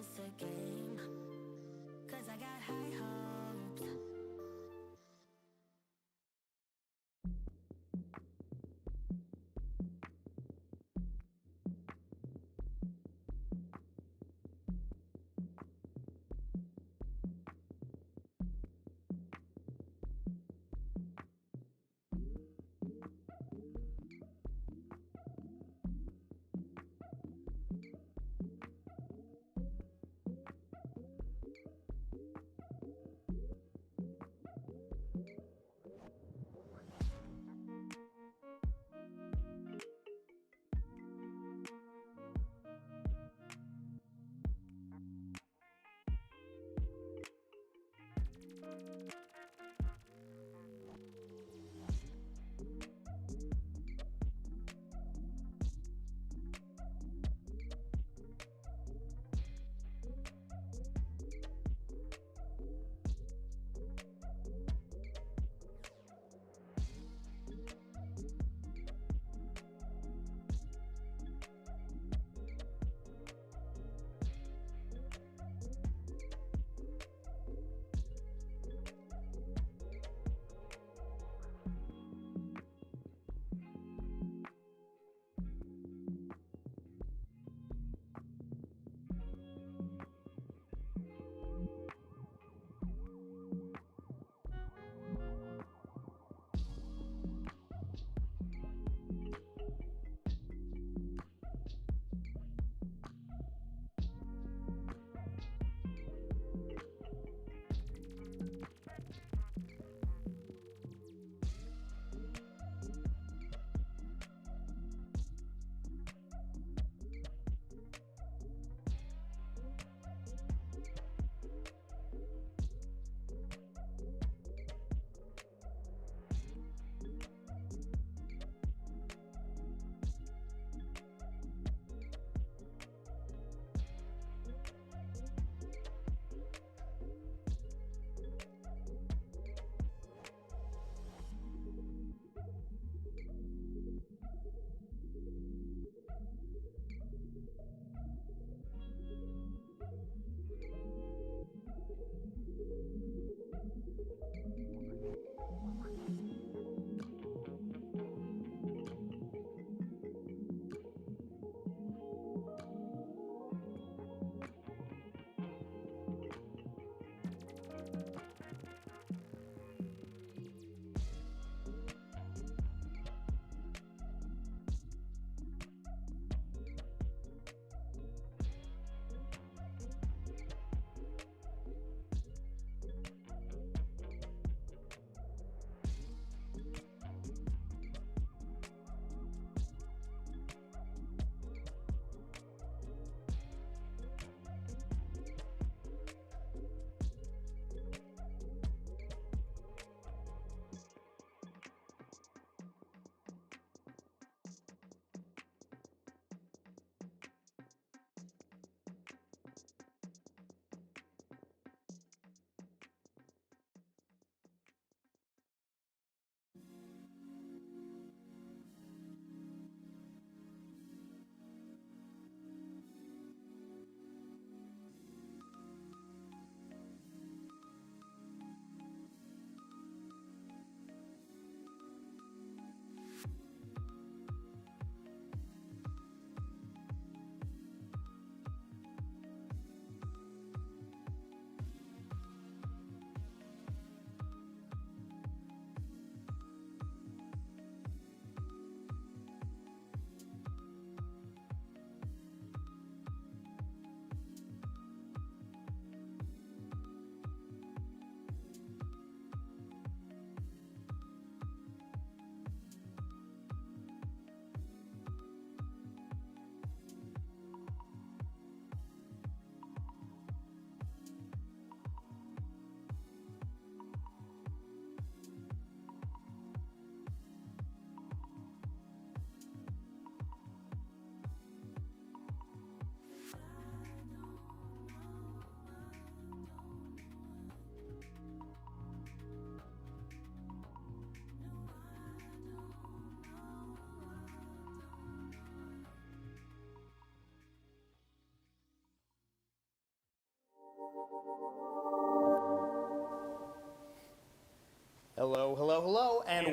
just a game, 'cause I got high hopes.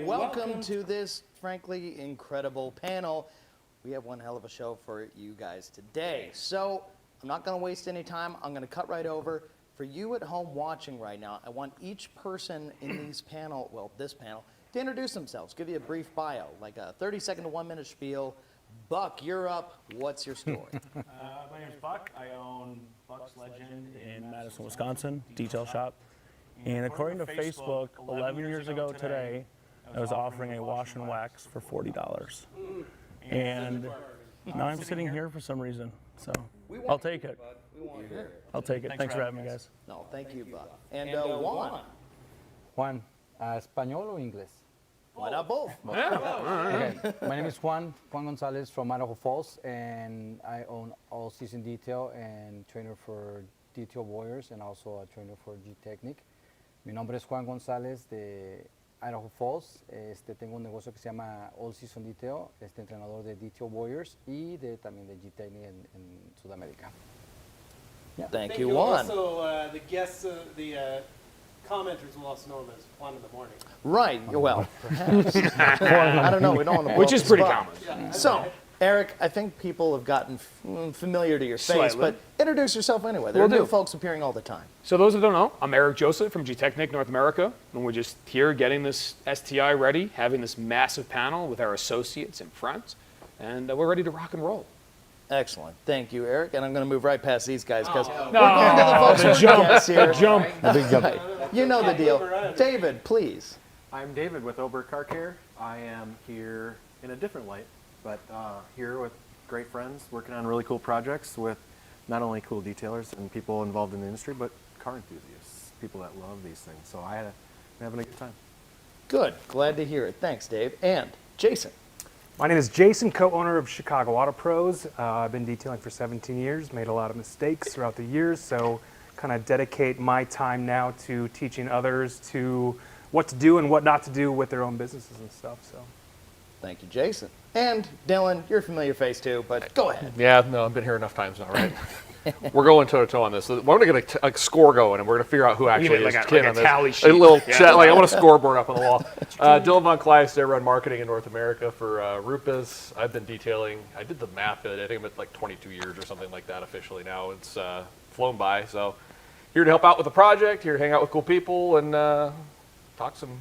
welcome to this, frankly, incredible panel. We have one hell of a show for you guys today. So I'm not going to waste any time. I'm going to cut right over. For you at home watching right now, I want each person in this panel, to introduce themselves, give you a brief bio, like a 30-second to 1 minute spiel. Buck, you're up. What's your story? My name's Buck. I own BUKS Legend in Madison, Wisconsin, detail shop. And according to Facebook, 11 years ago today, I was offering a wash and wax for $40. And now I'm sitting here for some reason, so I'll take it. I'll take it. Thanks for having me, guys. No, thank you, Buck. And Juan. Juan, español o inglés? Why not both? Okay. My name is Juan Gonzales from Idaho Falls, and I own all season detail and trainer for detail warriors and also a trainer for GTECHNIQ. Mi nombre es Juan González de Idaho Falls. Tengo un negocio que se llama All Season Detail, entrenador de Detail Warriors y también de GTECHNIQ en Sudamérica. Yeah. Thank you, Juan. Also, the guests, the commenters will also know him as Juan in the morning. Right. Well, perhaps. I don't know. We don't want to. Which is pretty common. Yeah, So, Eric, I think people have gotten familiar to your face, Slightly. but introduce yourself anyway. There are new folks appearing all the time. So those that don't know, I'm Eric Joseph from GTECHNIQ North America, and we're just here getting this STI ready, having this massive panel with our associates in front, and we're ready to rock and roll. Excellent. Thank you, Eric. And I'm going to move right past these guys because we're No, going to the folks who are guests here. Jump. A big jump. Right. You know the deal. David, please. I'm David with Oberk Car Care. I am here in a different light, but here with great friends working on really cool projects with not only cool detailers and people involved in the industry, but car enthusiasts, people that love these things. So I'm having a good time. Good. Glad to hear it. Thanks, Dave. And Jason. My name is Jason, co-owner of Chicago Auto Pros. I've been detailing for 17 years, made a lot of mistakes throughout the years, so kind of dedicate my time now to teaching others to what to do and what not to do with their own businesses and stuff. So, Thank you, Jason. And Dylan, you're a familiar face too, but go ahead. Yeah, no, I've been here enough times now, right? We're going toe-to-toe on this. So we're going to get a score going, and we're going to figure out who actually is king on this. tally A sheet. little chat, like I want a scoreboard up on the wall. Dylan von Kleist, I run marketing in North America for Rupes. I've been detailing. I did the math. I think I'm at like 22 years or something like that officially now. It's flown by. So here to help out with the project, here to hang out with cool people, and talk some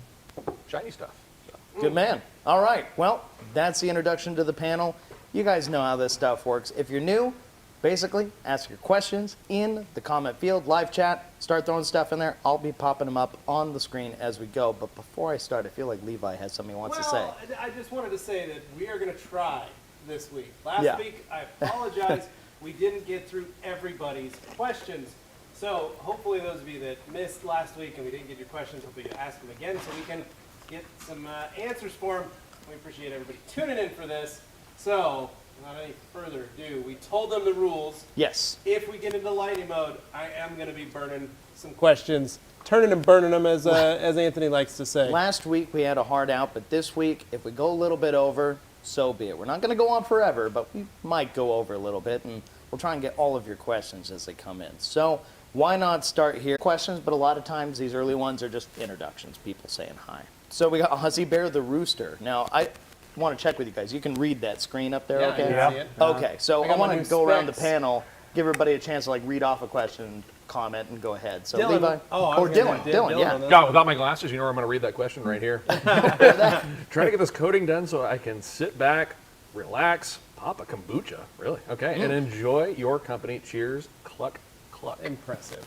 shiny stuff. So. Good man. All right. Well, that's the introduction to the panel. You guys know how this stuff works. If you're new, basically, ask your questions in the comment field, live chat, start throwing stuff in there. I'll be popping them up on the screen as we go. But before I start, I feel like Levi has something he wants to say. I just wanted to say that we are going to try this week. Last Yeah. week, I apologize, we didn't get through everybody's questions. So hopefully those of you that missed last week and we didn't get your questions, hopefully you ask them again so we can get some answers for them. We appreciate everybody tuning in for this. So, without any further ado, we told them the rules. Yes. If we get into lighting mode, I am going to be burning some questions, turning and burning them, as Anthony likes to say. Last week we had a hard out, but this week, if we go a little bit over, so be it. We're not going to go on forever, but we might go over a little bit, and we'll try and get all of your questions as they come in. So why not start here? Questions, but a lot of times these early ones are just introductions, people saying hi. So we got Hussy Bear the Rooster. Now, I want to check with you guys. You can read that screen up there, Yeah, okay? I can see it. Okay, so I I got my want new to go around the specs. panel, give everybody a chance to like read off a question, comment, and go ahead. So Dylan. Levi, Oh, I or was gonna Dylan, do Dylan, Dylan yeah. on that. God, without my glasses, you know where I'm going to read that question right here. Trying to get this coating done so I can sit back, relax, pop a kombucha, really, okay, and enjoy your company. Cheers, cluck, cluck. Impressive.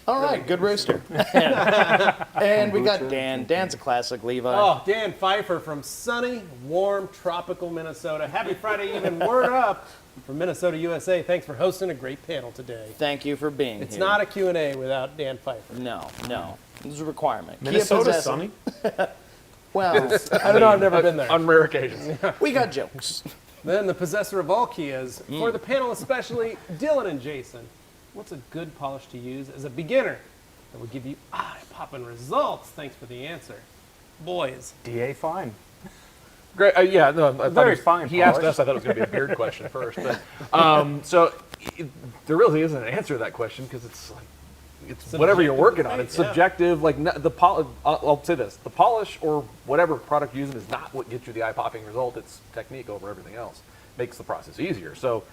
All right, good rooster. And we got Dan. Dan's a classic, Levi. Oh, Dan Pfeiffer from sunny, warm, tropical Minnesota. Happy Friday even. Word up from Minnesota, USA. Thanks for hosting a great panel today. Thank you for being It's here. not a Q&A without Dan Pfeiffer. No, no. This is a requirement. Kia Minnesota possessing- sunny? Well, I don't know, I've never been there. On rare occasions. we got jokes. Then the possessor of all Kias, for the panel especially, Dylan and Jason. What's a good polish to use as a beginner that will give you eye-popping results? Thanks for the answer. Boys. DA fine. Great. Yeah, no, I thought Very fine He asked polish. us. I thought it was going to be a beard question first, but so there really isn't an answer to that question because it's like it's whatever you're working on. It's subjective. Like I'll say this: the polish or whatever product you're using is not what gets you the eye-popping result. It's technique over everything else. Makes the process easier. So,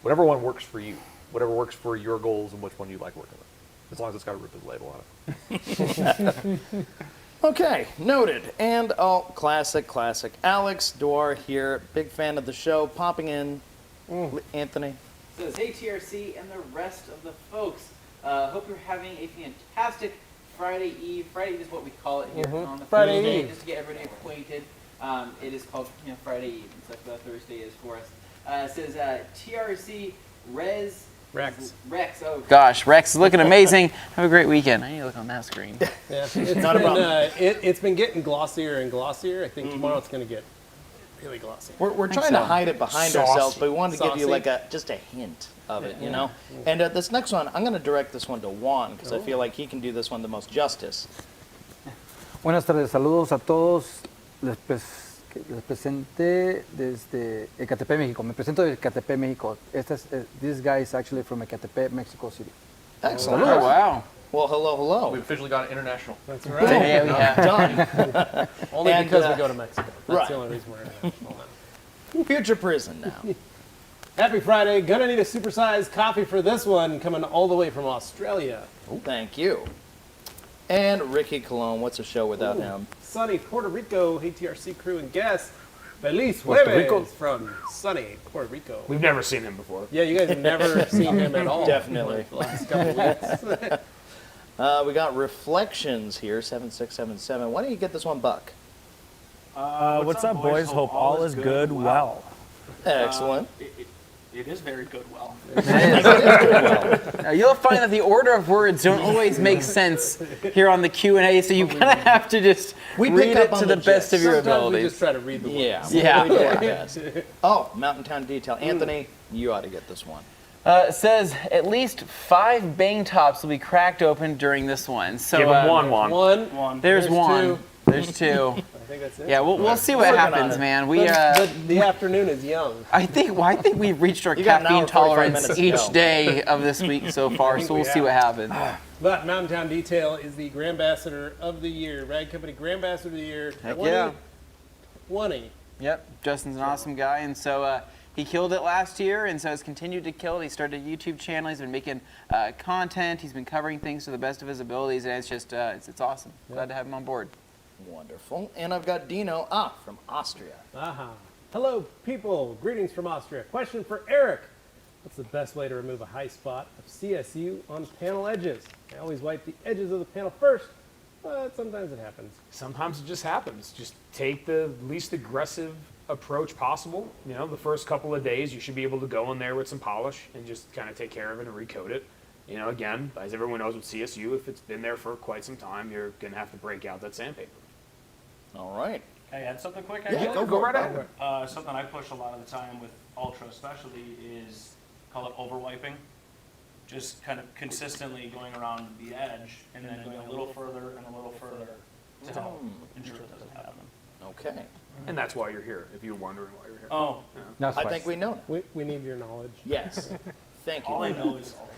whatever one works for you, whatever works for your goals, and which one you like working with, as long as it's got a Rupes label on it. Okay, noted. And classic. Alex Dwar here, big fan of the show, popping in. Anthony. Says, hey TRC and the rest of the folks. Hope you're having a fantastic Friday Eve. Friday Eve is what we call it here on the Friday Thursday, Eve. just to get everybody acquainted. It is called Friday Eve, and that's what Thursday is for us. It says TRC Rex. Oh gosh, Rex is looking amazing. Have a great weekend. I need to look on that screen. Yeah, it's been getting glossier and glossier. I think tomorrow it's going to get really glossy. We're trying to hide it behind ourselves, but we wanted to give you like just a hint of it, you know? And this next one, I'm going to direct this one to Juan, because I feel like he can do this one the most justice. Buenas tardes, saludos a todos. Les presenté desde Ecatepec, México. Me presento de Ecatepec, México. This guy is actually from Ecatepec, Mexico City. Excellent. Oh, wow. Well, hello. We've officially gone international. That's right. Yeah, we have. Done. Only And, because we go to Mexico. That's right. the only reason we're international now. Future prison now. Happy Friday. Gonna need a supersized coffee for this one, coming all the way from Australia. Thank you. And Ricky Colon, what's a show without him? Sunny Puerto Rico. Hey, TRC crew and guests. Feliz Puerto Rico. Jueves from sunny Puerto Rico. We've never seen him before. Yeah, you guys have never seen him at all. Definitely. The last couple of weeks. We got Reflections here, 7677. Why don't you get this one, Buck? What's up, boys? Hope all is good. Well, Excellent. It is very good well. Now, you'll find that the order of words don't always make sense here on the Q&A, so you kind of have to just read it to the best of your Sometimes we abilities. just try to read the words. Yeah. Yeah. we do our best. Oh, Mountain Town Detail. Anthony, you ought to get this one. It says at least 5 bang tops will be cracked open during this one. So Give him Juan. One. There's one. Two. There's 2. I think that's it. Yeah, we'll see what Working on happens, it. man. The afternoon is young. I think we've reached our You got an hour caffeine and 45 tolerance minutes to each go. day of this week so far, so we'll see what happens. But Mountain Town Detail is the Grand Ambassador of the Year, Rag Company Grand Ambassador of the Year. Heck yeah. 20. Yep, Justin's an awesome guy, and so he killed it last year, and so has continued to kill it. He started a YouTube channel. He's been making content. He's been covering things to the best of his abilities, and it's just it's awesome. Glad to have him on board. Wonderful. And I've got Dino, from Austria. Hello, people. Greetings from Austria. Question for Eric. What's the best way to remove a high spot of CSU on panel edges? I always wipe the edges of the panel first, but sometimes it happens. Sometimes it just happens. Just take the least aggressive approach possible. You know, the first couple of days, you should be able to go in there with some polish and just kind of take care of it and recoat it. You know, again, as everyone knows with CSU, if it's been there for quite some time, you're going to have to break out that sandpaper. All right. Can I add something quick? Yeah, actually? go right ahead. Something I push a lot of the time with Ultra especially is, call it over wiping. Just kind of consistently going around the edge and then going a little further and a little further to help ensure it doesn't happen. Okay. And that's why you're here, if you're wondering why you're here. Oh, That's I right. think we know. We need your knowledge. Yes. Thank you. all I know is Ultra.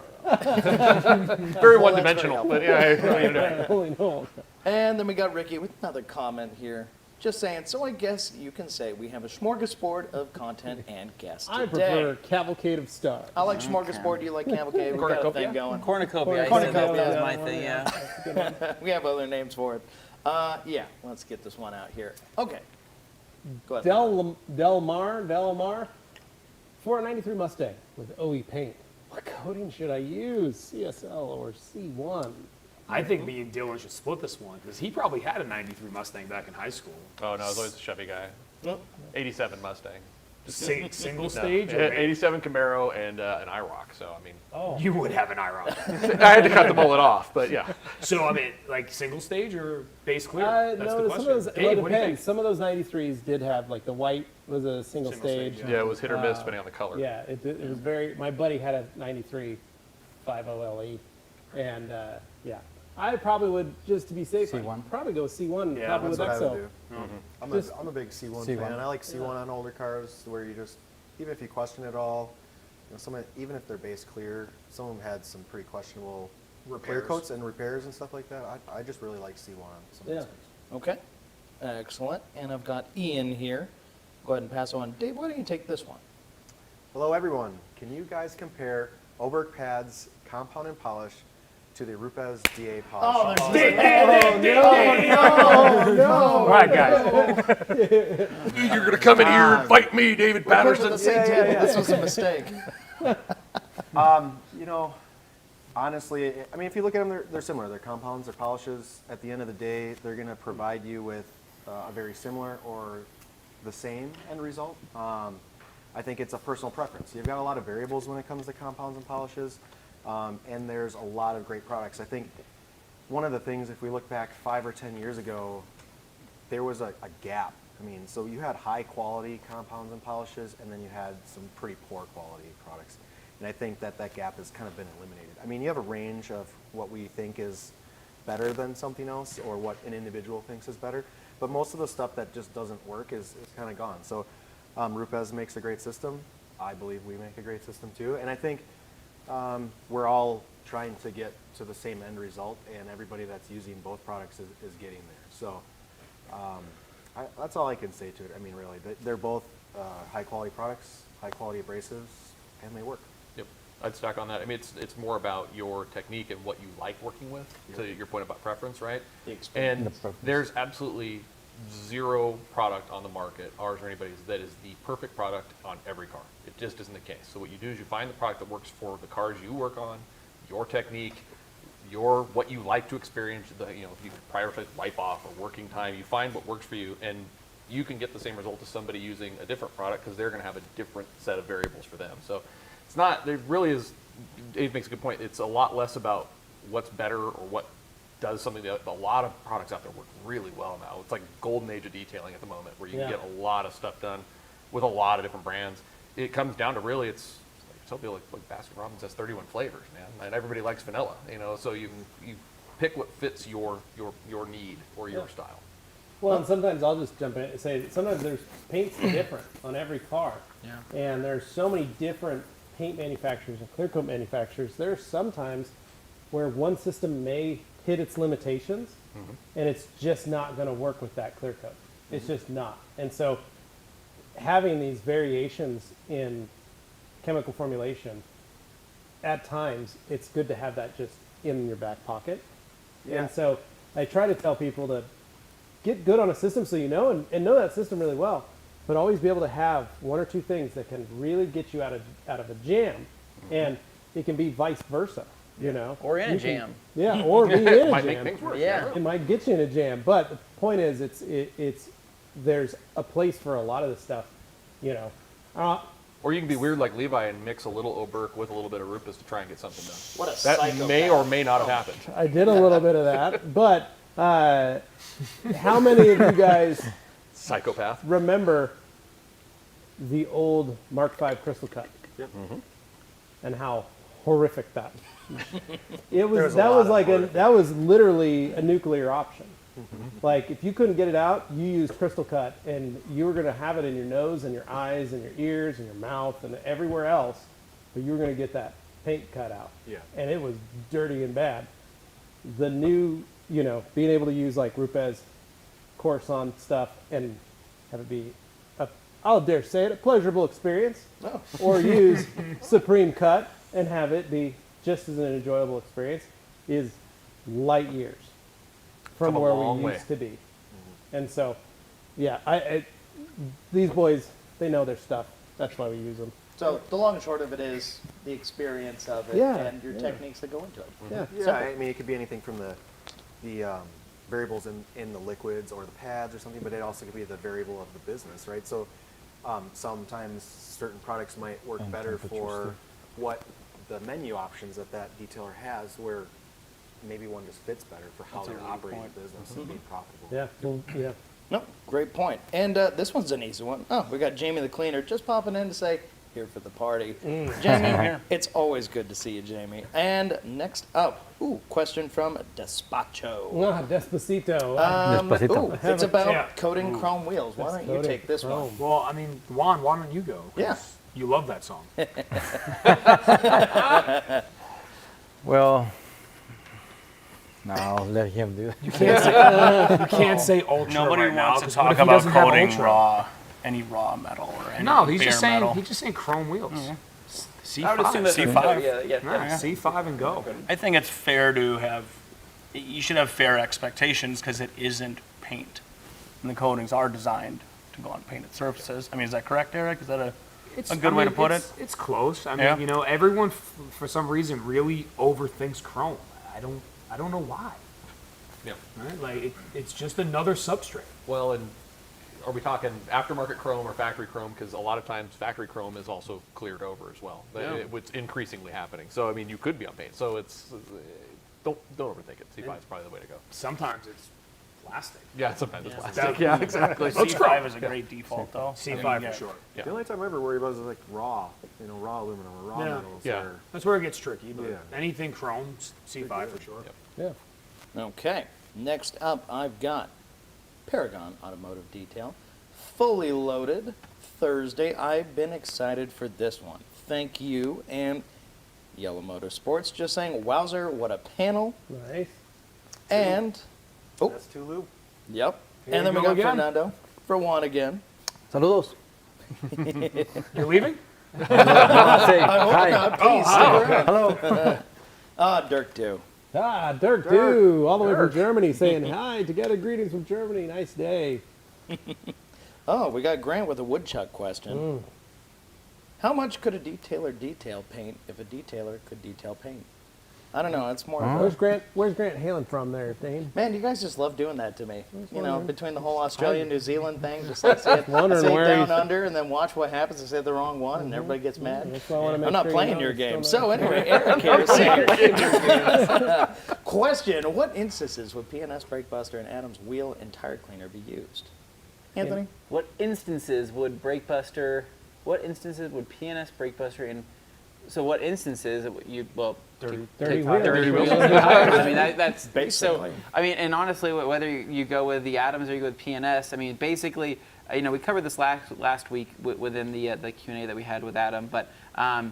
Very one-dimensional, but yeah. I only know. And then we got Ricky with another comment here. Just saying, so I guess you can say we have a smorgasbord of content and guests today. I prefer Cavalcade of Stars. I like smorgasbord. Do you like cavalcade? We got a Cornucopia? thing going. Cornucopia, I said that was my thing, yeah. We have other names for it. Yeah, let's get this one out here. Okay. Go ahead. Del Mar, 493 Mustang with OE paint. What coating should I use? CSL or C1? I think me and Dylan should split this one, because he probably had a 93 Mustang back in high school. Oh, no, I was always a Chevy guy. 87 Mustang. Single stage? Or 87 Camaro and an IROC, so I mean, you would have an IROC. I had to cut the bullet off, but yeah. So, I mean, like single stage or base clear? That's No, the some of question. those, Dave, it what do you depends. think? Some of those 93s did have, like the white was a single stage. stage, Yeah, it was hit or miss depending on the color. Yeah, it was very, my buddy had a 93 50LE, and yeah. I probably would, just to be safe, C1. I'd probably go C1, Yeah, probably That's with what I would XL. do. Just- I'm a big C1 C1. fan. I like C1 on older cars where you just, even if you question it all, you know, even if they're base clear, some of them had some pretty questionable clear coats and repairs and stuff like that, I just really like C1 on some of those things. Okay, excellent. And I've got Ian here. Go ahead and pass on. Dave, why don't you take this one? Hello everyone. Can you guys compare Oberk pads compound and polish to the Rupes DA polish? All right, guys. You're going to come in here and fight me, David Patterson. This was a mistake. You know, honestly, I mean, if you look at them, they're similar. They're compounds, they're polishes. At the end of the day, they're going to provide you with a very similar or the same end result. I think it's a personal preference. You've got a lot of variables when it comes to compounds and polishes, and there's a lot of great products. I think one of the things, if we look back 5 or 10 years ago, there was a gap. I mean, so you had high quality compounds and polishes, and then you had some pretty poor quality products. And I think that gap has kind of been eliminated. I mean, you have a range of what we think is better than something else, or what an individual thinks is better, but most of the stuff that just doesn't work is kind of gone. So Rupes makes a great system. I believe we make a great system too. And I think we're all trying to get to the same end result, and everybody that's using both products is getting there. So that's all I can say to it. I mean, really, they're both high quality products, high quality abrasives, and they work. Yep, I'd stack on that. I mean, it's more about your technique and what you like working with, to your point about preference, right? And there's absolutely zero product on the market, ours or anybody's, that is the perfect product on every car. It just isn't the case. So what you do is you find the product that works for the cars you work on, your technique, what you like to experience. If you prioritize wipe off or working time, you find what works for you, and you can get the same result as somebody using a different product, because they're going to have a different set of variables for them. So it's not, there really is, Dave makes a good point, it's a lot less about what's better or what does something that a lot of products out there work really well now. It's like golden age of detailing at the moment, where you can get a lot of stuff done with a lot of different brands. It comes down to really, it's something like Baskin Robbins has 31 flavors, man, and everybody likes vanilla, so you pick what fits your need or your style. Well, and sometimes I'll just jump in and say that sometimes there's paint's different on every car. Yeah. And there's so many different paint manufacturers and clear coat manufacturers. There's sometimes where one system may hit its limitations, and it's just not going to work with that clear coat. It's just not. And so having these variations in chemical formulation, at times it's good to have that just in your back pocket. And so I try to tell people to get good on a system so you know and know that system really well, but always be able to have one or two things that can really get you out of a jam, and it can be vice versa. Or in a jam. Or be in a might jam. make things worse. Yeah. It might get you in a jam, but the point is, it's there's a place for a lot of this stuff, Or you can be weird like Levi and mix a little Oberk with a little bit of Rupes to try and get something done. What a That psychopath. may or may not have happened. I did a little bit of that, but how many of you guys Psychopath. remember the old Mark V crystal cut? Yep. And how horrific that. It was. There's a That lot was of like horrific. that was literally a nuclear option. Like if you couldn't get it out, you used crystal cut, and you were going to have it in your nose and your eyes and your ears and your mouth and everywhere else, but you were going to get that paint cut out. Yeah. And it was dirty and bad. The new, being able to use like Rupes course on stuff and have it be I'll dare say it, a pleasurable experience, or use Supreme Cut and have it be just as an enjoyable experience, is light years from Come a where long we way. used to be. And so, these boys, they know their stuff. That's why we use them. So the long and short of it is the experience of it and your techniques that go into it. Yeah. Yeah, I mean, it could be anything from the variables in the liquids or the pads or something, but it also could be the variable of the business, right? So sometimes certain products might work better for what the menu options that detailer has, where maybe one just fits better for how they're operating the business and being profitable. Yeah. Well, yeah. No, great point. And this one's an easy one. Oh, we got Jamie the cleaner just popping in to say, here for the party. Jamie, it's always good to see you, Jamie. And next up, question from Despacho. Despacito. Despacito. It's about coating chrome wheels. Why don't you coating take this chrome. one? Well, I mean, Juan, why don't you go? 'Cause Yeah. You love that song. Well, No, let him do it. You can't say ultra. Nobody right now, wants to 'cause what talk if he about doesn't have coating ultra? any raw metal or any No, he's bare just saying metal. he's just saying chrome wheels. I would assume C5. that's C5. Yeah. Yeah, C5 and go. I think it's fair to have, you should have fair expectations because it isn't paint. And the coatings are designed to go on painted surfaces. I mean, is that correct, Eric? Is that a good way to put it? It's close. I mean, Yeah. you know, everyone for some reason really overthinks chrome. I don't know why. Yeah. Right? Like it's just another substrate. Well, and are we talking aftermarket chrome or factory chrome? Because a lot of times factory chrome is also cleared over as well. It's increasingly happening. So I mean, you could be on paint. So it's don't overthink it. C5 is probably the way to go. Sometimes it's plastic. Yeah, sometimes it's Yeah. plastic. Yeah, exactly. C5 is a great default, though. C5 for sure. Yeah. The only time I ever worry about is like raw, raw aluminum or raw Yeah. metals. Yeah. Or, That's where it gets tricky. But Yeah. anything chrome, C5 for sure. Yep. Yeah. Okay. Next up, I've got Paragon Automotive Detail. Fully loaded Thursday. I've been excited for this one. Thank you. And Yellow Motorsports just saying, wowzer, what a panel. Nice. And, That's Tulu. yep. Here And then we we go got again. Fernando for Juan again. Saludos. You're leaving? Say I hope hi. not. Please stick around. Hello. Dirk Do. Dirk Du, all the way from Germany, saying hi. Together, greetings from Germany. Nice day. Oh, we got Grant with a woodchuck question. How much could a detailer detail paint if a detailer could detail paint? I don't know. It's more. Of a, Where's Grant hailing from there, Dane? man, you guys just love doing that to me. You know, between the whole Australia New Zealand thing, just like say it Wondering where down he's- under and then watch what happens and say the wrong one and everybody gets mad. That's why I wanna make I'm not sure you playing know your it's game. still So not- anyway, Eric here is saying, question: what instances would PNS Brake Buster and Adams wheel and tire cleaner be used? Anthony? What instances would BrakeBuster? What instances would PNS BrakeBuster and so what instances you well Dirty take wheels. dirty wheels and tires? I mean that's Basically. So I mean and honestly whether you go with the Adams or you go with PNS, I mean basically you know we covered this last week within the Q&A that we had with Adam, but I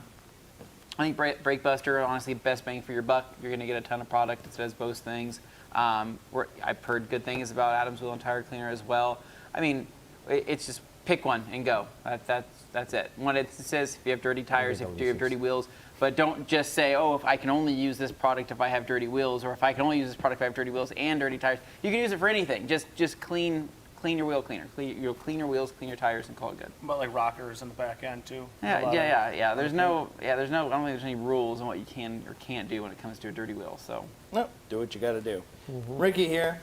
think BrakeBuster honestly best bang for your buck. You're going to get a ton of product that does both things. I've heard good things about Adams wheel and tire cleaner as well. I mean, it's just pick one and go. That's it. When it says if you have dirty tires, if you have dirty wheels, but don't just say, oh, if I can only use this product if I have dirty wheels, or if I can only use this product if I have dirty wheels and dirty tires. You can use it for anything. Just clean your wheel cleaner. Clean your wheels, clean your tires, and call it good. But like rockers in the back end too. Yeah. There's no. I don't think there's any rules on what you can or can't do when it comes to a dirty wheel. So. No, do what you got to do. Ricky here.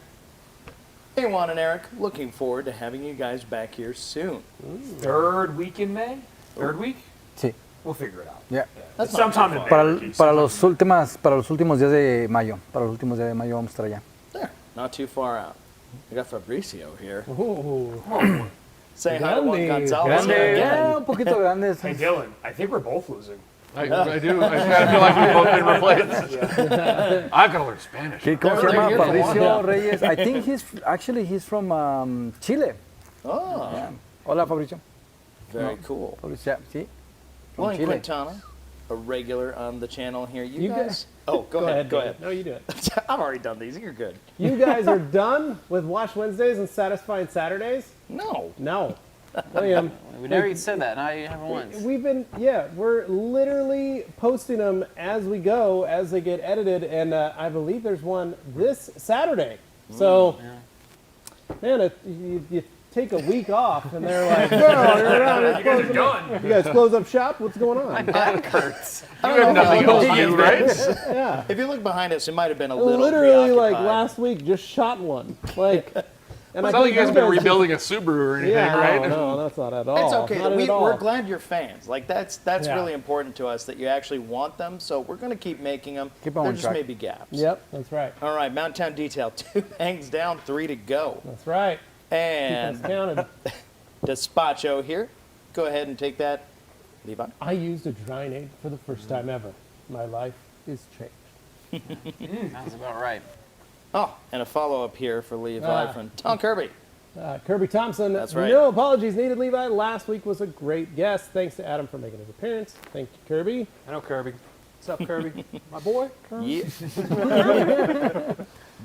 Hey, Juan and Eric. Looking forward to having you guys back here soon. Third week in May? Third week? Sí. We'll figure it out. Yeah. That's not Sometime too in far. May. Para los últimos días de mayo. Para los últimos días de mayo vamos a estar allá. There, not too far out. We got Fabricio here. Ooh. Say hi to Juan Grande, Gonzales here grande. again. Un poquito grandes. Hey Dylan, I think we're both losing. I do. I feel like we've both been replaced. I've got to learn Spanish. ¿Cómo se They're llama? here for Fabricio one. Reyes. I think he's from Chile. Oh, Yeah. Hola, Fabricio. very cool. Fabricio, sí. From Well, and Chile. Quintana, a regular on the channel here. You You guys? guys- Oh, go ahead. Go Dane. ahead. No, you do it. I've already done these. You're good. You guys are done with Wash Wednesdays and Satisfying Saturdays? No. No. I am. We never even said that. Now you haven't once. We're literally posting them as we go, as they get edited, and I believe there's one this Saturday. So, man, you take a week off, and they're like, no, you're around. You guys are done. You guys close up shop? What's going on? Back hurts. I don't know Nothing how else long to it do, is. right? Yeah. If you look behind us, it might have been a little Literally, like preoccupied. last week, just shot one. Like, and It's not like you guys have been guys- rebuilding a Subaru or anything, Yeah, right? no, that's not at all. It's okay. Not at all. We're glad you're fans. Like that's Yeah. really important to us that you actually want them. So we're going to keep making them. Keep on There just track. may be gaps. Yep, that's right. All right, Mountain Town Detail, 2 hangs down, 3 to go. That's right. And It's counted. Despacho here. Go ahead and take that, Levi. I used a drying aid for the first time ever. My life is changed. Sounds about right. Oh, and a follow-up here for Levi from Tom Kirby. Kirby Thompson. That's right. No apologies needed, Levi. Last week was a great guest. Thanks to Adam for making his appearance. Thank you, Kirby. I know Kirby. What's up, Kirby? My boy. Yeah.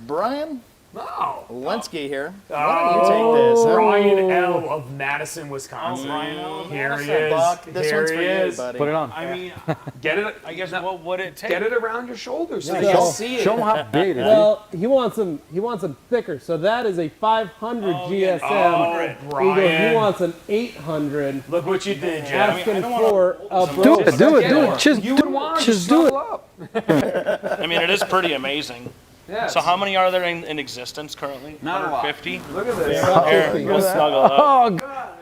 Brian Oh. Lenski here. Why don't you take this? Huh? Brian L. of Madison, Wisconsin. Brian L. Here he Hey, is. Buck, this Here one's he for you, is. buddy. Put it on. I mean, Get it. I guess what would it take? Get it around your shoulders so Yeah, you show- can see it. Show them how big it is. Well, he wants them thicker. So that is a 500 GSM. Oh, He goes, Brian. he wants an 800. Look what you did, Jeff. Asking for a Do broken. it, do it, do it. Just You do and Juan it. just Just do it. snuggle up. I mean, it is pretty amazing. Yeah. So how many are there in existence currently? Not a lot. 150? Look at this. Here, we'll snuggle up. Oh, God.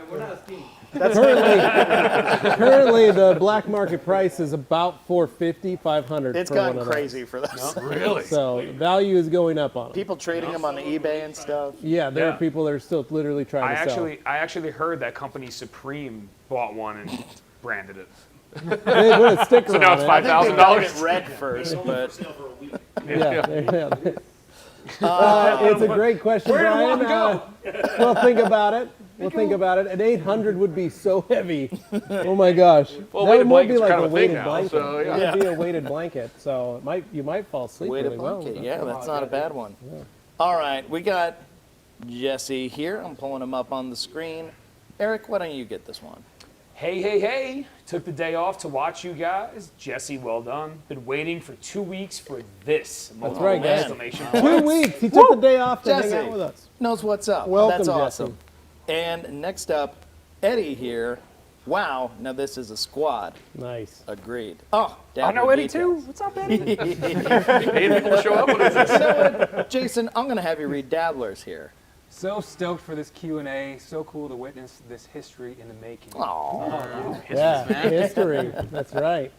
Currently, the black market price is about 450, 500. It's for one gotten of those. crazy for this. Really? So value is going up on them. People trading them on eBay and stuff. Yeah, there Yeah. are people that are still literally trying I to sell. actually heard that company Supreme bought one and branded it. They put a sticker So now on it's it. I think they $5,000. dyed it red first, but Yeah, it's a great question, Where did Brian. Juan go? We'll think about it. We'll think about it. An 800 would be so heavy. Oh my gosh. Well, that weighted would be blankets are like kind a of a thing weighted now, blanket. so, yeah. It would be a weighted blanket, so you might fall asleep weighted really well. blanket. with Yeah, that. that's not a bad one. All right, we got Jesse here. I'm pulling him up on the screen. Eric, why don't you get this one? Hey. Took the day off to watch you guys. Jesse, well done. Been waiting for 2 weeks for this. That's right, guys. Exclamation 2 weeks. He took the day off to Jesse. hang out with us. Knows what's up. Welcome, That's Jesse. awesome. And next up, Eddie here. Wow, now this is a squad. Nice. Agreed. Oh, I know Eddie too. What's up, Eddie? Paying people to show up? What is this? Jason, I'm going to have you read Dabblers here. So stoked for this Q&A. So cool to witness this history in the making. Oh. Yeah, history. That's right.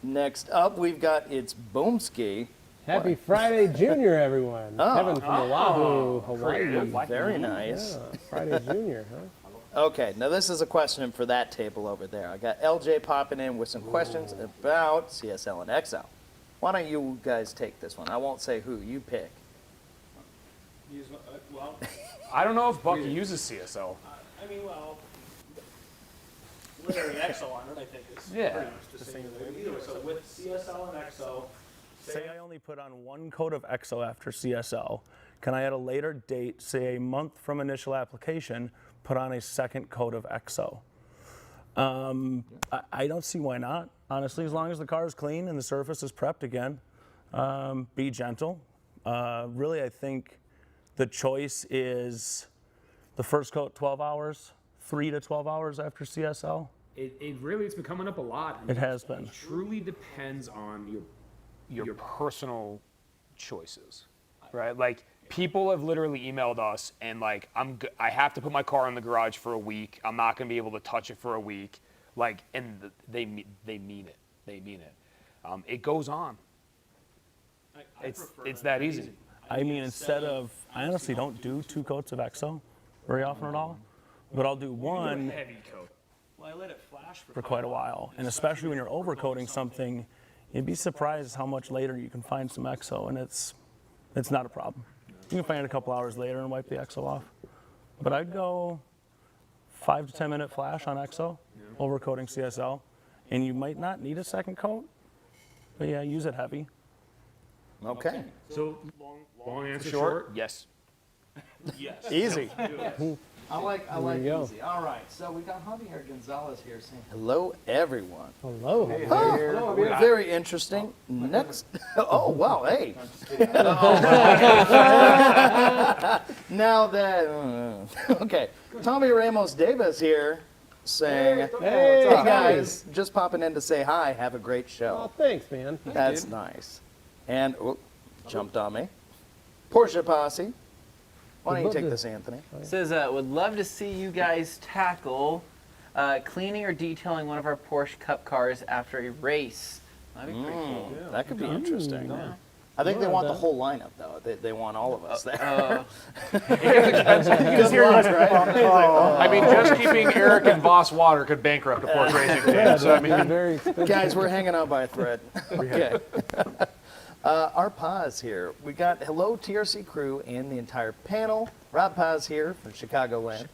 Next up, we've got It's Boomski. Happy Friday, Junior, everyone. Oh. Kevin from Oahu, Hawaii. Very nice. Yeah, Friday, Junior, huh? Okay, now this is a question for that table over there. I got LJ popping in with some questions about CSL and XL. Why don't you guys take this one? I won't say who. You pick. Well, I don't know if Buck uses CSL. I mean, well, layering XO on it, I think is Yeah. pretty much the same thing either. So with CSL and XO, Say I only put on one coat of EXO after CSL. Can I at a later date, say a month from initial application, put on a second coat of EXO? I don't see why not. Honestly, as long as the car is clean and the surface is prepped again, be gentle. Really, I think the choice is the first coat 12 hours, 3 to 12 hours after CSL. It really, it's been coming up a lot. It has been. It truly depends on your personal choices, right? Like, people have literally emailed us and like, I have to put my car in the garage for a week. I'm not gonna be able to touch it for a week. Like, and they mean it. They mean it. It goes on. It's that easy. I mean, instead of, I honestly don't do 2 coats of EXO very often at all, but I'll do one Heavy coat. well, I let it flash for quite a while. And especially when you're overcoating something, you'd be surprised how much later you can find some EXO, and it's not a problem. You can find it a couple hours later and wipe the EXO off. But I'd go 5 to 10 minute flash on EXO, overcoating CSL, and you might not need a second coat, but yeah, use it heavy. Okay. So, long answer short, yes. Yes. Easy. I like you go. easy. All right, so we got Javier Gonzales here saying hello, everyone. Hello. Oh, very interesting. Next, oh wow, hey. Now that okay, Tommy Ramos Davis here saying, Hey, "Hey guys, just popping in to say hi. Have a great Oh, show." thanks, man. That's nice. And jumped on me. Porsche Posse. Why don't you take this, Anthony? Says, would love to see you guys tackle cleaning or detailing one of our Porsche Cup cars after a race. That'd be pretty cool. That could be interesting. I think they want the whole lineup, though. They want all of us there. Good luck, right? I mean, just keeping Eric and Voss Water could bankrupt a Porsche racing team. So, I mean, Very expensive. Guys, we're hanging on by a thread. Okay. Our Paz here. We got hello TRC crew and the entire panel. Rob Paz here from Chicagoland.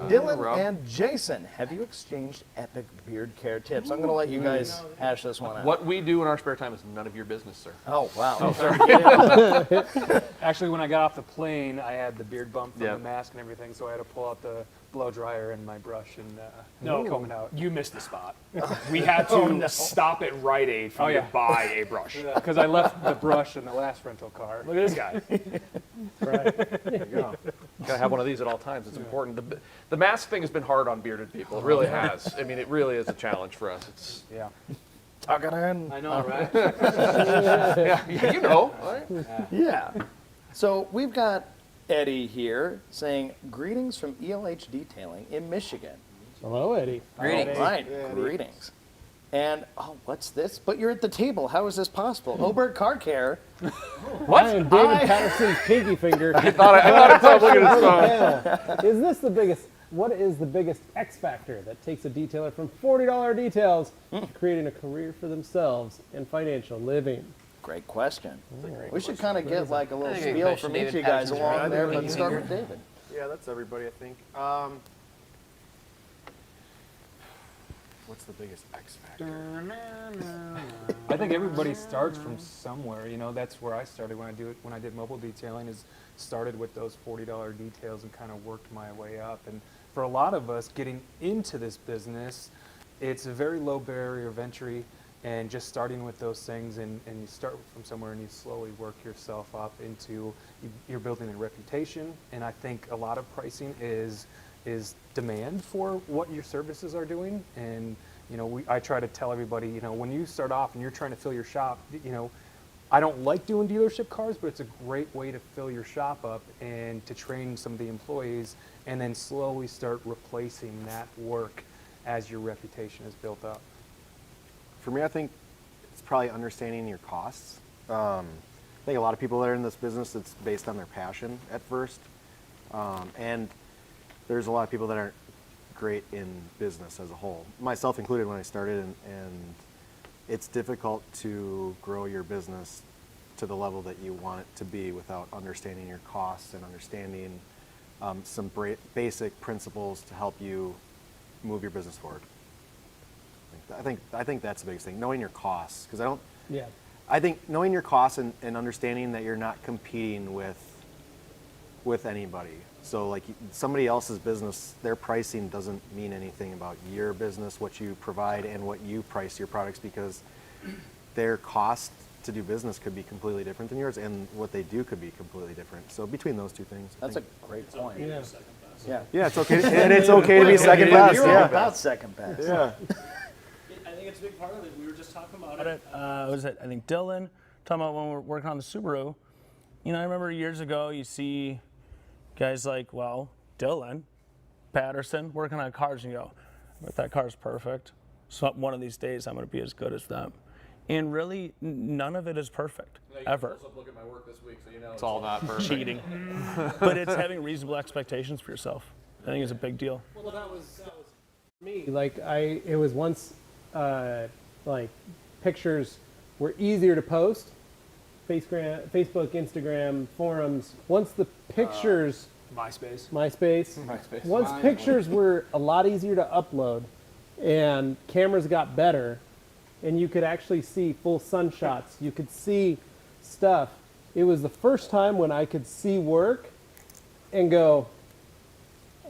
Dylan Rob. and Jason, have you exchanged epic beard care tips? I'm going to let you guys hash this one out. What we do in our spare time is none of your business, sir. Oh, wow. Actually, when I got off the plane, I had the beard bump from Yeah. the mask and everything, so I had to pull out the blow dryer and my brush and comb it out. You missed the spot. We had to stop at Rite Aid for you to buy a brush. Because I left the brush in the last rental car. Look at this guy. Gotta have one of these at all times. It's important. The mask thing has been hard on bearded people. It really has. I mean, it really is a challenge for us. It's Yeah. Tuck it in. I know, right? yeah, you know. Right? Yeah. So we've got Eddie here saying, greetings from ELH Detailing in Michigan. Hello, Eddie. Greetings. All right, greetings. And, oh, what's this? But you're at the table. How is this possible? Oberg Car Care. I am David Patterson's pinky finger. I thought I saw looking at his phone. Is this the biggest, what is the biggest X factor that takes a detailer from $40 details to creating a career for themselves and financial living? Great question. We should kind of get like a little That's a good spiel question. from each David of you guys Patterson's along right. there. Pinky Let's start finger. with David. Yeah, that's everybody, I think. What's the biggest X factor? I think everybody starts from somewhere. You know, that's where I started when I did mobile detailing. Is started with those $40 details and kind of worked my way up. And for a lot of us getting into this business, it's a very low barrier of entry. And just starting with those things, and you start from somewhere and you slowly work yourself up into, you're building a reputation. And I think a lot of pricing is demand for what your services are doing. And you know, I try to tell everybody, you know, when you start off and you're trying to fill your shop, you know, I don't like doing dealership cars, but it's a great way to fill your shop up and to train some of the employees, and then slowly start replacing that work as your reputation is built up. For me, I think it's probably understanding your costs. I think a lot of people that are in this business, it's based on their passion at first. And there's a lot of people that aren't great in business as a whole, myself included when I started, and it's difficult to grow your business to the level that you want it to be without understanding your costs and understanding some basic principles to help you move your business forward. I think that's the biggest thing, knowing your costs, because I think knowing your costs and understanding that you're not competing with anybody. So like somebody else's business, their pricing doesn't mean anything about your business, what you provide and what you price your products, because their cost to do business could be completely different than yours, and what they do could be completely different. So between those two things, That's a great point. Yeah. yeah, it's okay, and it's okay to be second best. You're all Yeah, about second best. yeah. I think it's a big part of it. We were just talking about it. Was it, I think Dylan, talking about when we're working on the Subaru. You know, I remember years ago, you see guys like, well, Dylan, Patterson, working on cars, and you go, but that car's perfect. So one of these days, I'm going to be as good as them. And really, none of it is perfect, ever. Look at my work this week, so you know it's all not perfect. Cheating. But it's having reasonable expectations for yourself. I think it's a big deal. Well, that was me. Like it was once, like pictures were easier to post. Facebook, Instagram, forums. Once the pictures, MySpace. Once pictures were a lot easier to upload, and cameras got better, and you could actually see full sun shots. You could see stuff. It was the first time when I could see work, and go,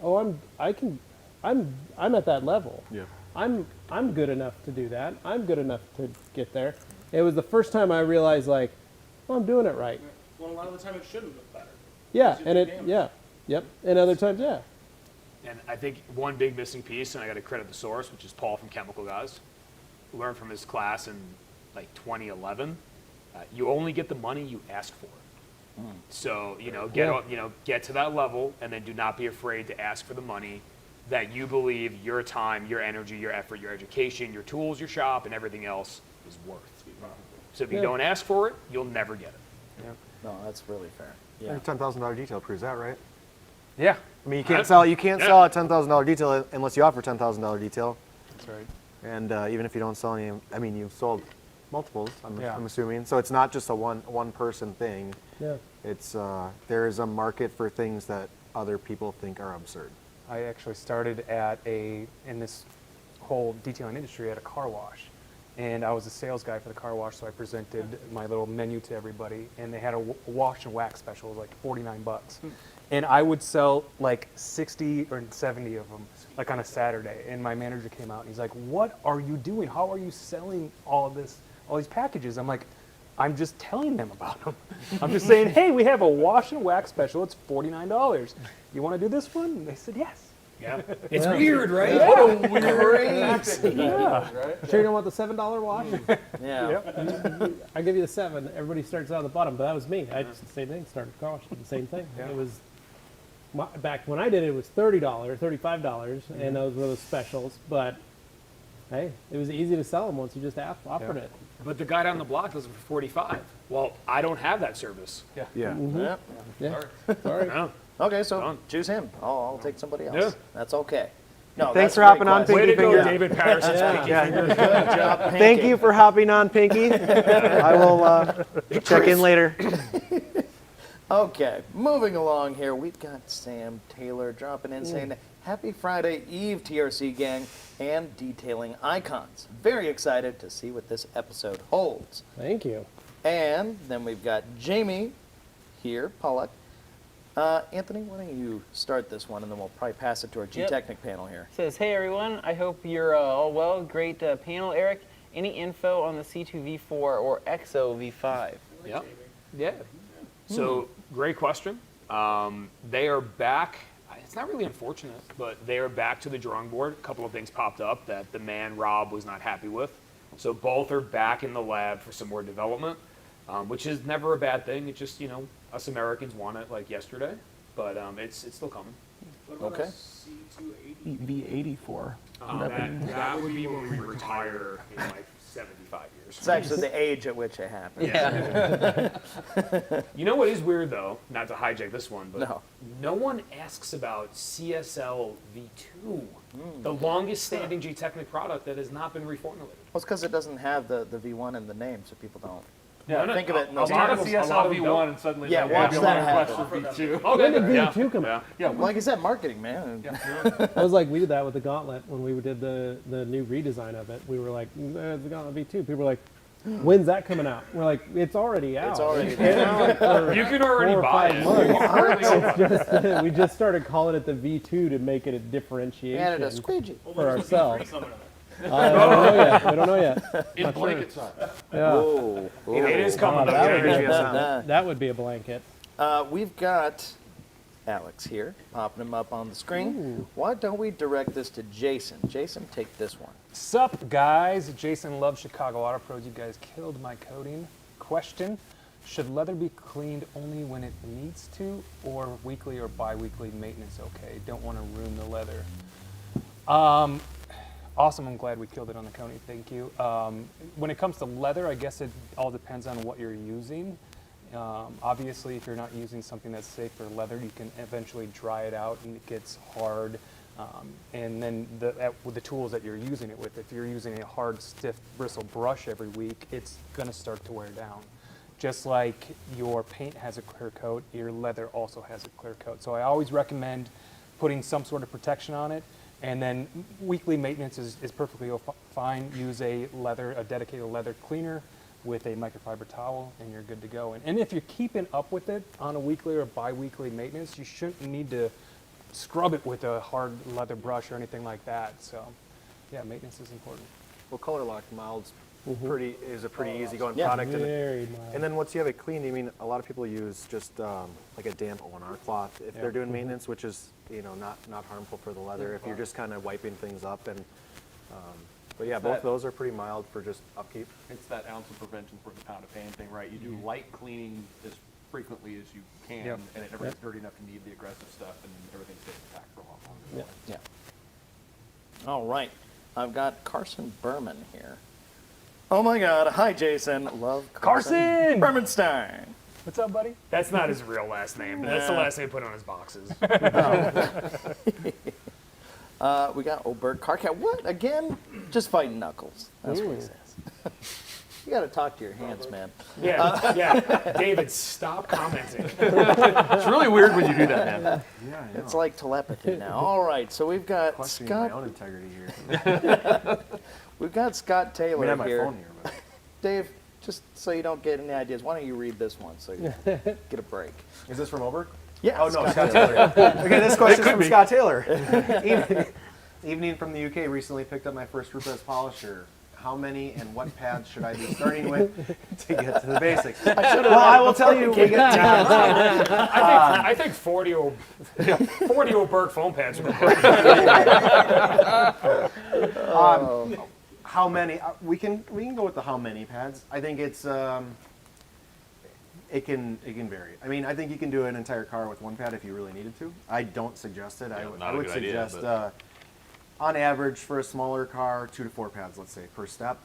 "Oh, I'm at that level. Yeah. I'm good enough to do that. I'm good enough to get there." It was the first time I realized, like, well, I'm doing it right. Well, a lot of the time it shouldn't look better. Yeah, and yep. And other times, yeah. And I think one big missing piece, and I got to credit the source, which is Paul from Chemical Guys, learned from his class in like 2011. You only get the money you ask for. So get to that level, and then do not be afraid to ask for the money that you believe your time, your energy, your effort, your education, your tools, your shop, and everything else is worth. So if you don't ask for it, you'll never get it. No, that's really fair. Yeah. $10,000 detail proves that, right? Yeah. I mean, you can't sell a $10,000 detail unless you offer $10,000 detail. That's right. And even if you don't sell any, I mean, you've sold multiples, Yeah. I'm assuming. So it's not just a one person thing. Yeah. It's there is a market for things that other people think are absurd. I actually started in this whole detailing industry at a car wash. And I was a sales guy for the car wash, so I presented my little menu to everybody. And they had a wash and wax special, it was like 49 bucks. And I would sell like 60 or 70 of them, like on a Saturday. And my manager came out and he's like, "What are you doing? How are you selling all these packages?" I'm like, "I'm just telling them about them. I'm just saying, hey, we have a wash and wax special. It's $49. You want to do this one?" And they said, "Yes." Yeah. It's weird, right? Yeah. What a weird Yeah. Sure you don't want the $7 wash? Yeah. I give you the 7. Everybody starts out at the bottom, but that was me. I just the same thing. Started car wash, did the same thing. Yeah. It was back when I did it, it was $30, $35, and those were the specials. But hey, it was easy to sell them once you just offered it. But the guy down the block does it for 45. Well, I don't have that service. Yeah. Yeah. Yeah. Sorry. Yeah. Okay, so Done. choose him. I'll take somebody else. Yeah. That's okay. No, Thanks that's for a great hopping on, question. Way Pinky to go, Finger. David Patterson's Pinky Finger. Good job, Thank Pinky. you for hopping on, Pinky. I will check in later. Okay, moving along here, we've got Sam Taylor dropping in saying, "Happy Friday Eve, TRC gang and detailing icons. Very excited to see what this episode holds." Thank you. And then we've got Jamie here, Pollock. Anthony, why don't you start this one, and then we'll probably pass it to our Yep. GTECHNIQ panel here. Says, "Hey everyone, I hope you're all well. Great panel, Eric. Any info on the C2V4 or XO V5? Yeah. Yeah. So, great question. They are back. It's not really unfortunate, but they are back to the drawing board. A couple of things popped up that the man, Rob, was not happy with. So both are back in the lab for some more development, which is never a bad thing. It's just, us Americans want it like yesterday, but it's still coming. Okay. V84. That would be when we retire in like 75 years. It's actually the age at which it happened. Yeah. You know what is weird though, not to hijack this one, but No. one asks about CSL V2, the longest standing GTECHNIQ product that has not been reformulated. Well, it's because it doesn't have the V1 in the name, so people don't. Yeah, think of it in a those lot of terms. CSL V1 and suddenly Yeah, they watch have that a happen. request for V2. Okay. When did Yeah. V2 come out? Yeah, Like I said, marketing, man. I was like, we did that with the Gauntlet when we did the new redesign of it. We were like, the Gauntlet V2. People were like, when's that coming out? We're like, it's already out. It's already It's been out for You can already 4 or buy 5 it. months. It's just, we just started calling it the V2 to make it a differentiation And a squeegee. for ourselves. I don't know yet. In blanket size. Yeah. Whoa. It is coming though. that would be Yeah. That would be a blanket. We've got Alex here, popping him up on the screen. Why don't we direct this to Jason? Jason, take this one. Sup, guys? Jason loves Chicago Auto Pros. You guys killed my coding. Question: should leather be cleaned only when it needs to, or weekly or bi-weekly maintenance? Okay, don't want to ruin the leather. Awesome. I'm glad we killed it on the coding. Thank you. When it comes to leather, I guess it all depends on what you're using. Obviously, if you're not using something that's safe for leather, you can eventually dry it out and it gets hard. And then with the tools that you're using it with, if you're using a hard, stiff bristle brush every week, it's going to start to wear down. Just like your paint has a clear coat, your leather also has a clear coat. So I always recommend putting some sort of protection on it. And then weekly maintenance is perfectly fine. Use a dedicated leather cleaner with a microfiber towel, and you're good to go. And if you're keeping up with it on a weekly or bi-weekly maintenance, you shouldn't need to scrub it with a hard leather brush or anything like that. So, yeah, maintenance is important. Well, color lock mild's is a pretty easy-going Yeah. product. Very mild. And then once you have it cleaned, a lot of people use just like a damp O&R cloth if they're doing maintenance, which is not harmful for the leather. If you're just kind of wiping things up and. But yeah, both those are pretty mild for just upkeep. It's that ounce of prevention for the pound of pain thing, right? You do light cleaning as frequently as you can, Yep. and it never gets dirty enough to need the aggressive stuff, and everything stays intact for a long time. Yeah. All right. I've got Carson Berman here. Oh my God. Hi, Jason. Love Carson! Bermanstein. What's up, buddy? That's not his real last name, but that's the last name he put on his boxes. We got Oberg Car Cat. What? Again? Just fighting knuckles. That's what he says. You got to talk to your hands, man. Yeah, David, stop commenting. It's really weird when you do that, man. Yeah, I know. It's like telepathy now. All right, so we've got Questioning Scott. my own integrity here. We've got Scott I Taylor mean, I have my here. phone here, but Dave, just so you don't get any ideas, why don't you read this one so you get a break? is this from Oberg? Yeah. Oh, no, Scott Taylor. Okay, this question is from Scott Taylor. Evening from the UK, recently picked up my first Rupes polisher. How many and what pads should I be starting with to get to the basics? Well, I will tell you, we get I think 40 Oberg foam pads would be how many? We can go with the how many pads. I think it's it can vary. I mean, I think you can do an entire car with one pad if you really needed to. I don't suggest it. Yeah, I would suggest on average for a smaller car, 2 to 4 pads, let's say, per step.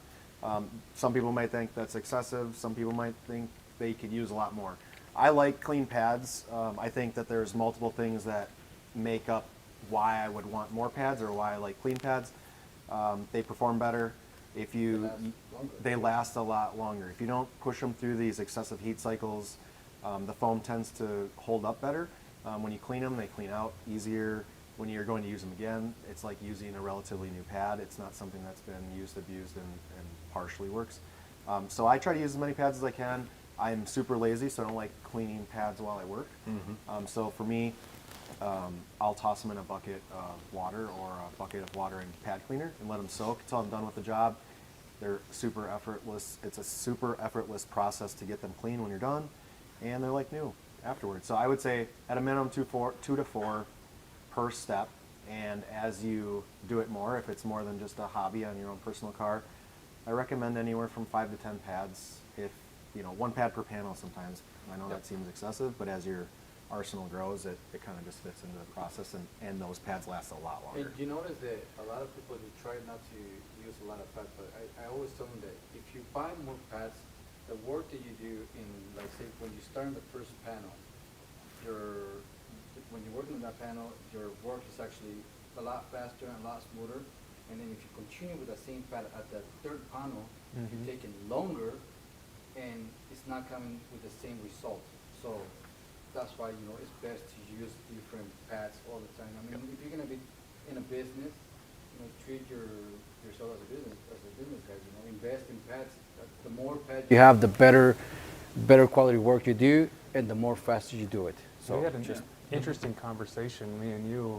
Some people might think that's excessive. Some people might think they could use a lot more. I like clean pads. I think that there's multiple things that make up why I would want more pads or why I like clean pads. They perform better. They last a lot longer. If you don't push them through these excessive heat cycles, the foam tends to hold up better. When you clean them, they clean out easier. When you're going to use them again, it's like using a relatively new pad. It's not something that's been used, abused, and partially works. So I try to use as many pads as I can. I'm super lazy, so I don't like cleaning pads while I work. So for me, I'll toss them in a bucket of water or a bucket of water and pad cleaner and let them soak until I'm done with the job. They're super effortless. It's a super effortless process to get them clean when you're done, and they're like new afterwards. So I would say at a minimum 2 to 4 per step, and as you do it more, if it's more than just a hobby on your own personal car, I recommend anywhere from 5 to 10 pads. If you know, 1 pad per panel sometimes. I know that seems excessive, but as your arsenal grows, it kind of just fits into the process, and those pads last a lot longer. And you notice that a lot of people they try not to use a lot of pads, but I always tell them that if you buy more pads, the work that you do in, like say, when you start in the first panel, when you're working on that panel, your work is actually a lot faster and a lot smoother. And then if you continue with the same pad at the third panel, you're taking longer, and it's not coming with the same result. So that's why, you know, it's best to use different pads all the time. I mean, if you're gonna be in a business, you know, treat yourself as a business guy. You know, invest in pads. The more pads you have, the better quality work you do, and the more faster you do it. So we had an interesting conversation, me and you,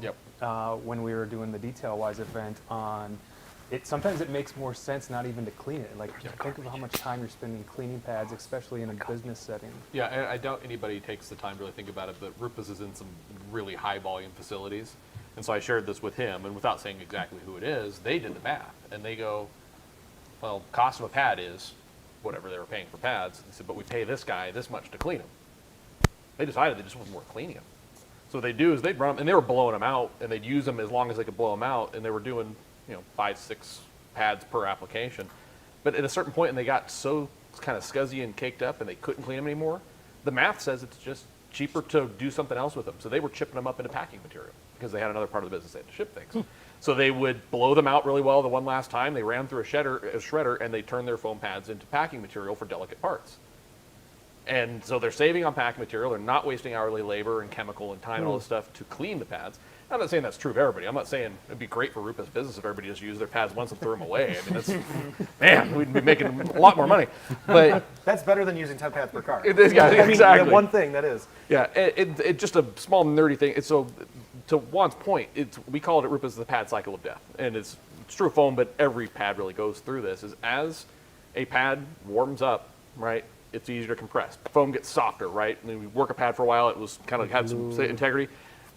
when we were doing the Detail-Wise event on it. Sometimes it makes more sense not even to clean it. Like, think of how much time you're spending cleaning pads, especially in a business setting. Yeah, and I doubt anybody takes the time to really think about it, but Rupes is in some really high volume facilities. And so I shared this with him, and without saying exactly who it is, they did the math. And they go, well, cost of a pad is whatever they were paying for pads. They said, but we pay this guy this much to clean them. They decided they just wasn't worth cleaning them. So what they do is they'd run them, and they were blowing them out, and they'd use them as long as they could blow them out, and they were doing, you know, 5, 6 pads per application. But at a certain point, and they got so kind of scuzzy and caked up, and they couldn't clean them anymore, the math says it's just cheaper to do something else with them. So they were chipping them up into packing material because they had another part of the business they had to ship things. So they would blow them out really well the one last time. They ran through a shredder, and they turned their foam pads into packing material for delicate parts. And so they're saving on packing material. They're not wasting hourly labor and chemical and time and all this stuff to clean the pads. I'm not saying that's true of everybody. I'm not saying it'd be great for Rupes business if everybody just used their pads once and threw them away. I mean, that's, man, we'd be making a lot more money. But that's better than using 10 pads per car. Exactly. I mean, one thing, that is. Yeah, it just a small nerdy thing. It's so, to Juan's point, we call it at Rupes the pad cycle of death. And it's true of foam, but every pad really goes through this. Is as a pad warms up, right, it's easier to compress. Foam gets softer, right? And then we work a pad for a while, it was kind of had some integrity.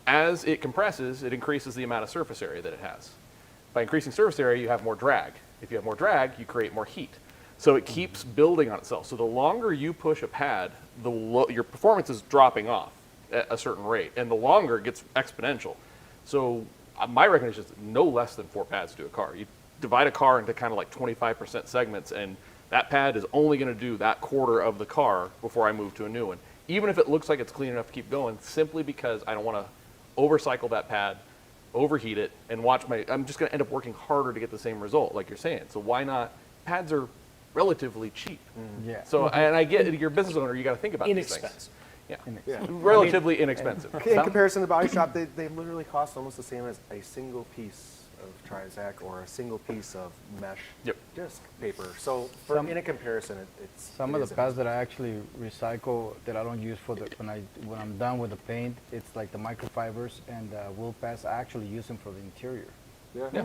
As it compresses, it increases the amount of surface area that it has. By increasing surface area, you have more drag. If you have more drag, you create more heat. So it keeps building on itself. So the longer you push a pad, your performance is dropping off at a certain rate, and the longer it gets exponential. So my recommendation is no less than 4 pads to do a car. You divide a car into kind of like 25% segments, and that pad is only going to do that quarter of the car before I move to a new one. Even if it looks like it's clean enough to keep going, simply because I don't want to overcycle that pad, overheat it, and I'm just going to end up working harder to get the same result, like you're saying. So why not? Pads are relatively cheap. Yeah. So, and I get you're a business owner, you got to think about these things. Inexpensive. Yeah. Yeah. Relatively inexpensive. In comparison to the body shop, they literally cost almost the same as a single piece of TRCREX or a single piece of mesh disc paper. So in a comparison, it's Some of the pads that I actually recycle that I don't use for the when I'm done with the paint, it's like the microfibers and the wool pads. I actually use them for the interior. Yeah. Yeah.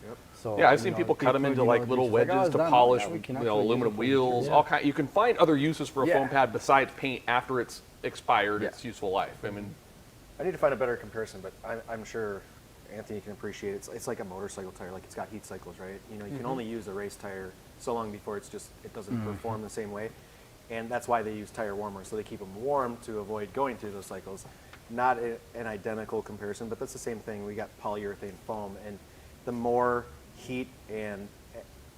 Yep. So Yeah, I've seen people cut them into like little wedges to polish, aluminum wheels. All kind. You can find other uses for a foam pad besides paint after it's expired its useful life. I mean, I need to find a better comparison, but I'm sure Anthony can appreciate it. It's like a motorcycle tire, like it's got heat cycles, right? You know, you can only use a race tire so long before it doesn't perform the same way. And that's why they use tire warmers, so they keep them warm to avoid going through those cycles. Not an identical comparison, but that's the same thing. We got polyurethane foam, and the more heat and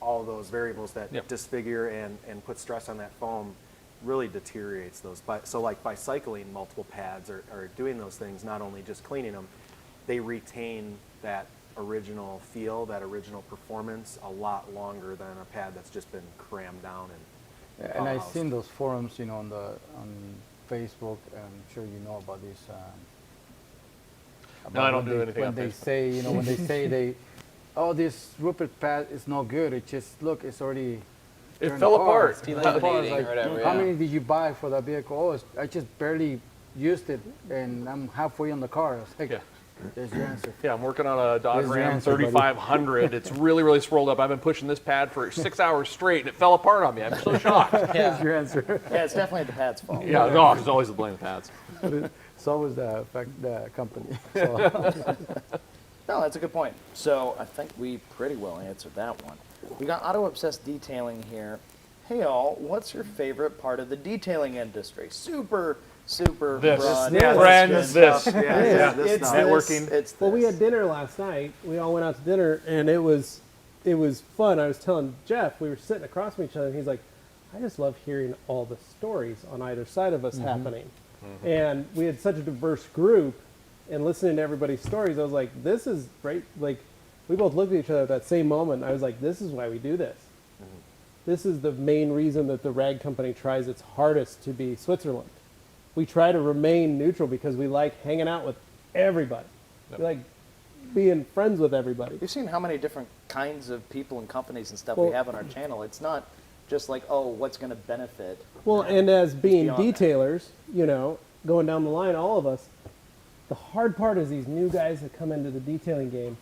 all those variables that disfigure and put stress on that foam really deteriorates those. So like by cycling multiple pads or doing those things, not only just cleaning them, they retain that original feel, that original performance a lot longer than a pad that's just been crammed down And I've seen those forums, you know, on Facebook. I'm sure you know about these. No, I don't do anything When on they Facebook. say, you know, when they say oh, this Rupert pad is no good. It just look, it's already. It fell apart. It's delaminating or whatever, How yeah. many did you buy for that vehicle? Oh, I just barely used it, and I'm halfway on the car. I was like, there's your answer. Yeah, I'm working on a Dodge There's your Ram answer, buddy. 3500. It's really, really swirled up. I've been pushing this pad for 6 hours straight, and it fell apart on me. I'm so shocked. There's your answer. Yeah, it's definitely the pad's fault. Yeah, no, it's always the blame of pads. It's always the company. So. No, that's a good point. So I think we pretty well answered that one. We got Auto Obsessed Detailing here. Hey all, what's your favorite part of the detailing industry? Super broad. Friends, this. It's networking. It's Well, we this. had dinner last night. We all went out to dinner, and it was fun. I was telling Jeff, we were sitting across from each other, and he's like, I just love hearing all the stories on either side of us happening. And we had such a diverse group, and listening to everybody's stories, I was like, this is great. Like, we both looked at each other at that same moment. I was like, this is why we do this. This is the main reason that the rag company tries its hardest to be Switzerland. We try to remain neutral because we like hanging out with everybody. We like being friends with everybody. You've seen how many different kinds of people and companies and stuff Well- we have on our channel. It's not just like, oh, what's going to benefit. Well, No, and as it's being beyond that. detailers, you know, going down the line, all of us, the hard part is these new guys that come into the detailing game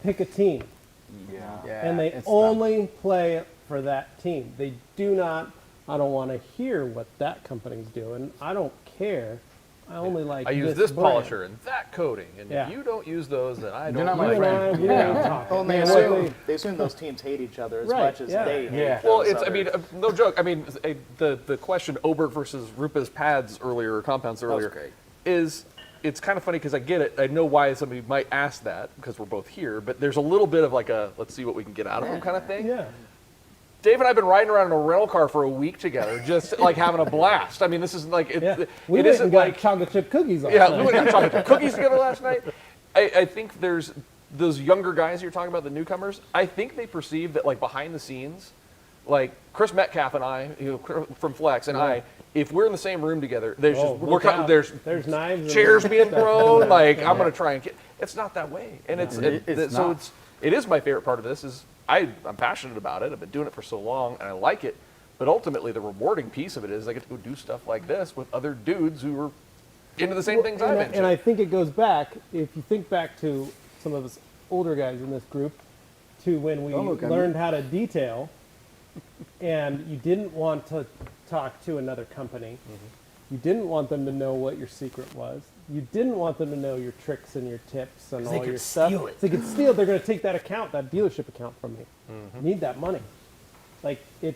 pick a team, and they only play for that team. They do not, I don't want to hear what that company's doing. I don't care. I only like I use this brand. polisher and that coating, and Yeah. if you don't use those, then I You're don't not my like You and I, them. we don't talk. Well, and they Yeah, assume, they assume those teams hate each other as Right, much as yeah. they hate Yeah. Well, those it's, I other- mean, no joke. I mean, the question Oberg versus Rupes pads earlier, or compounds was earlier, great. is, it's kind of funny because I get it. I know why somebody might ask that because we're both here, but there's a little bit of like a, let's see what we can get out of them kind of thing. Yeah. Dave and I have been riding around in a rental car for a week together, just like having a blast. I mean, this is like, Yeah. it We it went isn't and got like, chocolate chip cookies on yeah, we went and got chocolate chip cookies together last night. I think there's those younger guys you're talking about, the newcomers. I think they perceive that like behind the scenes, like Chris Metcalf and I, you know, from Flex and I, if we're in the same room together, there's Oh, just we're look cutting, out. there's knives and chairs stuff. being thrown. Like I'm gonna try and get. It's not that way, and it is my favorite part of this. Is I'm passionate about it. I've been doing it for so long, and I like it. But ultimately, the rewarding piece of it is I get to go do stuff like this with other dudes who are into the same things I'm into. And I think it goes back, if you think back to some of us older guys in this group, to when we Don't look at learned how to detail, and you didn't want to talk to another company. You didn't want them to know what your secret was. You didn't want them to know your tricks and your tips and all your stuff. steal it. They could steal. They're going to take that account, that dealership account from you. You need that money. Like it,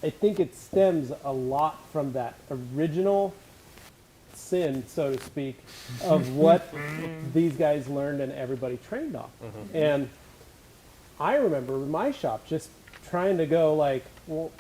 I think it stems a lot from that original sin, so to speak, of what these guys learned and everybody trained off. And I remember in my shop just trying to go like, well,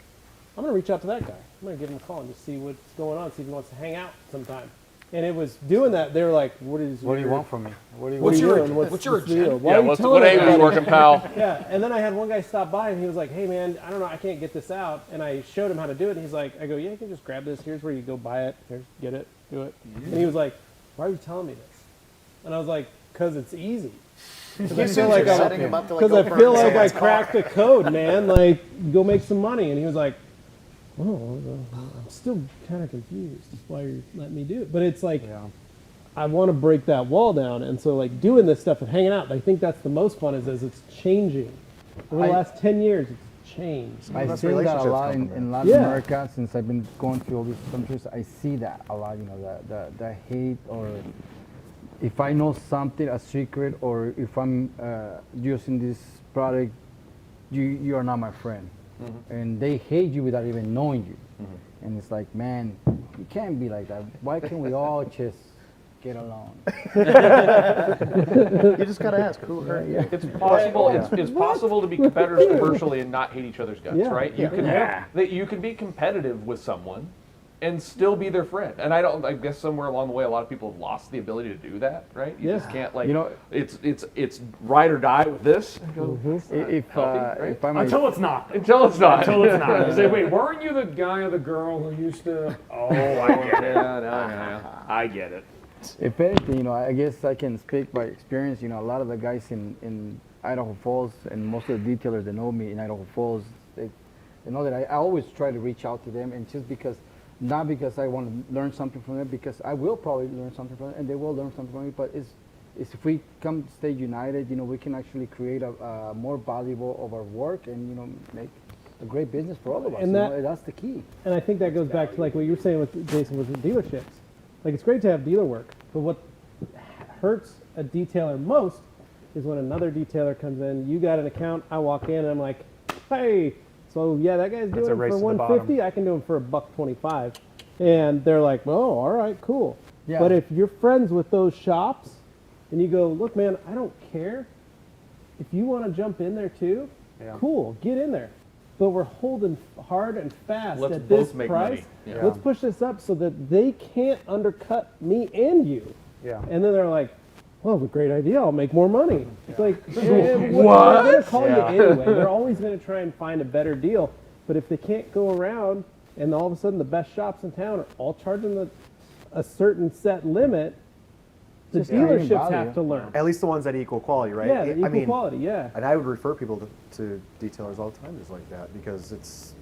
I'm going to reach out to that guy. I'm going to give him a call and just see what's going on, see if he wants to hang out sometime. and it was doing that. They were like, "What do you want from me? What are you doing? what's your the deal? agenda? Why are you what's telling what us Amy's about it?" working, pal? Yeah, and then I had one guy stop by and he was like, "Hey man, I don't know, I can't get this out." And I showed him how to do it. And he's like, "I go, yeah, you can just grab this. Here's where you go buy it. Here's get it, do it." And he was like, "Why are you telling me this?" And I was like, "Cause it's easy." Because I feel like setting him up to, like, because I go feel burn like I someone's car. cracked the code, man. Like, go make some money. And he was like, "Oh, I'm still kind of confused. Why you're letting me do it?" But it's like, I want to break that wall down, and so like doing this stuff and hanging out. I think that's the most fun is as it's changing. Over the last 10 years, it's changed. I That's see that a relationships lot come from in there. Latin Yeah. America since I've been going through all these countries. I see that a lot, you know, the hate, or if I know something, a secret, or if I'm using this product, you are not my friend. And they hate you without even knowing you. And it's like, man, you can't be like that. Why can't we all just get along? You just gotta ask who hurt you. It's possible. It's possible to be competitors commercially and not hate each other's guts, Yeah. right? You can that you can be competitive with someone and still be their friend. And I guess somewhere along the way, a lot of people have lost the ability to do that, right? You just can't, like, You know- it's ride or die with this. I go, If right? if I'm Until it's not. until it's not. Until it's not. You say, wait, weren't you the guy or the girl who used to? Oh, I get it. I get it. If anything, you know, I guess I can speak by experience. You know, a lot of the guys in Idaho Falls and most of the detailers that know me in Idaho Falls, they know that I always try to reach out to them, and just because, not because I want to learn something from them, because I will probably learn something from them, and they will learn something from me. But it's if we come stay united, you know, we can actually create a more valuable of our work, and you know, make a great business for all of us. And you that- know, that's the key. And I think that goes back to like what you were saying with Jason with the dealerships. Like it's great to have dealer work, but what hurts a detailer most is when another detailer comes in. You got an account, I walk in and I'm like, "Hey, so yeah, that guy's doing a it race for to the 150. I can do him for $125." And they're like, "Oh, all right, cool." Yeah. But if you're friends with those shops, and you go, "Look, man, I don't care. If you want to jump in there too, cool, get in there. But we're holding hard and fast Let's at this both make price. money. Yeah. Let's push this up so that they can't undercut me and you." Yeah. And then they're like, "Well, it's a great idea. I'll make more money." It's like, what? They're going to call you anyway. They're always going to try and find a better deal. But if they can't go around and all of a sudden the best shops in town are all charging a certain set limit, the Just creating dealerships value. have to learn. At least the ones that equal quality, right? Yeah, the equal I mean, quality, yeah. and I would refer people to detailers all the time just like that, because it's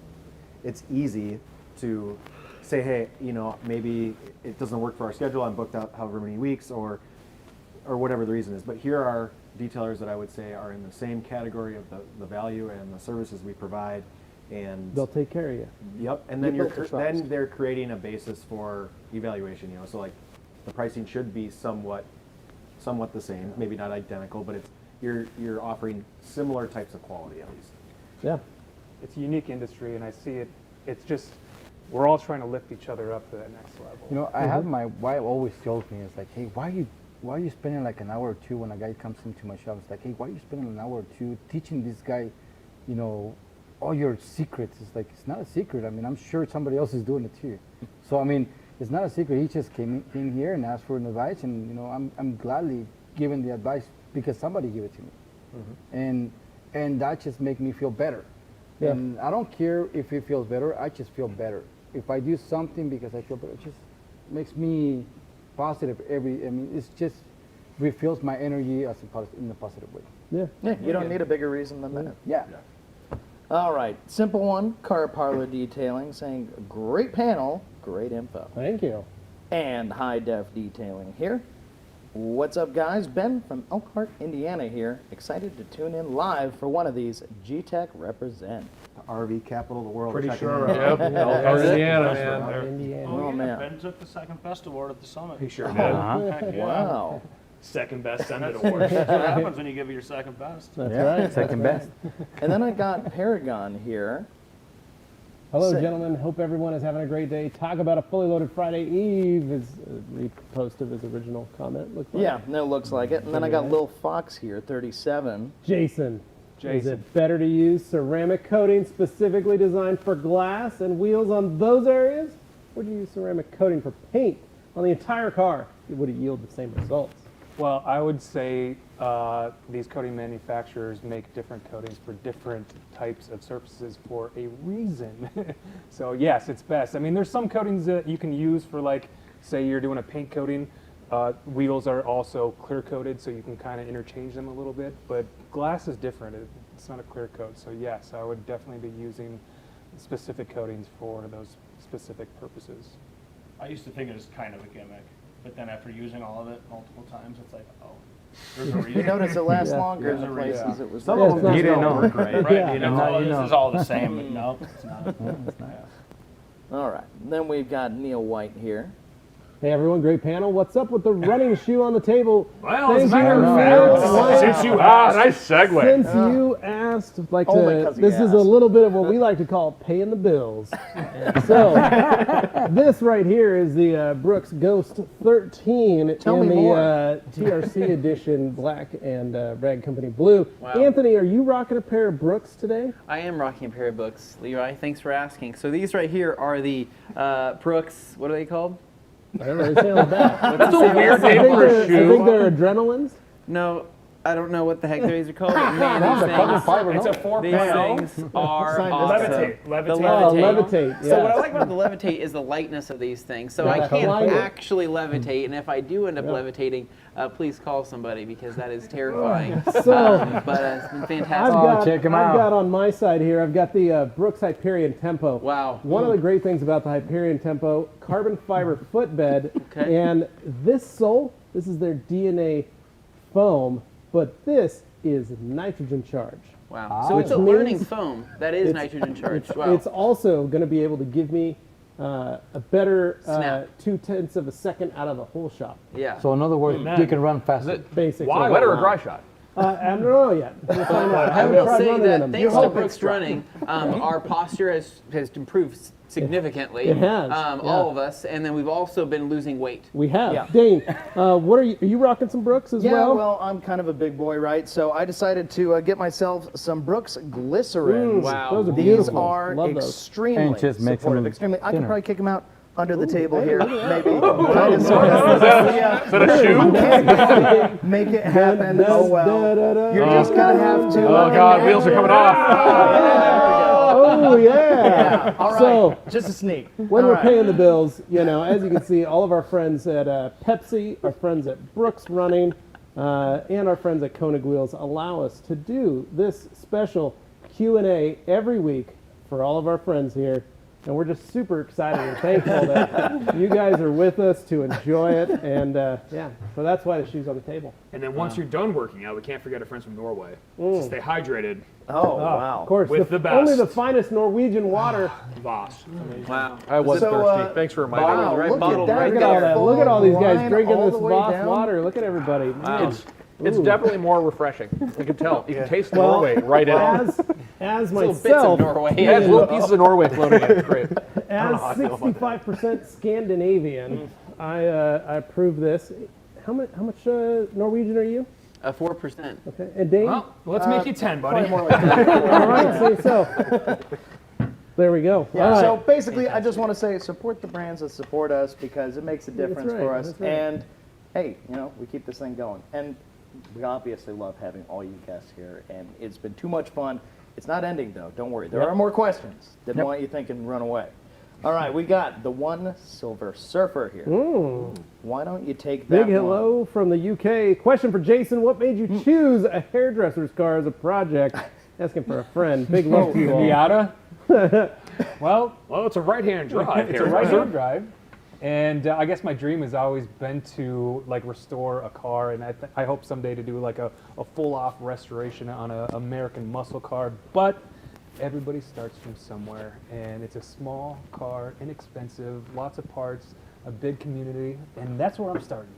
easy to say, hey, you know, maybe it doesn't work for our schedule. I'm booked out however many weeks, or whatever the reason is. But here are detailers that I would say are in the same category of the value and the services we provide, and They'll take care of you. yep. And then Get built for trust. then they're creating a basis for evaluation. You know, so like the pricing should be somewhat the same, maybe not identical, but it's you're offering similar types of quality at least. Yeah. It's a unique industry, and I see it. It's just we're all trying to lift each other up to that next level. You know, I have my wife always tells me, it's like, "Hey, why are you spending like an hour or two when a guy comes into my shop?" It's like, "Hey, why are you spending an hour or two teaching this guy, you know, all your secrets?" It's like, it's not a secret. I mean, I'm sure somebody else is doing it too. So I mean, it's not a secret. He just came here and asked for an advice, and you know, I'm gladly giving the advice because somebody gave it to me, and that just makes me feel better. Yeah. And I don't care if it feels better. I just feel better. If I do something because I feel better, it just makes me positive. I mean, it's just refills my energy in a positive way. Yeah. Yeah, you don't need a bigger reason than that. Yeah. All right, simple one, car parlor detailing, saying great panel, great info. Thank you. And high def detailing here. What's up, guys? Ben from Elkhart, Indiana here. Excited to tune in live for one of these. GTECH represent. The RV capital of the world. Pretty checking sure. in. Yep. Indiana, man. Indiana. Oh, man. Ben took the second best award at the summit. He sure did. Heck yeah. Wow. Second best Senate award. That's what happens when you give it your second best. That's right. Second best. And then I got Paragon here. Hello, Say- gentlemen. Hope everyone is having a great day. Talk about a fully loaded Friday Eve is a repost of his original comment. Looks like. Yeah, no, looks like it. And then I got Lil Fox here, 37. Jason. Is it better to use ceramic coating specifically designed for glass and wheels on those areas? Or do you use ceramic coating for paint on the entire car, it would yield the same results. Well, I would say these coating manufacturers make different coatings for different types of surfaces for a reason. So yes, it's best. I mean, there's some coatings that you can use for, like, say you're doing a paint coating. Wheels are also clear coated, so you can kind of interchange them a little bit. But glass is different. It's not a clear coat. So yes, I would definitely be using specific coatings for those specific purposes. I used to think it was kind of a gimmick, but then after using all of it multiple times, it's like, oh, there's a reason. You notice it lasts longer in There's the a places reason. it was. Some of them You didn't know. Right? Yeah. You know, Now oh, you this know. is all the same, but no, it's not. All right. Then we've got Neil White here. Hey everyone, great panel. What's up with the running shoe on the table? Well, as a Thank matter you of very fact, much. since you asked, nice segue. Since you asked, like Only to, 'cause he this is a asked. little bit of what we like to call paying the bills. So, this right here is the Brooks Ghost 13 Tell in me the more. TRC edition, black and Rag Company blue. Wow. Anthony, are you rocking a pair of Brooks today? I am rocking a pair of books, Levi. Thanks for asking. So these right here are the Brooks. What are they called? I don't know. They say on the back. That's a weird I name think for a they're- I shoe. think they're adrenalines. No, I don't know what the heck these are called. But man, That's these a carbon things, fiber, It's no? a 4.0. these things are Sign this awesome. Levitate. The Levitate. Oh, levitate. levitate. So what I yes. like about the levitate is the lightness of these things. So Yeah, I can't lighter. actually levitate, and if I do end up Yeah. levitating, please call somebody because that is terrifying. So, But it's been I've fantastic. got, check 'em I've out. got on my side here, I've got the Brooks Hyperion Tempo. Wow. One of the great things about the Hyperion Tempo, carbon fiber footbed, Okay. and this sole, this is their DNA foam, but this is nitrogen charge. Wow. So Which it's a learning means foam that is it's- nitrogen charged. Wow. It's also going to be able to give me a better Snap. 0.2 of a second out of the whole shop, yeah. So in other words, Amen. you can run faster. basically. Why? Wet or a dry shot? I don't know yet. We'll find out. I I haven't will tried say running in that them. thanks hope to it's Brooks dry. running, our posture has improved significantly. It has, All yeah. of us, and then we've also been losing weight. We have. Yeah. Dane, what are you rocking some Brooks as Yeah, well? well, I'm kind of a big boy, right? So I decided to get myself some Brooks glycerins. Wow. Those are These beautiful. are Love those. extremely And just make supportive. them Extremely. I can thinner. probably kick them out under the table hey, here, look at maybe. Kind of, sort of. Yeah. Is that a shoe? Make it happen. Oh well. Da-da-da. You're just gonna have to. Oh God, wheels are coming off. Oh yeah. All right. So Just a sneak. when All we're right. paying the bills, as you can see, all of our friends at Pepsi, our friends at Brooks Running, and our friends at Koenig Wheels allow us to do this special Q&A every week for all of our friends here. And we're just super excited and thankful that you guys are with us to enjoy it. And so that's why the shoe's on the table. And then once you're done working out, we can't forget our friends from Norway. To stay hydrated, Oh wow. Of course, With the best. only the finest Norwegian water. Voss. Wow. I was So, thirsty. Thanks for reminding Wow, me. right look bottle at that. right Look at all there. that. Look at all these guys Line drinking all this the way Voss down. water. Look at everybody. Wow. It's Ooh. definitely more refreshing. You can tell. You can taste Well, Norway right in it. As Little bits of myself, Norway. It has little pieces of Norway floating in. It's great. as 65% Scandinavian, I approve this. How much Norwegian are you? 4%. Okay, and Dane. Well, let's make you 10, buddy. Probably more like that. All right, see, so there we go. Yeah, All right. so basically, I just want to say support the brands that support us because it makes a difference right, for us. that's right. And hey, we keep this thing going. And we obviously love having all you guests here, and it's been too much fun. It's not ending though. Don't worry. There are more questions. Didn't want you thinking run away. All right, we got the one Silver Surfer here. Why don't you take that Big hello from the UK. Question for Jason: what made you choose a hairdresser's car as a project? Asking for a friend. Big love to you all. Miata. Well, Well, it's a right-hand drive it's here. a right-hand drive, and I guess my dream has always been to restore a car, and I hope someday to do a full-off restoration on an American muscle car. But everybody starts from somewhere, and it's a small car, inexpensive, lots of parts, a big community, and that's where I'm starting.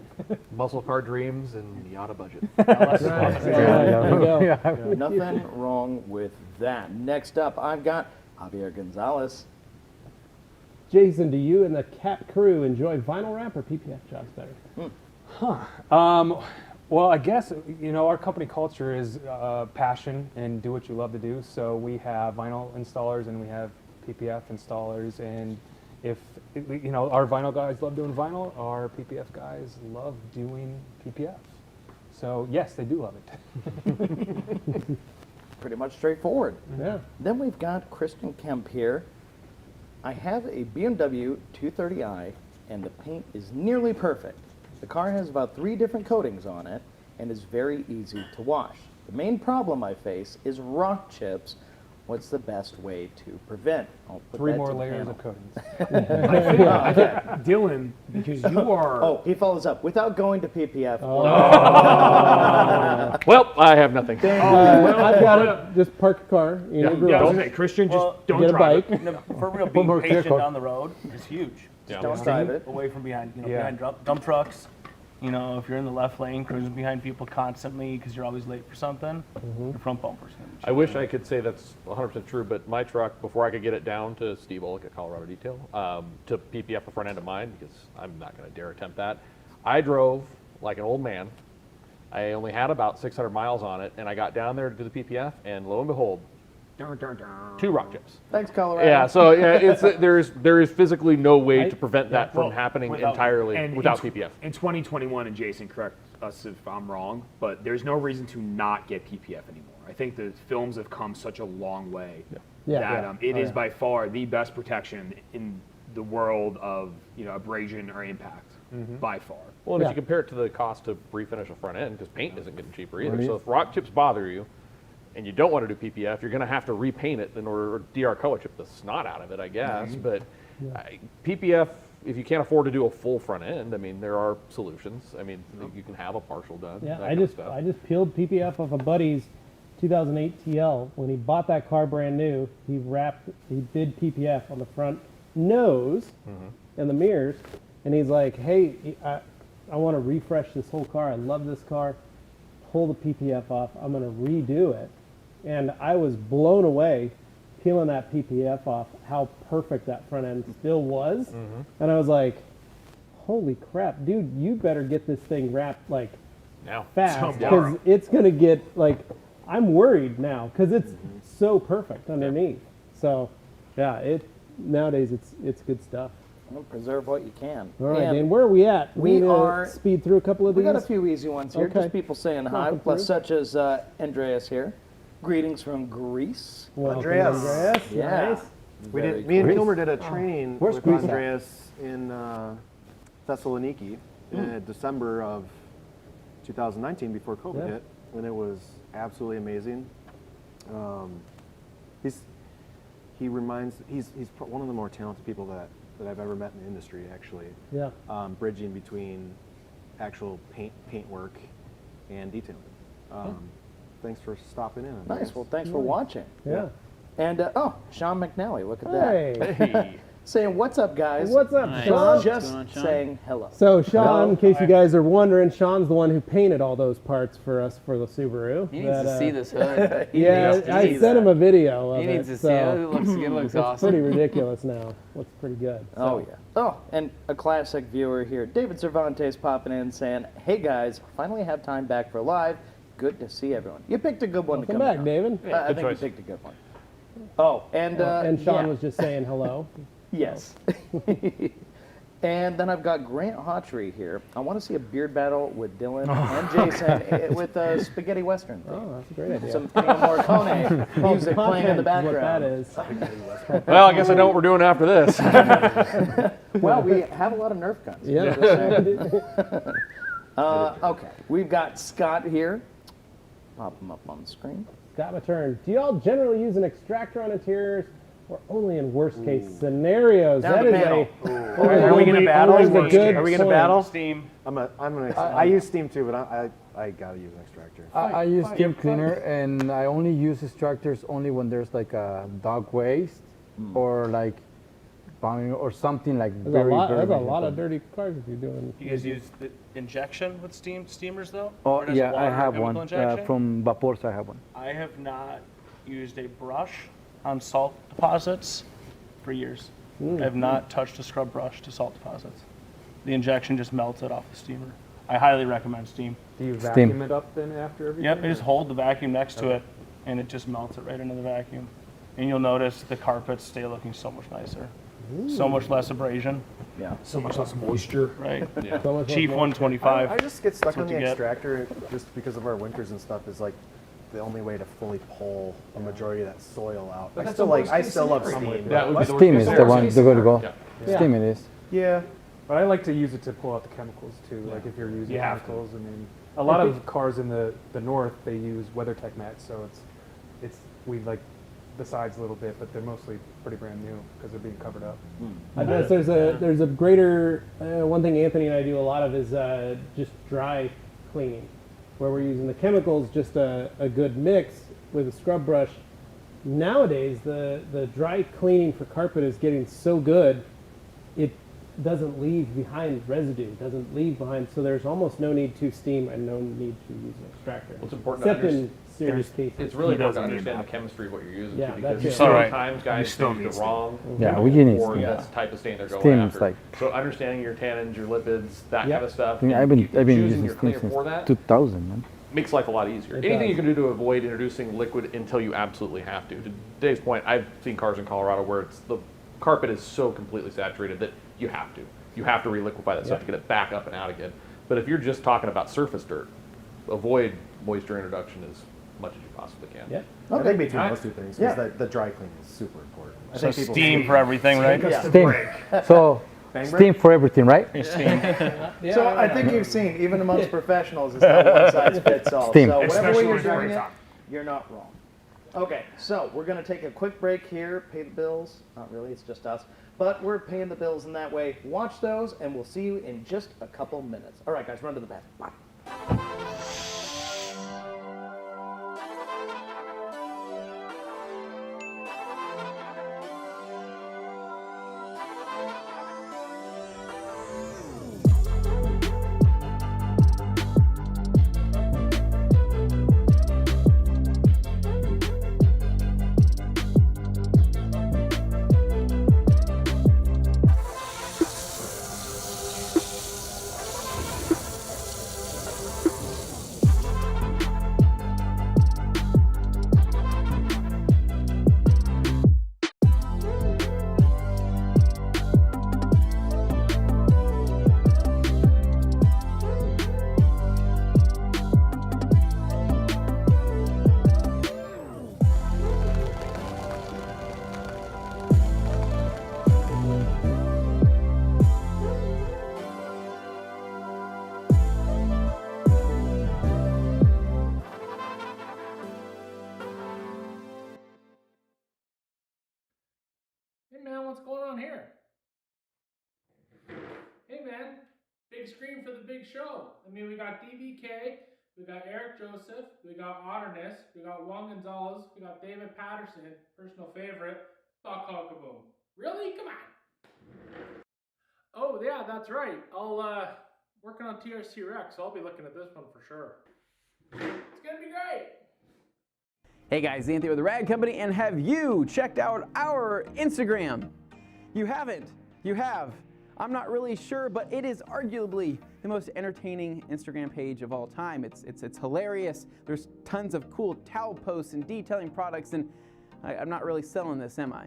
Muscle car dreams and Miata budget. There you go. Nothing wrong with that. Next up, I've got Javier Gonzales. Jason, do you and the Cap crew enjoy vinyl wrap or PPF jobs better? Well, I guess, our company culture is passion and do what you love to do. So we have vinyl installers and we have PPF installers. And, if you know, our vinyl guys love doing vinyl, our PPF guys love doing PPF. So yes, they do love it. Pretty much straightforward. Yeah. Then we've got Kristen Kemp here. I have a BMW 230i, and the paint is nearly perfect. The car has about 3 different coatings on it and is very easy to wash. The main problem I face is rock chips. What's the best way to prevent? I'll put 3 that more to the layers panel. of coatings. I think Dylan, because you are. Oh, he follows up without going to PPF. Well, I have nothing. I've got it. Just park a car in your Yeah, I was garage. gonna say, Christian, just Well, don't get a drive bike. it. No, for real, Put being more clear patient coat. down the road is huge. Yeah. Don't drive it. Away from behind, Yeah. behind dump trucks. You know, if you're in the left lane, cruising behind people constantly because you're always late for something, your front bumper's gonna be I wish I could say that's 100% true, but my truck, before I could get it down to Steve Oberk at Colorado Detail, to PPF the front end of mine, because I'm not going to dare attempt that, I drove like an old man. I only had about 600 miles on it, and I got down there to do the PPF, and lo and behold, 2 rock chips. Thanks, Colorado. Yeah, so yeah, it's there is physically no way to prevent that from Well, happening without- entirely And without in, PPF. In 2021, and Jason, correct us if I'm wrong, but there's no reason to not get PPF anymore. I think the films have come such a long way Yeah. that it is by far the best protection in the world of abrasion or impact, by far. Well, and Yeah. if you compare it to the cost to refinish a front end, because paint isn't getting cheaper either. So if rock chips bother you, and you don't want to do PPF, you're going to have to repaint it in order to DR color chip the snot out of it, I guess. But PPF, if you can't afford to do a full front end, I mean, there are solutions. I mean, you can have a partial done. Yeah, that I kind of just stuff. peeled PPF off a buddy's 2008 TL. When he bought that car brand new, he did PPF on the front nose and the mirrors, and he's like, "Hey, I want to refresh this whole car. I love this car. Pull the PPF off. I'm going to redo it." And I was blown away peeling that PPF off, how perfect that front end still was. And I was like, holy crap, dude, you better get this thing wrapped like Now. fast because it's going to get like, I'm worried now because it's so perfect underneath. So yeah, nowadays it's good stuff. Well, preserve what you can. All right, And Dane, where are we at? we need to are- speed through a couple of we these. got a few easy ones here. Okay. Just people saying hi, Welcome plus through. such as Andreas here. Greetings from Greece. Welcome, Andreas. Andreas. Yeah. Nice. Me and Greece. Kilmer did a training Where's with Greece at? Andreas in Thessaloniki in December of 2019 before COVID Yeah. hit, and it was absolutely amazing. He's one of the more talented people that I've ever met in the industry, actually. Yeah. Bridging between actual paint work and detailing. Thanks for stopping in. Nice. Well, thanks for watching. Yeah. And Sean McNally, look at that. Hey. Hey. Saying, what's up, guys? What's up, Nice. Sean? Just What's going on, Sean? saying hello. So Sean, Hello. in case you guys are wondering, Sean's the one who painted all those parts for us for the Subaru. He needs to see this hood. Yeah, needs to I see sent him that. a video of He it. needs to see so it. It looks It's awesome. pretty ridiculous now. Looks pretty good. Oh, yeah. Oh, and a classic viewer here, David Cervantes popping in saying, hey, guys, finally have time back for live. Good to see everyone. You picked a good one Welcome to come back, in on. David. I think choice. you picked a good one. Oh, and Sean yeah. was just saying hello. Yes. And then I've got Grant Hawtrey here. I want to see a beard battle with Dylan and Jason with a spaghetti western thing. Oh, that's a great idea. Some Ennio Morricone music playing in the Content, what that background. is. Well, I guess I know what we're doing after this. Well, we have a lot of Nerf guns. Yeah. Okay, we've got Scott here. Pop him up on the screen. Got my turn. Do y'all generally use an extractor on interiors or only in worst case scenarios? Down That the is panel. Are we going to battle? always a good Are we going to point. battle? Steam. I use steam too, but I gotta use an extractor. I use steam cleaner, and I only use extractors only when there's like a dog waste or like bombing or something like There's very, a lot, very, there's a very lot of simple. dirty cars if you're doing. You guys use the injection with steamers though? Oh Or does it yeah, I water have chemical one injection? from Vapors. I have one. I have not used a brush on salt deposits for years. I have not touched a scrub brush to salt deposits. The injection just melts it off the steamer. I highly recommend steam. Do you Steam. vacuum it up then after everything? Yep, I just hold the vacuum next to it and it just melts it right into the vacuum. And you'll notice the carpets stay looking so much nicer. So much less abrasion. Yeah. So much less moisture. Right. Yeah. So much Cheap more- 125. I just get stuck That's on what the you get. extractor just because of our winters and stuff is like the only way to fully pull a majority of that soil out. But I that's still the like worst I case still love scenario. steam. That would be the Steam worst is case the one, scenario. the way to go. Yeah. Steam it is. Yeah. But I like to use it to pull out the chemicals too. Like if you're using You have to. chemicals, I mean, a lot of cars in the north they use WeatherTech mats, so we like the sides a little bit, but they're mostly pretty brand new because they're being covered up. I guess there's a greater one thing Anthony and I do a lot of is just dry cleaning, where we're using the chemicals, just a good mix with a scrub brush. Nowadays, the dry cleaning for carpet is getting so good, it doesn't leave behind residue, doesn't leave behind, so there's almost no need to steam and no need to use an extractor. Well, it's important to except in serious cases. It's really He important to doesn't need understand that. the chemistry of what you're using Yeah, too, that's because it. so many Alright. times guys still use need the steam. wrong Yeah, we need or steam. the type of stain they're going Steam is after. like- So understanding your tannins, your lipids, that Yep. kind of stuff. I mean, and I've been choosing using your steam cleaner since for that 2000, man. makes life a lot easier. It Anything does. you can do to avoid introducing liquid until you absolutely have to. To Dave's point, I've seen cars in Colorado where the carpet is so completely saturated that you have to. You have to reliquify that stuff to get it back up and out again. But if you're just talking about surface dirt, avoid moisture introduction as much as you possibly can. Yeah. I think between those two things, Yeah. because the dry cleaning is super important. I So think people steam for everything, right? Yeah. Steam. So, Bang steam for everything, right? Steam. So I think you've seen, even amongst professionals, it's not one size fits all. Steam. So whatever way Especially you're when doing it's it, hot. you're not wrong. Okay, so we're going to take a quick break here, pay the bills. Not really, it's just us. But we're paying the bills in that way. Watch those, and we'll see you in just a couple minutes. All right, guys, run to the bathroom. Bye. Hey man, what's going on here? Hey man, big screen for the big show. I mean, we got DBK, we got Eric Joseph, we got Otterness, we got Juan Gonzales, we got David Patterson, personal favorite, Buck Hogoboom. Really? Come on. Oh yeah, that's right. I'll working on TRCREX, so I'll be looking at this one for sure. It's gonna be great. Hey guys, Anthony with the Rag Company, and have you checked out our Instagram? You haven't? You have. I'm not really sure, but it is arguably the most entertaining Instagram page of all time. It's hilarious. There's tons of cool towel posts and detailing products, and I'm not really selling this, am I?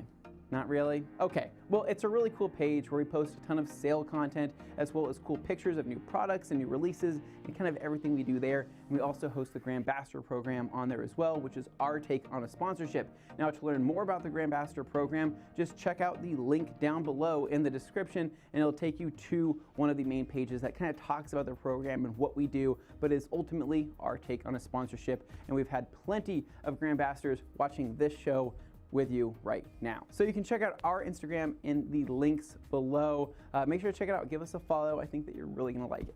Not really? Okay. Well, it's a really cool page where we post a ton of sale content as well as cool pictures of new products and new releases and kind of everything we do there. And we also host the Grand Ambassador program on there as well, which is our take on a sponsorship. Now, to learn more about the Grand Ambassador program, just check out the link down below in the description, and it'll take you to one of the main pages that kind of talks about the program and what we do, but is ultimately our take on a sponsorship. And we've had plenty of Grand Ambassadors watching this show with you right now. So you can check out our Instagram in the links below. Make sure to check it out. Give us a follow. I think that you're really gonna like it.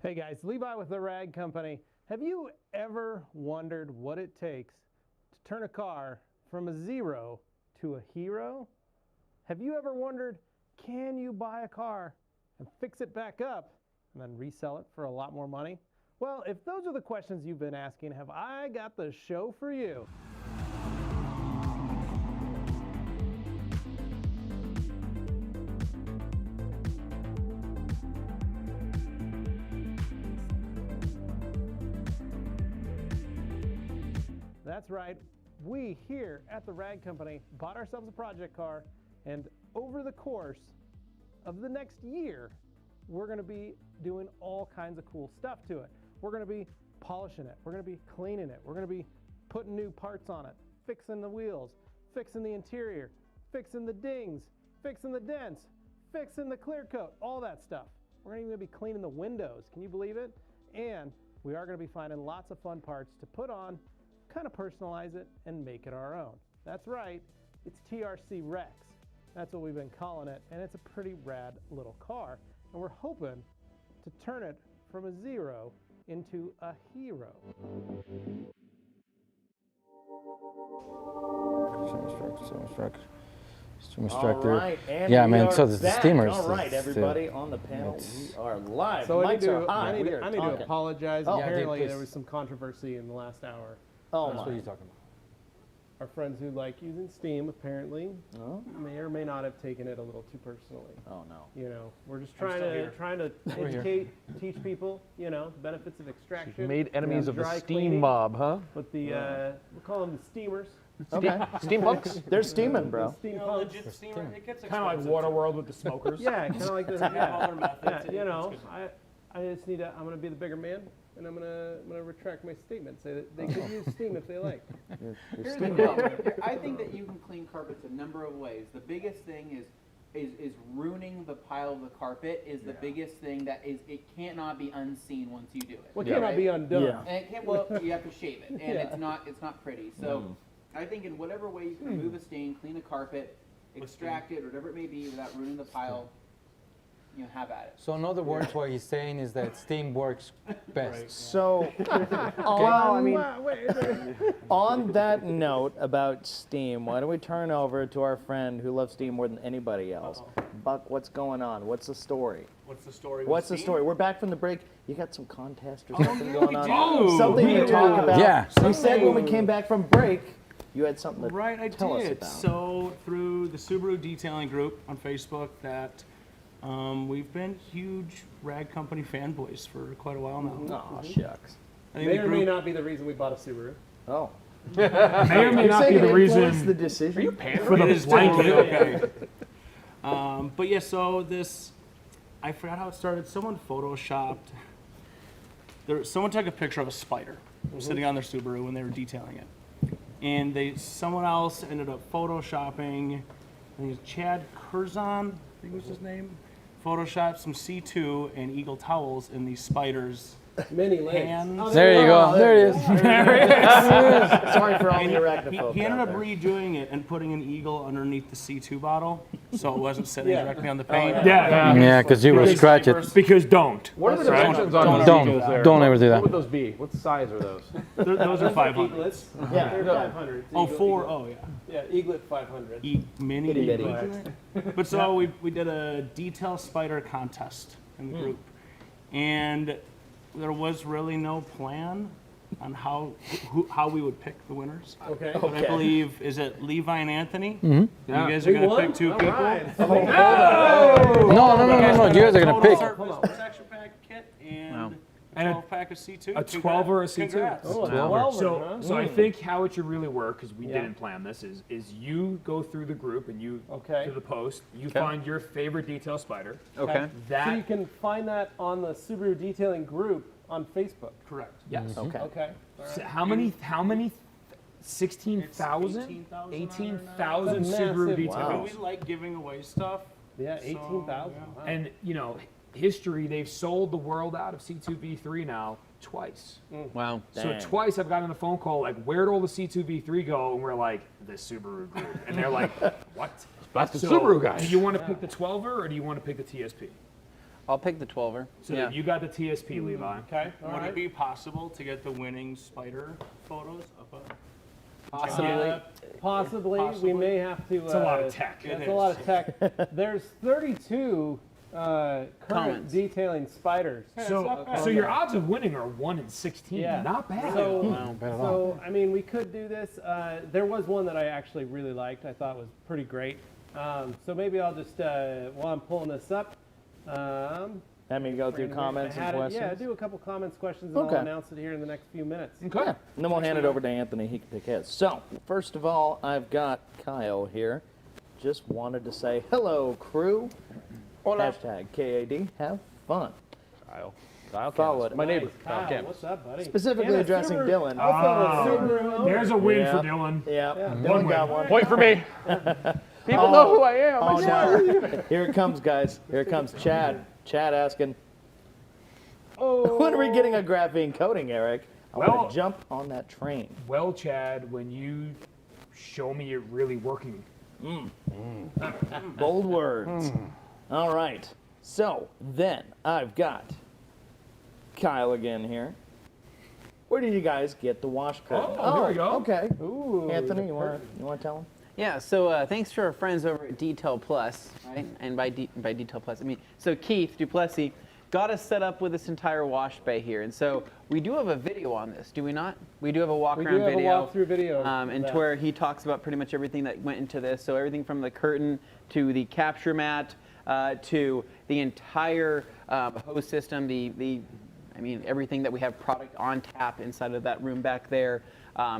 Hey guys, Levi with the Rag Company. Have you ever wondered what it takes to turn a car from a zero to a hero? Have you ever wondered, can you buy a car and fix it back up and then resell it for a lot more money? Well, if those are the questions you've been asking, have I got the show for you. That's right. we here at the Rag Company bought ourselves a project car, and over the course of the next year, we're gonna be doing all kinds of cool stuff to it. We're gonna be polishing it, we're gonna be cleaning it, we're gonna be putting new parts on it, fixing the wheels, fixing the interior, fixing the dings, fixing the dents, fixing the clear coat, all that stuff. We're gonna even be cleaning the windows, can you believe it? And we are gonna be finding lots of fun parts to put on, kind of personalize it, and make it our own. That's right, it's TRCREX. That's what we've been calling it, and it's a pretty rad little car. And we're hoping to turn it from a zero into a hero. All right, and yeah, we man. are So the back. steamers. All right, everybody on the panel, we are live. So I Mics need, are to, hot. I need, We to, are I need to talking. apologize. Oh. Yeah, dude, Apparently please. there was some controversy in the last hour. Oh That's what my. you're talking about. Our friends who like using Steam apparently may or may not have taken it a little too personally. Oh no. You know, we're just still here. trying to educate, teach people, you know, the benefits of extraction. Made enemies of the dry steam cleaning. mob, huh? But the we'll call them the steamers. Okay. Steam punks? They're steaming, bro. Steam You know, pumps. legit steamer, it gets Kind of like expensive, Waterworld with the smokers. Yeah, kind of like this. too. They have Yeah, other methods. yeah, It- you it's know, good. I just need to. I'm gonna be the bigger man, and I'm gonna retract my statement. Say that they could use Steam if they like. Here's the deal. I think that you can clean carpets a number of ways. The biggest thing is ruining the pile of the carpet is the biggest thing that is, it cannot be unseen once you do it. Well, it cannot be undone. Yeah. And it can't, well, you have to shave it, and Yeah. it's not pretty. So I think in whatever way you can remove a stain, clean a carpet, extract it, whatever it may be, without ruining the pile, you know, have at it. So in other words, what he's saying is that Steam works best. So, on that note about Steam, why don't we turn over to our friend who loves Steam more than anybody else? Buck, what's going on? What's the story? What's the story? with What's the Steam? story? We're back from the break. You got some contest or something going on? do. Something We to talk do. about. Yeah. You said when we came back from break, you had something to Right, I tell us did. about. So through the Subaru detailing group on Facebook, that we've been huge Rag Company fanboys for quite a while now. Aw, shucks. I think May the or may group- not be the reason we bought a Subaru. Oh. May or may You're not saying be the it reason. influenced the decision? For the It is blanket. totally okay. But yeah, so this, I forgot how it started. Someone photoshopped. Someone took a picture of a spider sitting on their Subaru when they were detailing it, and someone else ended up photoshopping. I think it was Chad Curzon, I think was his name. Photoshopped some C2 and eagle towels in these spiders. Many legs. Hands. There you go. There it is. Sorry for all the He arachnophobes ended out up there. redoing it and putting an eagle underneath the C2 bottle, so it wasn't sitting directly on the paint. Yeah, because you will scratch it. Because don't. What are the dimensions on those Don't. eagles there? Don't ever do What would that. those be? What size are those? Those are 500. Eaglets. Yeah. They're 500. Oh, four. Oh, yeah. Yeah, Eaglet 500. Mini. Itty bitty. But so we did a detail spider contest in the group, and there was really no plan on how we would pick the winners. Okay. But I believe, is it Levi and Anthony? You guys are We gonna won? pick two All people. right. No. You guys are gonna pick. Surface protection pack kit and And a- 12 pack of C2. A 12 or a C2. Congrats. Oh, a Wow. 12er, So, huh? so I think how it should really work, because we Yeah. didn't plan this, is you go through the group and you Okay. to the post, you find your favorite detail spider. Okay. That So you can find that on the Subaru detailing group on Facebook. Correct. yes. Okay. Okay. So how many 16,000? 18,000. 18,000 That's Subaru massive. details. And we like giving away stuff. Yeah, So, 18,000. yeah. Wow. And you know, history, they've sold the world out of C2V3 now twice. Wow. So Dang. twice I've gotten a phone call like, where'd all the C2V3 go? And we're like, the Subaru group. And they're like, what? That's the So, Subaru guy. do you want to pick the 12er or do you want to pick the TSP? I'll pick the 12er. So you got the TSP, Mm. Levi. Okay. All Would right. it be possible to get the winning spider photos of a Possibly. Possibly. We Possibly. may have to. It's a lot of tech. It That's a lot is. of tech. There's 32 current Comments. detailing spiders. So your odds of winning are 1 in 16. Yeah. Not bad. So I mean, we could do this. There was one that I actually really liked. I thought was pretty great. So maybe I'll just while I'm pulling this up, Let me go through comments and questions. Yeah, do a couple comments, questions, and Okay. I'll announce it here in the next few minutes. Yeah. And then we'll hand it over to Anthony. He can pick his. So, first of all, I've got Kyle here. Just wanted to say hello, crew. Hashtag KAD. Have fun. Kyle Follow it. my neighbor. Kyle, Kyle what's up, buddy? Specifically And a addressing Subaru- Dylan. Also a Subaru. There's a win Yeah. for Dylan. Yeah, Yeah. Dylan got one. Point for me. People know who I am. Oh, no. Here it comes, guys. Here it comes. Chad. Chad asking, when are we getting a graphene coating, Eric? I want Well- to jump on that train. Well, Chad, when you show me it really working. Bold words. All right. So then I've got Kyle again here. Where did you guys get the wash curtain? Oh, here we go. Okay. Ooh, Anthony, you want to tell him? Yeah, so thanks to our friends over at Detail Plus, right? And by Detail Plus, I mean, so Keith Duplessis got us set up with this entire wash bay here. And so we do have a video on this, do we not? We do have a walk We around do have a video. walkthrough video of And that. to where he talks about pretty much everything that went into this. So everything from the curtain to the capture mat to the entire hose system, I mean, everything that we have product on tap inside of that room back there.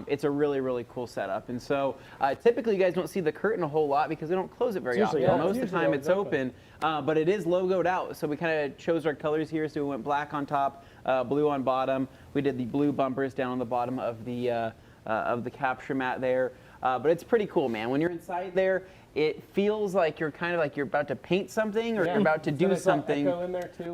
It's a really, really cool setup. And so typically you guys don't see the curtain a whole lot because we don't close it very often. usually Most of the usually time always it's open, but it is logoed out. So we kind of chose our colors here. So we went black on top, blue on bottom. We did the blue bumpers down on the bottom of the capture mat there. But it's pretty cool, man. When you're inside there, it feels like you're kind of like you're about to paint something or you're about to do There's some something. echo in there too.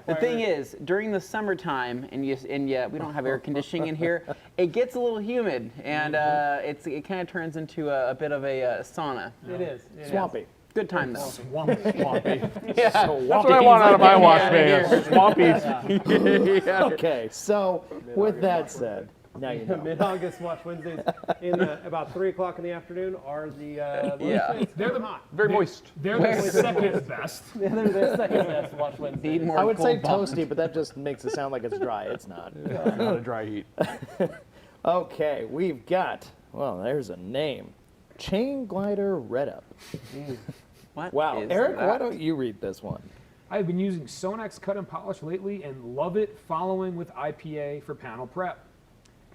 The thing is, during the summertime, and yeah, we don't have air conditioning in here, it gets a little humid, and it kind of turns into a bit of a sauna. It is. Swampy. Good time though. Swampy. Yeah. That's what I want out of my wash bay. Swampy. Okay, so with that said, now you know. Mid-August Wash Wednesdays in about 3 o'clock in the afternoon are the Yeah. They're the hot. Very moist. They're the second best. They're the second best Wash Wednesdays. Need more I would say cold toasty, but that just makes it sound like it's dry. It's not. Not a dry heat. Okay, we've got, well, there's a name. Chain Glider Red Up. What Wow. is Eric, that? why don't you read this one? I've been using Sonex cut and polish lately and love it following with IPA for panel prep.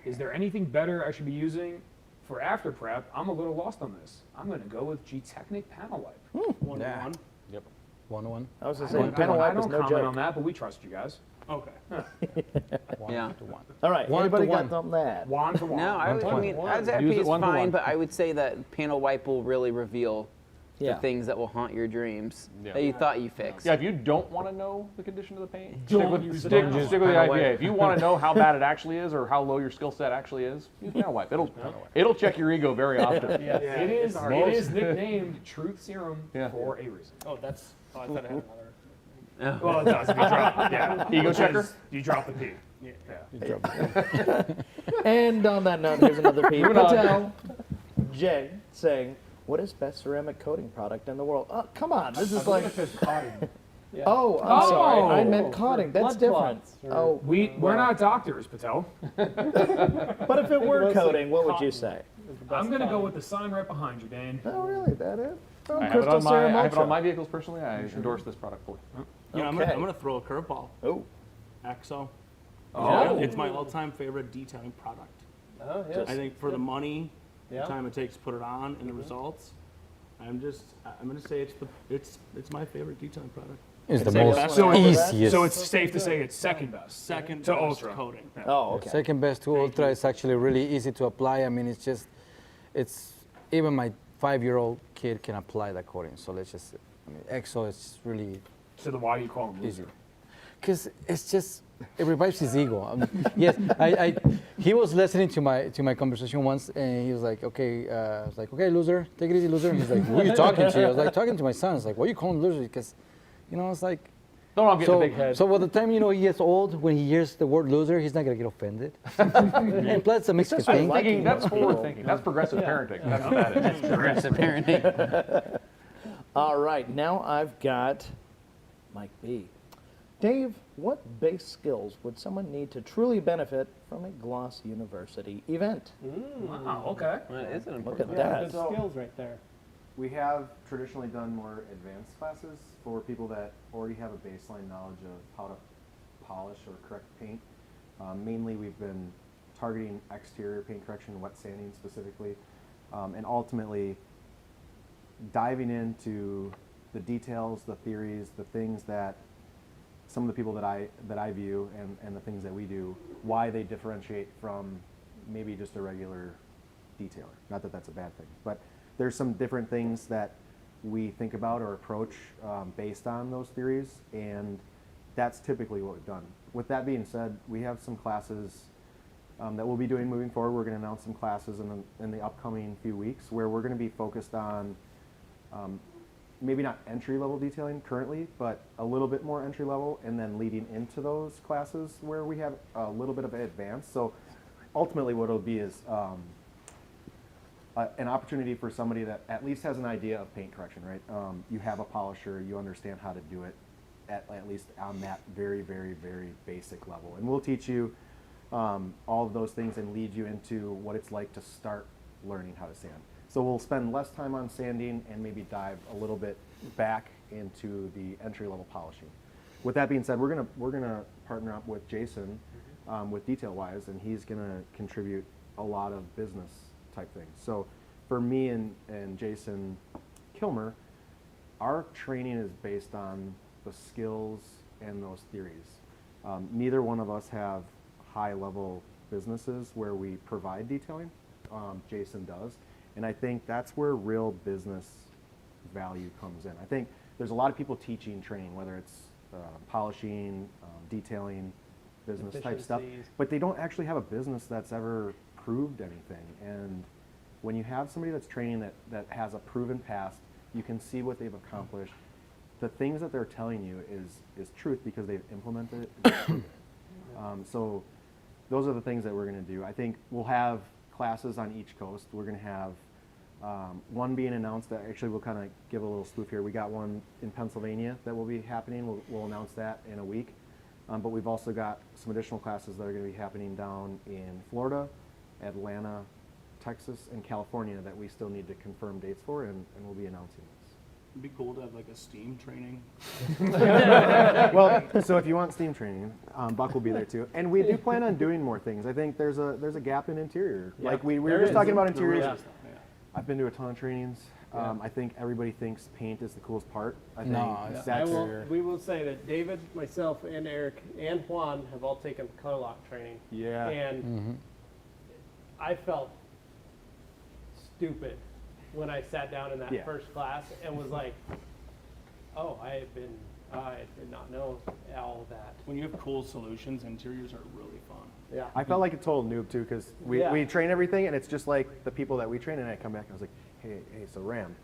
Is there anything better I should be using for after prep? I'm a little lost on this. I'm going to go with GTECHNIQ panel wipe. One. Yep. 1-1. I was going I to say, don't, panel I wipe don't is no comment on joke. that, but we trust you guys. Okay. Yeah. 1-1. All right, 1 to anybody got 1. something to add? Juan to Juan. No, I mean, Use it is 1 to 1. fine, but I would say that panel wipe will really reveal Yeah. the things that will haunt your dreams Yeah. that you thought you fixed. Yeah, if you don't want to know the condition of the paint, Don't stick with, use stick, panel stick with the wipe. IPA. If you want to know how bad it actually is or how low your skill set actually is, use panel wipe. It'll check your ego very often. Yeah. It is nicknamed Truth Serum Yeah. for a reason. Oh, that's. Oh, I thought I had another. Well, it does. If you drop, yeah. Ego checker? You drop the P. Yeah. And on that note, here's another Pete Patel. Jay saying, what is best ceramic coating product in the world? Oh, come on, this is like, oh, I'm sorry, I meant coating, that's blood different. clots or- Oh, We're not doctors, Patel. but if it were coating, what would you say? I'm going to go with the sign right behind you, Dane. Oh, really, that is? From I have, it Crystal on my, Serum I have it Ultra. on my vehicles personally. I endorse this product fully. You know, Okay. I'm gonna throw a curveball. Oh, Axo. Oh. It's my all-time favorite detailing product. Oh, yeah. I think for the money, Yeah. the time it takes to put it on, and the results, I'm gonna say it's my favorite detailing product. It's the Say most that's So, easiest. so it's safe to say it's second best. Second To best Ultra. coating. Oh, okay. Second best to Ultra is actually really easy to apply. I mean, it's even my 5-year-old kid can apply that coating. So let's just, I mean, EXO is really So then why do you call them easy. loser? Because it's just, it revives his ego. Yes, he was listening to my conversation once, and he was like, okay, I was like, okay, loser, take it easy, loser. And he's like, who are you talking to? I was like, talking to my son. It's like, why are you calling him loser? Because, it's like, Don't all get in the big head. so by the time, he gets old, when he hears the word loser, he's not going to get offended. And plus, it's a Mexican thing. Thinking, that's forward thinking. That's progressive parenting. That's what that is. Progressive parenting. All right, now I've got Mike B. Dave, what base skills would someone need to truly benefit from a Gloss University event? Wow, okay. Well, it is an Look important at Yeah, that. good skills right there. We have traditionally done more advanced classes for people that already have a baseline knowledge of how to polish or correct paint. Mainly we've been targeting exterior paint correction, wet sanding specifically, and ultimately diving into the details, the theories, the things that some of the people that I view and the things that we do, why they differentiate from maybe just a regular detailer. Not that that's a bad thing, but there's some different things that we think about or approach based on those theories, and that's typically what we've done. With that being said, we have some classes that we'll be doing moving forward. We're going to announce some classes in the upcoming few weeks where we're going to be focused on maybe not entry-level detailing currently, but a little bit more entry-level, and then leading into those classes where we have a little bit of advanced. So ultimately what it'll be is an opportunity for somebody that at least has an idea of paint correction, right? You have a polisher, you understand how to do it at least on that very, very, very basic level. And we'll teach you all of those things and lead you into what it's like to start learning how to sand. So we'll spend less time on sanding and maybe dive a little bit back into the entry-level polishing. With that being said, we're gonna partner up with Jason with Detail Wise, and he's gonna contribute a lot of business type things. So for me and Jason Kilmer, our training is based on the skills and those theories. Neither one of us have high-level businesses where we provide detailing. Jason does. And I think that's where real business value comes in. I think there's a lot of people teaching training, whether it's polishing, detailing, business type stuff, but they don't actually have a business that's ever proved anything. And when you have somebody that's training that has a proven past, you can see what they've accomplished. The things that they're telling you is truth because they've implemented it. So those are the things that we're going to do. I think we'll have classes on each coast. We're going to have one being announced that actually we'll kind of give a little spoof here. We got one in Pennsylvania that will be happening. We'll announce that in a week. But we've also got some additional classes that are going to be happening down in Florida, Atlanta, Texas, and California that we still need to confirm dates for, and we'll be announcing those. It'd be cool to have like a steam training. Well, so if you want steam training, Buck will be there too. And we do plan on doing more things. I think there's a gap in interior. Yeah, like we were just talking about interiors. Yeah. I've been to a ton of trainings. I think everybody thinks paint is the coolest part. I think we will say that David, myself, and Eric, and Juan have all taken color lock training. Yeah. And I felt stupid when I sat down in that first class and was like, oh, I did not know all of that. When you have cool solutions, interiors are really fun. Yeah. I felt like a total noob too because we train everything and it's just like the people that we train and I come back and I was like, hey, so Ram,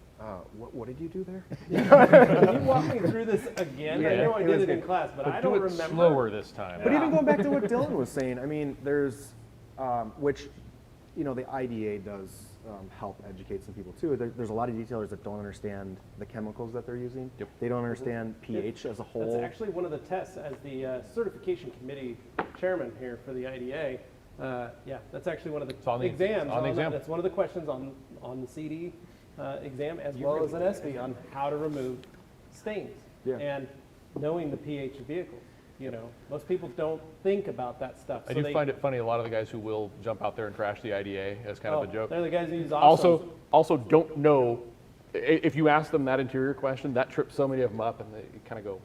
what did you do there? Can you walk me through this again? Yeah, I know I did it in good. class, but I don't remember. Slower this time. But even going back to what Dylan was saying, I mean, there's, which, the IDA does help educate some people too. There's a lot of detailers that don't understand the chemicals that they're using. Yep. They don't understand pH as a whole. That's actually one of the tests as the certification committee chairman here for the IDA. That's actually one of the exams. That's one of the questions on the CD exam as well as an SB on how to remove stains and knowing the pH of vehicles. Most people don't think about that stuff. I do find it funny, a lot of the guys who will jump out there and trash the IDA as kind of a joke. They're the guys who use awesome. Also don't know, if you ask them that interior question, that trips so many of them up and they kind of go,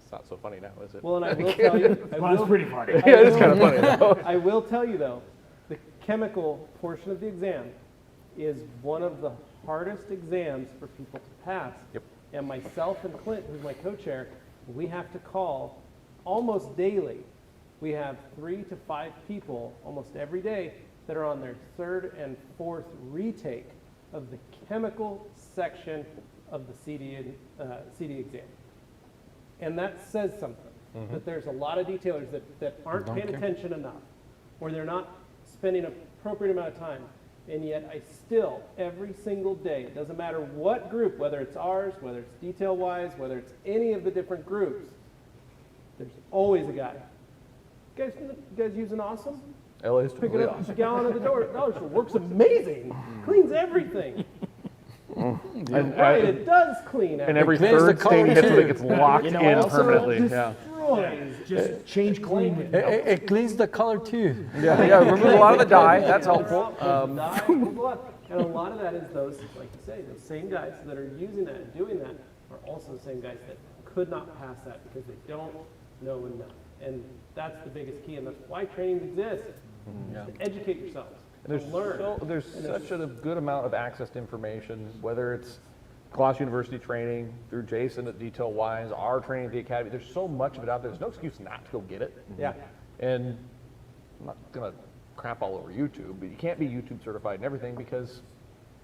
it's not so funny now, is it? Well, and I will tell you. It's pretty funny. Yeah, it's kind of funny though. I will tell you though, the chemical portion of the exam is one of the hardest exams for people to pass. Yep. And myself and Clint, who's my co-chair, we have to call almost daily. We have 3 to 5 people almost every day that are on their 3rd and 4th retake of the chemical section of the CD exam. And that says something, that there's a lot of detailers that aren't paying attention enough, or they're not spending an appropriate amount of time. And yet I still, every single day, it doesn't matter what group, whether it's ours, whether it's Detail Wise, whether it's any of the different groups, there's always a guy. You guys using Awesome? LA's Pick it up, a gallon at the door. Dollar Store works amazing. Cleans everything. Right, it does clean. And every cleans the third stain color gets, too. gets locked in permanently. Yeah. Just change clean. It cleans the color too. Yeah, remove a lot of the dye. That's helpful. And a lot of that is those, like you say, those same guys that are using that and doing that are also the same guys that could not pass that because they don't know enough. And that's the biggest key, and that's why trainings exist. To educate yourselves. There's learn. there's such a good amount of access to information, whether it's Colossus University training, through Jason at Detail Wise, our training at the Academy. There's so much of it out there. There's no excuse not to go get it. Yeah. And I'm not going to crap all over YouTube, but you can't be YouTube certified and everything because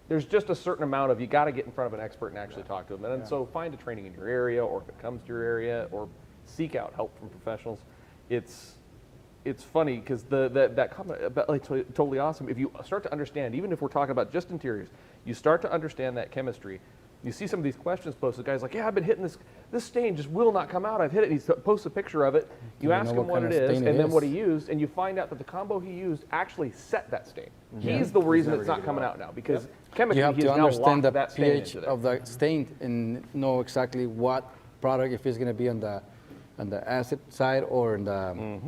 there's just a certain amount of, you got to get in front of an expert and actually talk to them. And so find a training in your area, or if it comes to your area, or seek out help from professionals. It's funny because that comment about like totally awesome. If you start to understand, even if we're talking about just interiors, you start to understand that chemistry. You see some of these questions posted. The guy's like, yeah, I've been hitting this stain just will not come out. I've hit it. And he posts a picture of it. You ask him what it is, and then what he used, and you find out that the combo he used actually set that stain. He's the reason it's not coming out now because chemically You have he to has now understand the locked that stain pH into there. of the stain and know exactly what product, if it's going to be on the acid side or in the.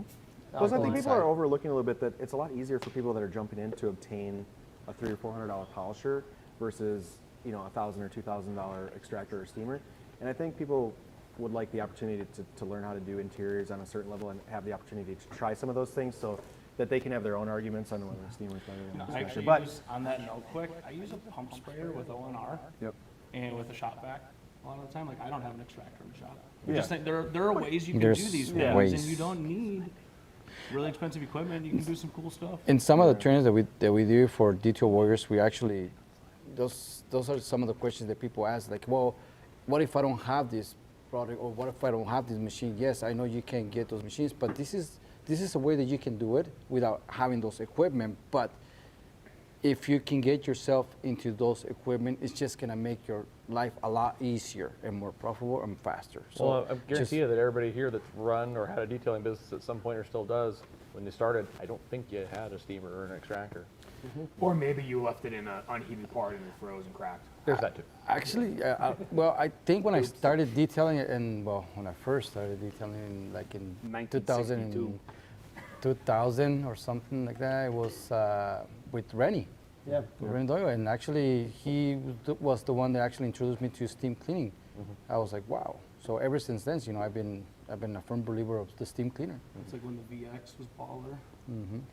Plus, I think people side. are overlooking a little bit that it's a lot easier for people that are jumping in to obtain a $300 or $400 polisher versus $1,000 or $2,000 extractor or steamer. And I think people would like the opportunity to learn how to do interiors on a certain level and have the opportunity to try some of those things so that they can have their own arguments on whether a steamer is better than an I extractor. actually use, on that note quick, I use a pump sprayer with ONR Yep. and with a shop vac a lot of the time. Like, I don't have an extractor in the shop. I Yeah. just think there are ways you can There's do these ways. things, and you don't need really expensive equipment. You can do some cool stuff. In some of the trainings that we do for detail warriors, we actually those are some of the questions that people ask. Like, well, what if I don't have this product, or what if I don't have this machine? Yes, I know you can get those machines, but this is a way that you can do it without having those equipment. But if you can get yourself into those equipment, it's just gonna make your life a lot easier and more profitable and faster. So Well, I guarantee you that everybody here that's run or had a detailing business at some point or still does, when you started, I don't think you had a steamer or an extractor. Or maybe you left it in an unheated part and it froze and cracked. There's that too. Actually, well, I think when I started detailing it, and well, when I first started detailing in like in 2000 or something like that, it was with Rennie. Yeah. With Rennie Doyle, and actually he was the one that actually introduced me to steam cleaning. I was like, wow. So ever since then, I've been a firm believer of the steam cleaner. It's like when the VX was baller.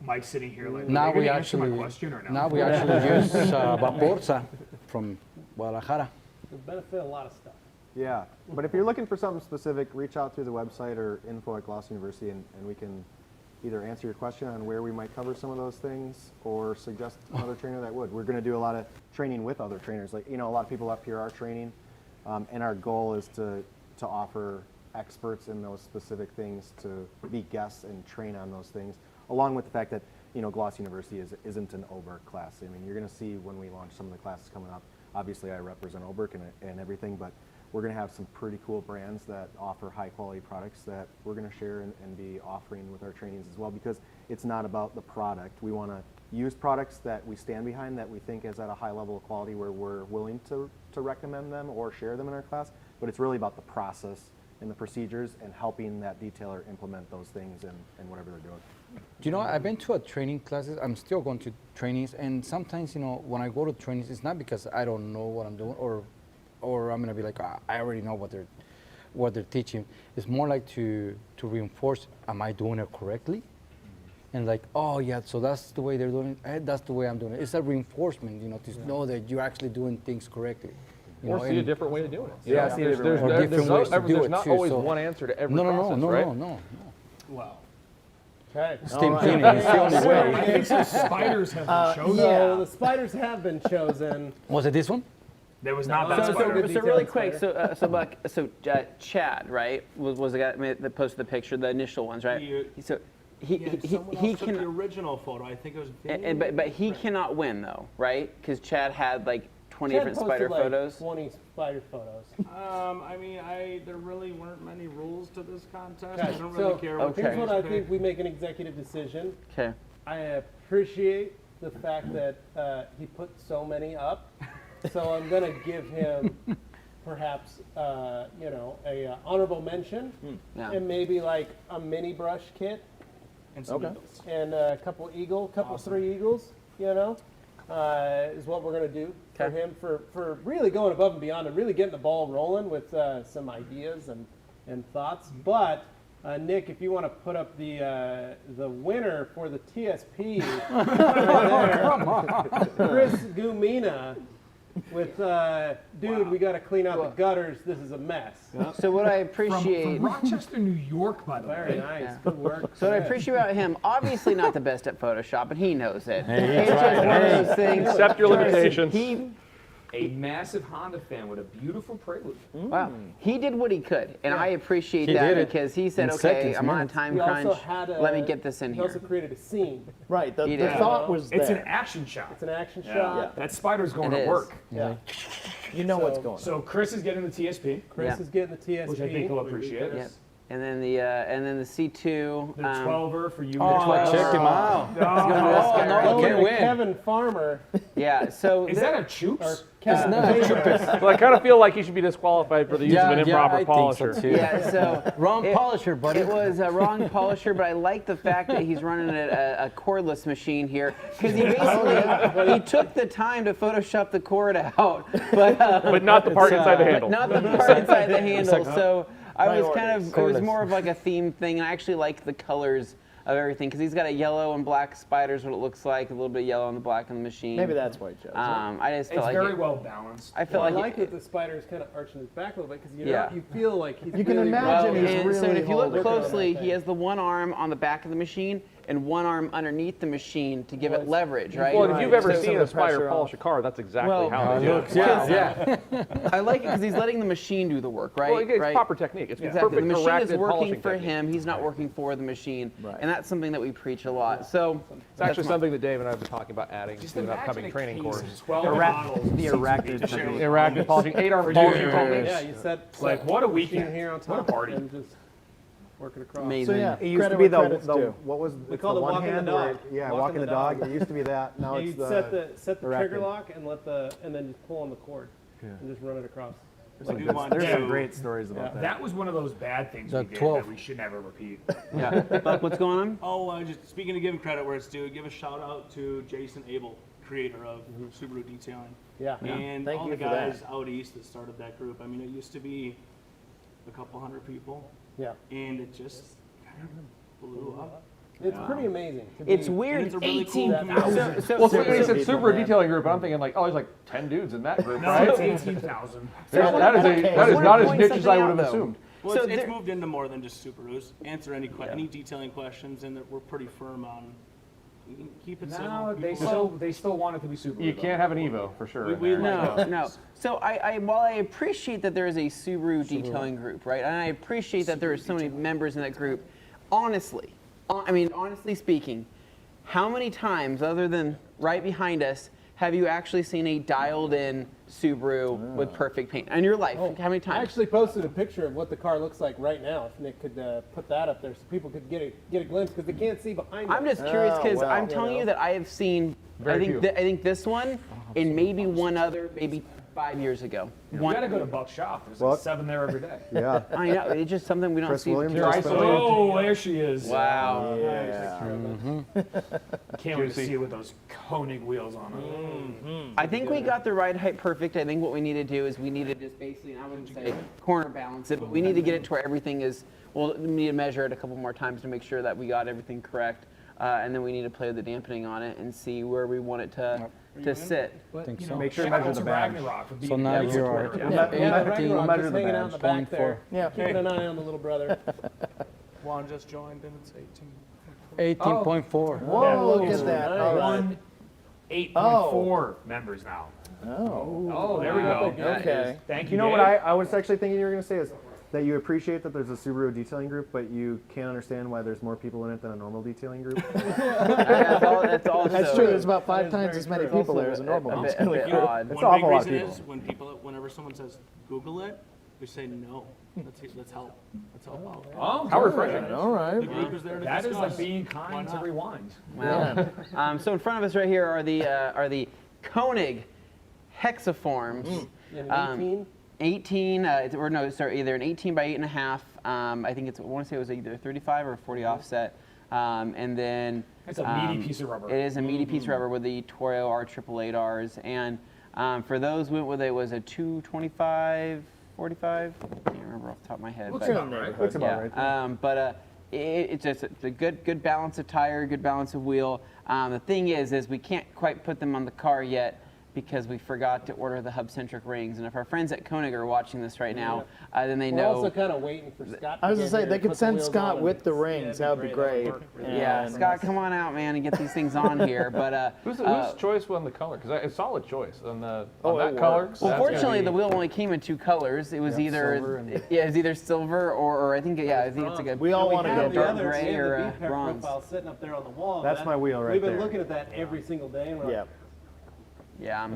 Mike's sitting here like, Now are they we gonna answer my actually question or no? now we actually use Vaporza from Guadalajara. It benefit a lot of stuff. Yeah, but if you're looking for something specific, reach out through the website or info@Gloss University, and we can either answer your question on where we might cover some of those things or suggest another trainer that would. We're going to do a lot of training with other trainers. Like, a lot of people up here are training, and our goal is to offer experts in those specific things to be guests and train on those things, along with the fact that, Gloss University isn't an Oberk class. I mean, you're going to see when we launch some of the classes coming up. Obviously, I represent Oberk and everything, but we're going to have some pretty cool brands that offer high-quality products that we're going to share and be offering with our trainings as well, because it's not about the product. We want to use products that we stand behind, that we think is at a high level of quality where we're willing to recommend them or share them in our class, but it's really about the process and the procedures and helping that detailer implement those things in whatever they're doing. I've been to a training classes. I'm still going to trainings, and sometimes, when I go to trainings, it's not because I don't know what I'm doing or I'm gonna be like, I already know what they're teaching. It's more like to reinforce, am I doing it correctly? And like, oh yeah, so that's the way they're doing it. That's the way I'm doing it. It's a reinforcement, to know that you're actually doing things correctly. Or see a different way of doing it. Yeah, see a different way. Or different ways to do There's it not too, always so- one answer to every process, right? No. Wow. Okay. Steam cleaning is the only I way. think some spiders have been chosen. So the spiders have been chosen. Was it this one? There was not that So- spider. so really detailed quick, spider. Chad, right, was the guy that posted the picture, the initial ones, right? So Someone he else took the can, original photo. I think it was. but he cannot win though, right? Because Chad had like 20 Chad different posted, spider like, photos. 20 spider photos. There really weren't many rules to this contest. Okay, I don't so really care what here's you what I pick. think we make an executive decision. Okay. I appreciate the fact that he put so many up. So I'm going to give him perhaps, you know, a honorable mention, Yeah. and maybe like a mini brush kit, And some eagles. and a couple three eagles, you know, is what we're going to do for him for really going above and beyond and really getting the ball rolling with some ideas and thoughts. But Nick, if you want to put up the winner for the TSP, right there, Chris Gumina, with dude, we got to clean out the gutters. This is a mess. So what I appreciate. From Rochester, New York, by the way. Very nice. Good work. So what I appreciate about him, obviously not the best at Photoshop, and he knows it. It's just one of those things. Accept your limitations. A massive Honda fan with a beautiful Prelude. Wow, he did what he could, and I appreciate He that did it because he said, in "Okay, seconds, I'm on a minutes." time He crunch. also had Let me get this in He here." also created a scene. Right. The He did. thought was there. It's an action shot. It's an action Yeah. shot. That spider's going It to is. work. Yeah. You know what's So- going on. So Chris is getting the TSP, Chris Yeah. is getting the TSP. which I think he'll appreciate. Yep. And then the C2. The 12er for you. Oh, Check him out. He's going to this guy right Going Can't to win. Kevin Farmer. Yeah. So Is that a Choops? Kevin Farmer. So I kind of feel like he should be disqualified for the use of an improper I polisher. think so too. Yeah. So Wrong polisher, buddy. it was a wrong polisher, but I like the fact that he's running a cordless machine here because he basically he took the time to Photoshop the cord out, But not the part inside the handle. not the part inside the handle. So I was kind of, it was Cordless. more of like a theme thing. I actually like the colors of everything because he's got a yellow and black spiders, what it looks like, a little bit of yellow on the black on the machine. Maybe that's why he chose it. I just It's felt like very it, well balanced. I felt I like like that the spider is kind of arching his back a little bit because Yeah. you feel like he's You can really imagine well, he's and so really if you look holding closely, that he has the one arm on the back of the machine and one arm underneath the machine to give Well, it leverage, right? Well, if you've ever Take some seen of a the pressure spider off. polish a car, that's exactly Well, how they do it. Yeah. I like it because he's letting the machine do the work, right? Well, it's right? proper technique. It's Exactly. perfect The machine is corrected working polishing for technique. him. He's not working for the machine, Right. and that's something that we preach a lot. So It's actually something that Dave and I have been talking about adding to an upcoming training course. 12 models. The erected. Erratic polishing, 8-arm polishing techniques. Yeah, you set Like, what a machine weekend. here on What a top party. and just work it across. amazing. So yeah, It used credit to be where credit's the due. what was We it's call the it one walking the hand dog. where yeah Walking walking the the dog. dog. It used to be that. Now Yeah, it's you the set the erected. trigger lock and and then just pull on the cord and just run it across. There's some great stories about that. That was one of those bad things The we did 12. that we should never repeat. Yeah. Buck, what's going on? Oh, just speaking of giving credit where it's due, give a shout out to Jason Abel, creator of Subaru Detailing. Yeah. And Thank all you the for that. guys out east that started that group. I mean, it used to be a couple hundred people, Yeah. and it just kind of blew up. It's pretty amazing. to It's be- weird. It's a really cool 18,000. So, Well, so, when he said people, Subaru man. detailing group, I'm thinking like, oh, there's like 10 dudes in that group, No, right? it's 18,000. That is wanna not as point niche as I something would out, have though. assumed. Well, So it's there- moved into more than just Subarus. Answer any detailing questions, and that we're pretty firm on. You can keep it No, simple. they still want it to be super. You can't have an Evo for sure. in We there. no, no. So while I appreciate that there is a Subaru detailing group, right, and I appreciate that there are so many members in that group, honestly, honestly speaking, how many times, other than right behind us, have you actually seen a dialed-in Subaru with perfect paint in your life? How many I times? actually posted a picture of what the car looks like right now. If Nick could put that up there, so people could get a glimpse because they can't see behind. I'm us. just curious because well, I'm telling you that I have seen. I think I think this one and maybe one other, maybe 5 years ago. You One, gotta go to BUKS shop. There's Well- like 7 there every day. Yeah. I know it's just something we don't Chris see. Williams. Oh, there she is. Wow. Can't wait to see it with those Koenig wheels on it. I think we got the ride height perfect. I think what we need to do is we need to just basically, and I wouldn't say corner balance it, but we need to get it to where everything is, well, we need to measure it a couple more times to make sure that we got everything correct. And then we need to play with the dampening on it and see where we want it to sit. think You so. know, Make sure you shout measure out the to badge. Ragnarok for being So now very you're supportive. at Yeah, 18. Ragnarok measure just the hanging out in the back 0.4. there. Yeah. Keeping an eye on the little brother. Juan just joined, and it's 18. 18.4. Whoa, look at that. Nice. All right. 8.4 members now. Oh, there we go. Okay. Thank you. You know what Dave. I was actually thinking you were going to say is that you appreciate that there's a Subaru detailing group, but you can't understand why there's more people in it than a normal detailing group. That's also That's true. There's about 5 is times very as many true. people there as a normal a bit, detailing group. odd. It's One an big awful lot of reason people. is whenever someone says Google it, we say no. Let's help. Let's help out. Oh, How refreshing. All right. The group is there to that is discuss. like being Why kind to not? rewind. Wow. So in front of us right here are the Koenig hexaforms. In an 18? 18, either an 18 by 8.5. I think I want to say it was either 35 or 40 offset. And then It's a meaty piece of rubber. It is a meaty piece of rubber with the Toro R888Rs. And for those, went with it was a 225, 45. I can't remember off the top of my head. Looks about right. Looks about right. It's a good balance of tire, good balance of wheel. The thing is we can't quite put them on the car yet because we forgot to order the hub-centric rings. And if our friends at Koenig are watching this right now, then they We're know. also kind of waiting for Scott. I was to gonna say get here they to could put the send wheels Scott on with them. the rings. That would be great. Yeah, And- Scott, come on out, man, and get these things on here. But Whose choice won the color? Because it's solid choice on the Oh, on it that color. works. well, fortunately, the wheel only came in 2 colors. It was silver either and- it was either silver or I think it's a We all want to have go the dark other gray and or the B-Pack bronze. profile sitting up there on the wall. That's my wheel right We've been there. looking at that every single day, and we're Yeah, like, Yeah.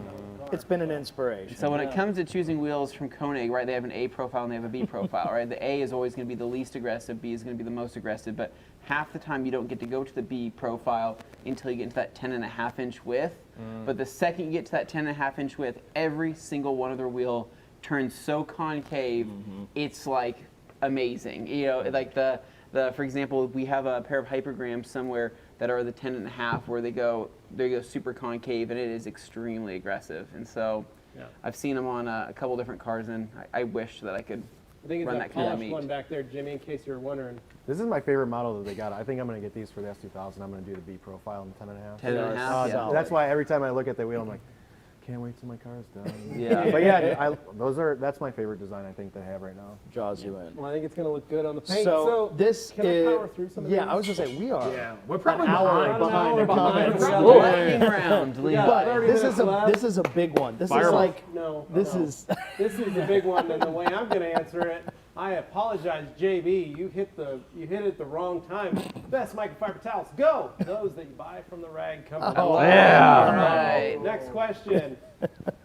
it's been an inspiration. So when it comes to choosing wheels from Koenig, right, they have an A profile and they have a B profile, right? The A is always going to be the least aggressive, B is going to be the most aggressive, but half the time you don't get to go to the B profile until you get into that 10.5-inch width. But the second you get to that 10.5-inch width, every single one of their wheel turns so concave, it's like amazing. You know, like for example, we have a pair of hypergrams somewhere that are the 10.5 where they go super concave, and it is extremely aggressive. And so I've seen them on a couple different cars, and I wish that I could I think it's run that that kind of polished meat. one back there, Jimmy, in case you're wondering. This is my favorite model that they got. I think I'm going to get these for the S2000. I'm going to do the B profile in 10.5. 10.5, yeah. That's why every time I look at the wheel, I'm like, can't wait till my car's done. Yeah. But yeah, that's my favorite design I think they have right now. Draws you in. Well, I think it's going to look good on the paint. So this can I is power through some of yeah. these? I was gonna say we are We're an probably hour behind the comments. We're Lightning round, Lee. got But 30 this minutes is left. this is a big one. This Fire is them. like No. this no. is This is the big one, and the way I'm going to answer it, I apologize, JB. You hit it at the wrong time. Best microfiber towels, go! Those that you buy from the rag company. All right. Next question.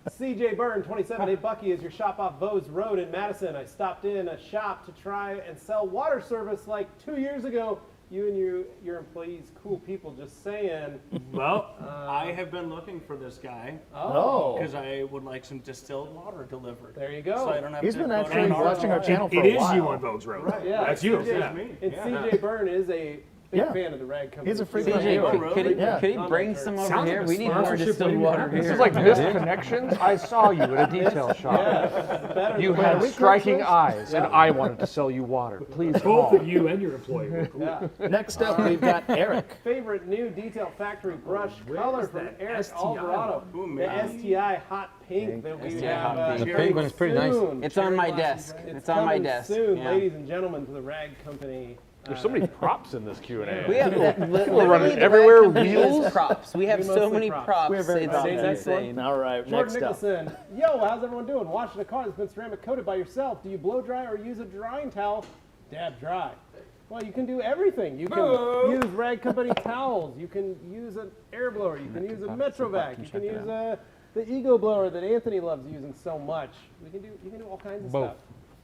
CJ Byrne, 27. Hey, Bucky, is your shop off Vose Road in Madison? I stopped in a shop to try and sell water service like 2 years ago. You and your employees, cool people, just saying. Well, I have been looking for this guy oh. because I would like some distilled water delivered. There you go. So I don't have He's to been go actually down our watching our road. channel for It a is while. you on Vogue's Road. Right, yeah. That's you. CJ Yeah. And CJ Byrne is a big Yeah. fan of the rag company. He's a frequent CJ, viewer. could he bring some over Sounds here? like a We need more sponsorship distilled waiting to water happen. here. This is like missed connections. I saw you at a detail shop. Better You than had that. striking eyes, and I wanted to sell you water. Please Both call. of you and your employee were cool. Yeah. Next up, we've got Eric. Favorite new detail factory brush color Where's from that Eric STI Alvarado. one? The STI hot pink that we STI have. hot pink. The pink one is pretty nice. soon. It's on my desk. It's on my coming desk. soon, Yeah. ladies and gentlemen, to the rag company. There's so many props in this Q&A. We have People running everywhere, wheels. props. We have We so mostly many props. props. We're very It's proud. Next one. insane. All right, Jordan next up. Nicholson, yo, how's everyone doing? Washing a car that's been ceramic coated by yourself. Do you blow dry or use a drying towel? Dab dry. Well, you can do everything. You can use rag company towels. You can use an air blower. You can use a Metrovac. You can use the Ego blower that Anthony loves using so much. You can do all kinds of Both stuff.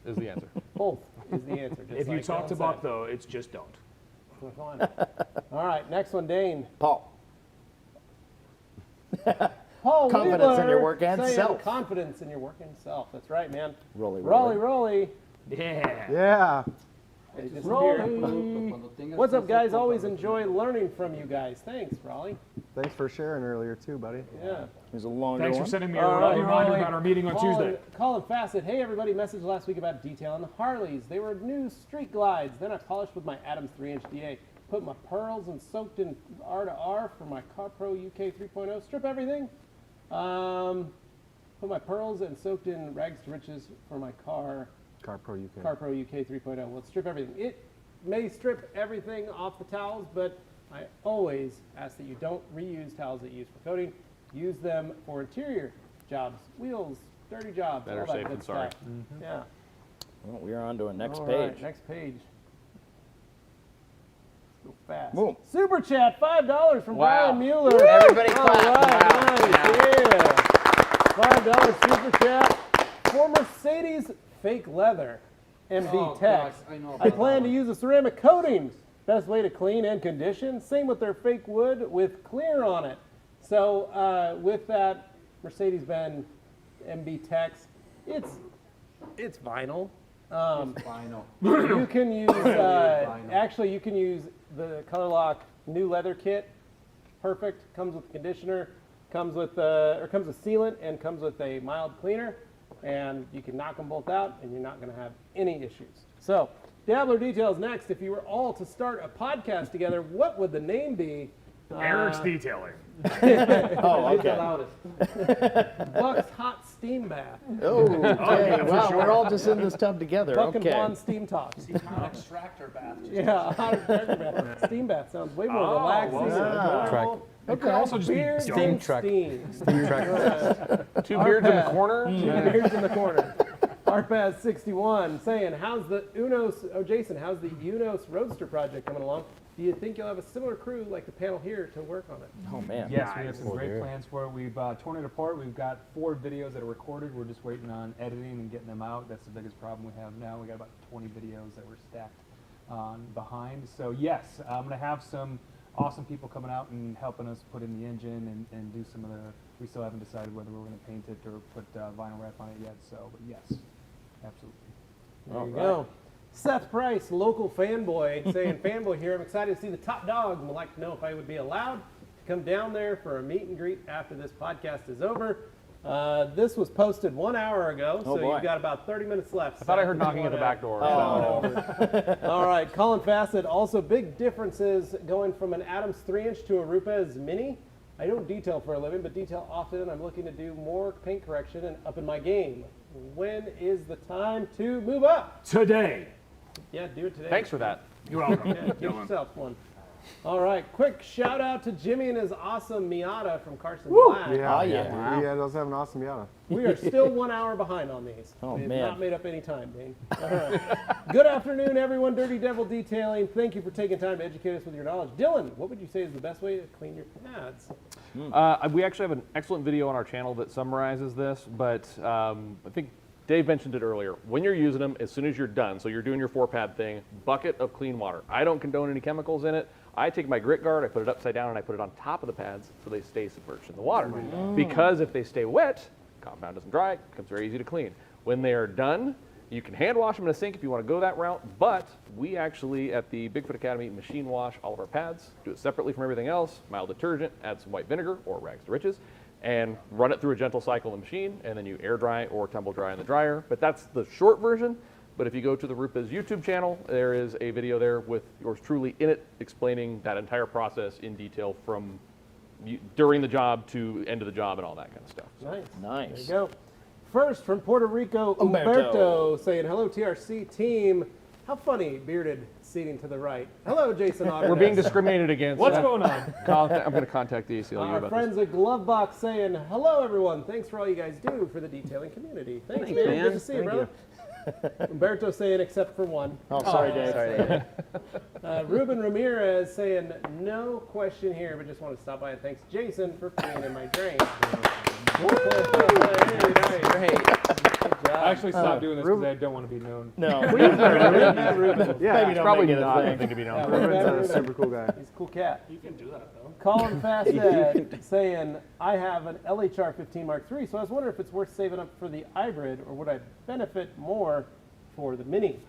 is the answer. Both is the answer. Just If you like talk to Dylan Buck, said. though, it's just don't. Fine. All right, next one, Dane. Paul. Paul Confidence in Wheeler your work and saying self. Confidence in your work and self. That's right, man. Rolly, Rolly. Yeah. Yeah. It disappeared. What's up, guys? Always enjoy learning from you guys. Thanks, Raleigh. Thanks for sharing earlier too, buddy. Yeah. Here's a longer Thanks for one. sending me a All right, reminder Raleigh. about our meeting on Tuesday. Colin Fassett. Hey, everybody. Message last week about detail on the Harleys. They were new street glides. Then I polished with my Adams 3-inch DA. Put my pearls and soaked in R2R for my Car Pro UK 3.0. Strip everything. Put my pearls and soaked in rags to riches for my Car Pro UK. Pro UK 3.0. Well, strip everything. It may strip everything off the towels, but I always ask that you don't reuse towels that you use for coating. Use them for interior jobs, wheels, dirty jobs, Better all that safe good than sorry. stuff. Yeah. Well, we are on to a next All page. right, next page. Let's go fast. Boom. Super chat, $5 from Wow. Brian Mueller. Everybody All clap. right, nice, yeah. $5 super chat for Mercedes fake leather. MB Tech. I plan to use a ceramic coating. Best way to clean and condition. Same with their fake wood with clear on it. So with that Mercedes-Benz MB Tex. It's vinyl. Vinyl. You can use actually you can use the Color Lock new leather kit. Perfect. Comes with conditioner, comes with sealant, and comes with a mild cleaner. And you can knock them both out, and you're not going to have any issues. So, Dabbler Details next. If you were all to start a podcast together, what would the name be? Eric's detailing. Oh, okay. BUKS Hot Steam Bath. Oh, okay. Wow, we're all just in this tub together. Buck and Okay. Juan Steam Talks. Hot extractor bath. Yeah, hot extractor bath. Steam bath sounds way more relaxing. well, Adorable. It could also just be Beers dumb. and truck. steam. Two beards in the Arpad. corner. Two beers in the corner. Arpad 61 saying, how's the Jason, how's the Unos Roadster project coming along? Do you think you'll have a similar crew like the panel here to work on it? Oh, man. Yes, we have some great plans for it. We've torn it apart. We've got 4 videos that are recorded. We're just waiting on editing and getting them out. That's the biggest problem we have now. We got about 20 videos that were stacked on behind. So yes, I'm going to have some awesome people coming out and helping us put in the engine and do some of the, we still haven't decided whether we're going to paint it or put vinyl wrap on it yet. So, but yes, absolutely. There you go. Seth Price, local fanboy, saying, fanboy here, I'm excited to see the top dog and would like to know if I would be allowed to come down there for a meet and greet after this podcast is over. This was posted 1 hour ago, so boy. you've got about 30 minutes left. I thought I heard knocking at the back door. All right, Colin Fassett, also big differences going from an Adams 3-inch to a Rupes Mini. I don't detail for a living, but detail often. I'm looking to do more paint correction and up in my game. When is the time to move up? Today. Yeah, do it today. Thanks for that. You're welcome. Yeah, get yourself one. All right, quick shout out to Jimmy and his awesome Miata from Carson Black. Yeah, Oh, yeah. Yeah, it does have an awesome Miata. We are still 1 hour behind on these. Oh, We've man. not made up any time, Dane. All right. Good afternoon, everyone. Dirty Devil Detailing. Thank you for taking time to educate us with your knowledge. Dylan, what would you say is the best way to clean your pads? We actually have an excellent video on our channel that summarizes this, but I think Dave mentioned it earlier. When you're using them, as soon as you're done, so you're doing your 4-pad thing, bucket of clean water. I don't condone any chemicals in it. I take my grit guard, I put it upside down, and I put it on top of the pads so they stay submerged in the water. Because if they stay wet, compound doesn't dry, it becomes very easy to clean. When they are done, you can hand wash them in a sink if you want to go that route, but we actually, at the Bigfoot Academy, machine wash all of our pads, do it separately from everything else, mild detergent, add some white vinegar or rags to riches, and run it through a gentle cycle in the machine, and then you air dry or tumble dry in the dryer. But that's the short version. But if you go to the Rupes YouTube channel, there is a video there with yours truly in it explaining that entire process in detail from during the job to end of the job and all that kind of stuff. Nice. Nice. There you go. First, from Puerto Rico, Umberto. Umberto saying, hello, TRC team. How funny, bearded seating to the right. Hello, Jason Otterness. We're being discriminated against. What's going on? I'm going to contact the ACLU Our about friends this. at Glovebox saying, hello, everyone. Thanks for all you guys do for the detailing community. Thanks, man. Good to see you, brother. Umberto saying, except for one. Oh, sorry, Dave. Ruben Ramirez saying, no question here, but just want to stop by and thanks Jason for putting in my drain. Great. I actually stopped doing this because I don't want to be known. No. Yeah, Maybe don't Probably make it a not thing. anything to be known. Ruben's a super cool guy. He's a cool cat. You can do that, though. Colin Fasted saying, I have an LHR 15 Mark III, so I was wondering if it's worth saving up for the hybrid, or would I benefit more for the Mini?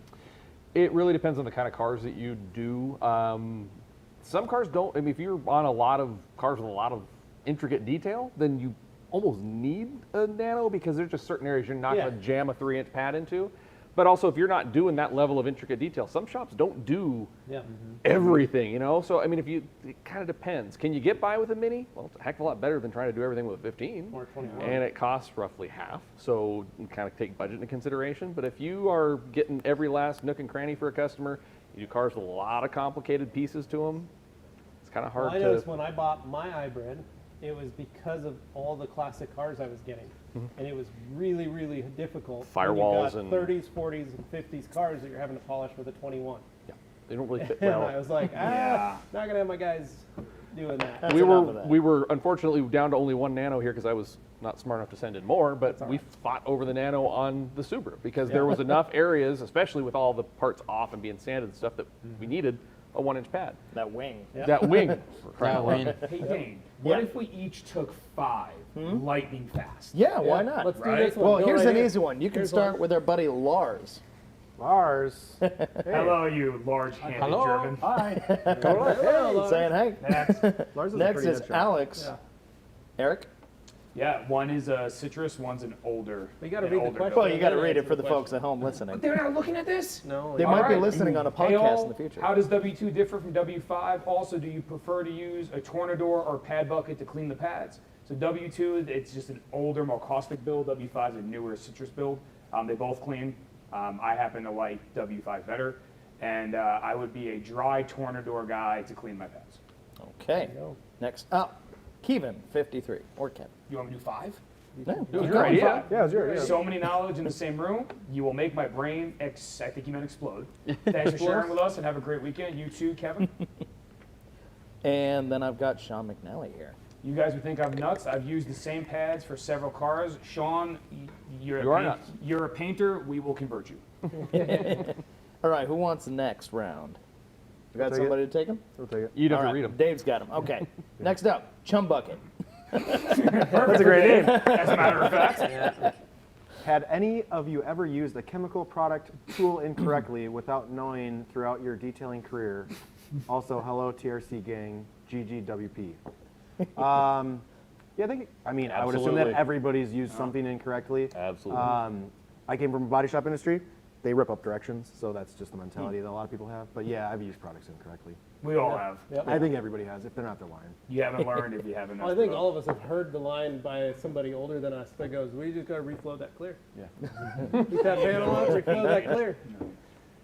It really depends on the kind of cars that you do. Some cars don't. I mean, if you're on a lot of cars with a lot of intricate detail, then you almost need a Nano because there's just certain areas you're not going to jam a 3-inch pad into. But also, if you're not doing that level of intricate detail, some shops don't do everything, you know? So, I mean, it kind of depends. Can you get by with a Mini? Well, it's a heck of a lot better than trying to do everything with a 15. Or 21. And it costs roughly half. So, you kind of take budget into consideration. But if you are getting every last nook and cranny for a customer, you do cars with a lot of complicated pieces to them, it's kind of hard I to... noticed when I bought my hybrid, it was because of all the classic cars I was getting. And it was really, really difficult. Firewalls when and- you got 30s, 40s, and 50s cars that you're having to polish with a 21. Yeah, they don't really fit And well. I was like, not going to have my guys doing that. That's we enough of that. were unfortunately down to only one Nano here because I was not smart enough to send in more, but we fought over the Nano on the Subaru because there was enough areas, especially with all the parts off and being sanded and stuff that we needed a 1-inch pad. That wing. That wing. That wing. Hey Dane, what if we each took 5 lightning fast? Yeah, why not? Let's do Right? this one. Well, Go here's right an here. easy one. You can Here's start one. with our buddy Lars. Lars. Hello, you large-handed Hello. German. Hi. Hello, Saying hey. Next. Lars is a Next pretty is good shot. Alex. Eric? Yeah, one is a citrus, one's an older. You gotta an read the older question. goat. Well, you got to Then read it answer for the the folks at home listening. They're not looking at this? No. They All might be right. listening on a Hey, podcast all, in the future. How does W2 differ from W5? Also, do you prefer to use a tornador or pad bucket to clean the pads? So W2, it's just an older, more caustic build. W5 is a newer citrus build. They both clean. I happen to like W5 better. And I would be a dry tornador guy to clean my pads. Okay. Next up, Kevin, 53. Or Kevin. You want me to do 5? No, It was a great idea. Yeah, it was yours. So many knowledge in the same room, you will make my brain, I think you meant explode. Thanks for sharing with us and have a great weekend. You too, Kevin. And then I've got Sean McNally here. You guys would think I'm nuts. I've used the same pads for several cars. Sean, You are nuts. You're a painter. We will convert you. All right, who wants the next round? We got take somebody to take him? I'll take it. You'd have All to right, read them. Dave's got him. Okay. Next up, Chum Bucket. That's a great name. As a matter of fact. Had any of you ever used a chemical product tool incorrectly without knowing throughout your detailing career? Also, hello TRC gang, GGWP. Yeah, I mean, I would assume that Absolutely. everybody's used something incorrectly. Absolutely. I came from a body shop industry. They rip up directions, so that's just the mentality that a lot of people have. But yeah, I've used products incorrectly. We all have. I think everybody has. If they're not, they're lying. You haven't learned if you haven't. Well, I think all of us have heard the line by somebody older than us that goes, "We just gotta reflow that clear. Yeah. Keep that panel on, reflow that clear."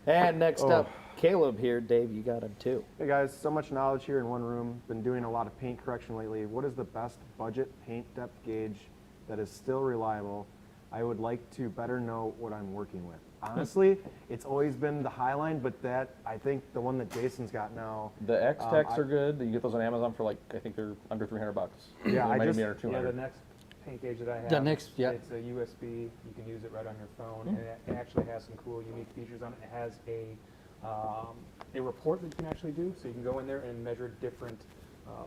And next up, Caleb here. Dave, you got him too. Hey guys, so much knowledge here in one room. Been doing a lot of paint correction lately. What is the best budget paint depth gauge that is still reliable? I would like to better know what I'm working with. Honestly, it's always been the Highline, but that I think the one that Jason's got now. The X-Techs are good. You can get those on Amazon for like, I think they're under $300. Yeah, They I might just- be under Yeah, 200. the next paint gauge that I have. The next, yeah. It's a USB. You can use it right on your phone, and it actually has some cool, unique features on it. It has a report that you can actually do, so you can go in there and measure different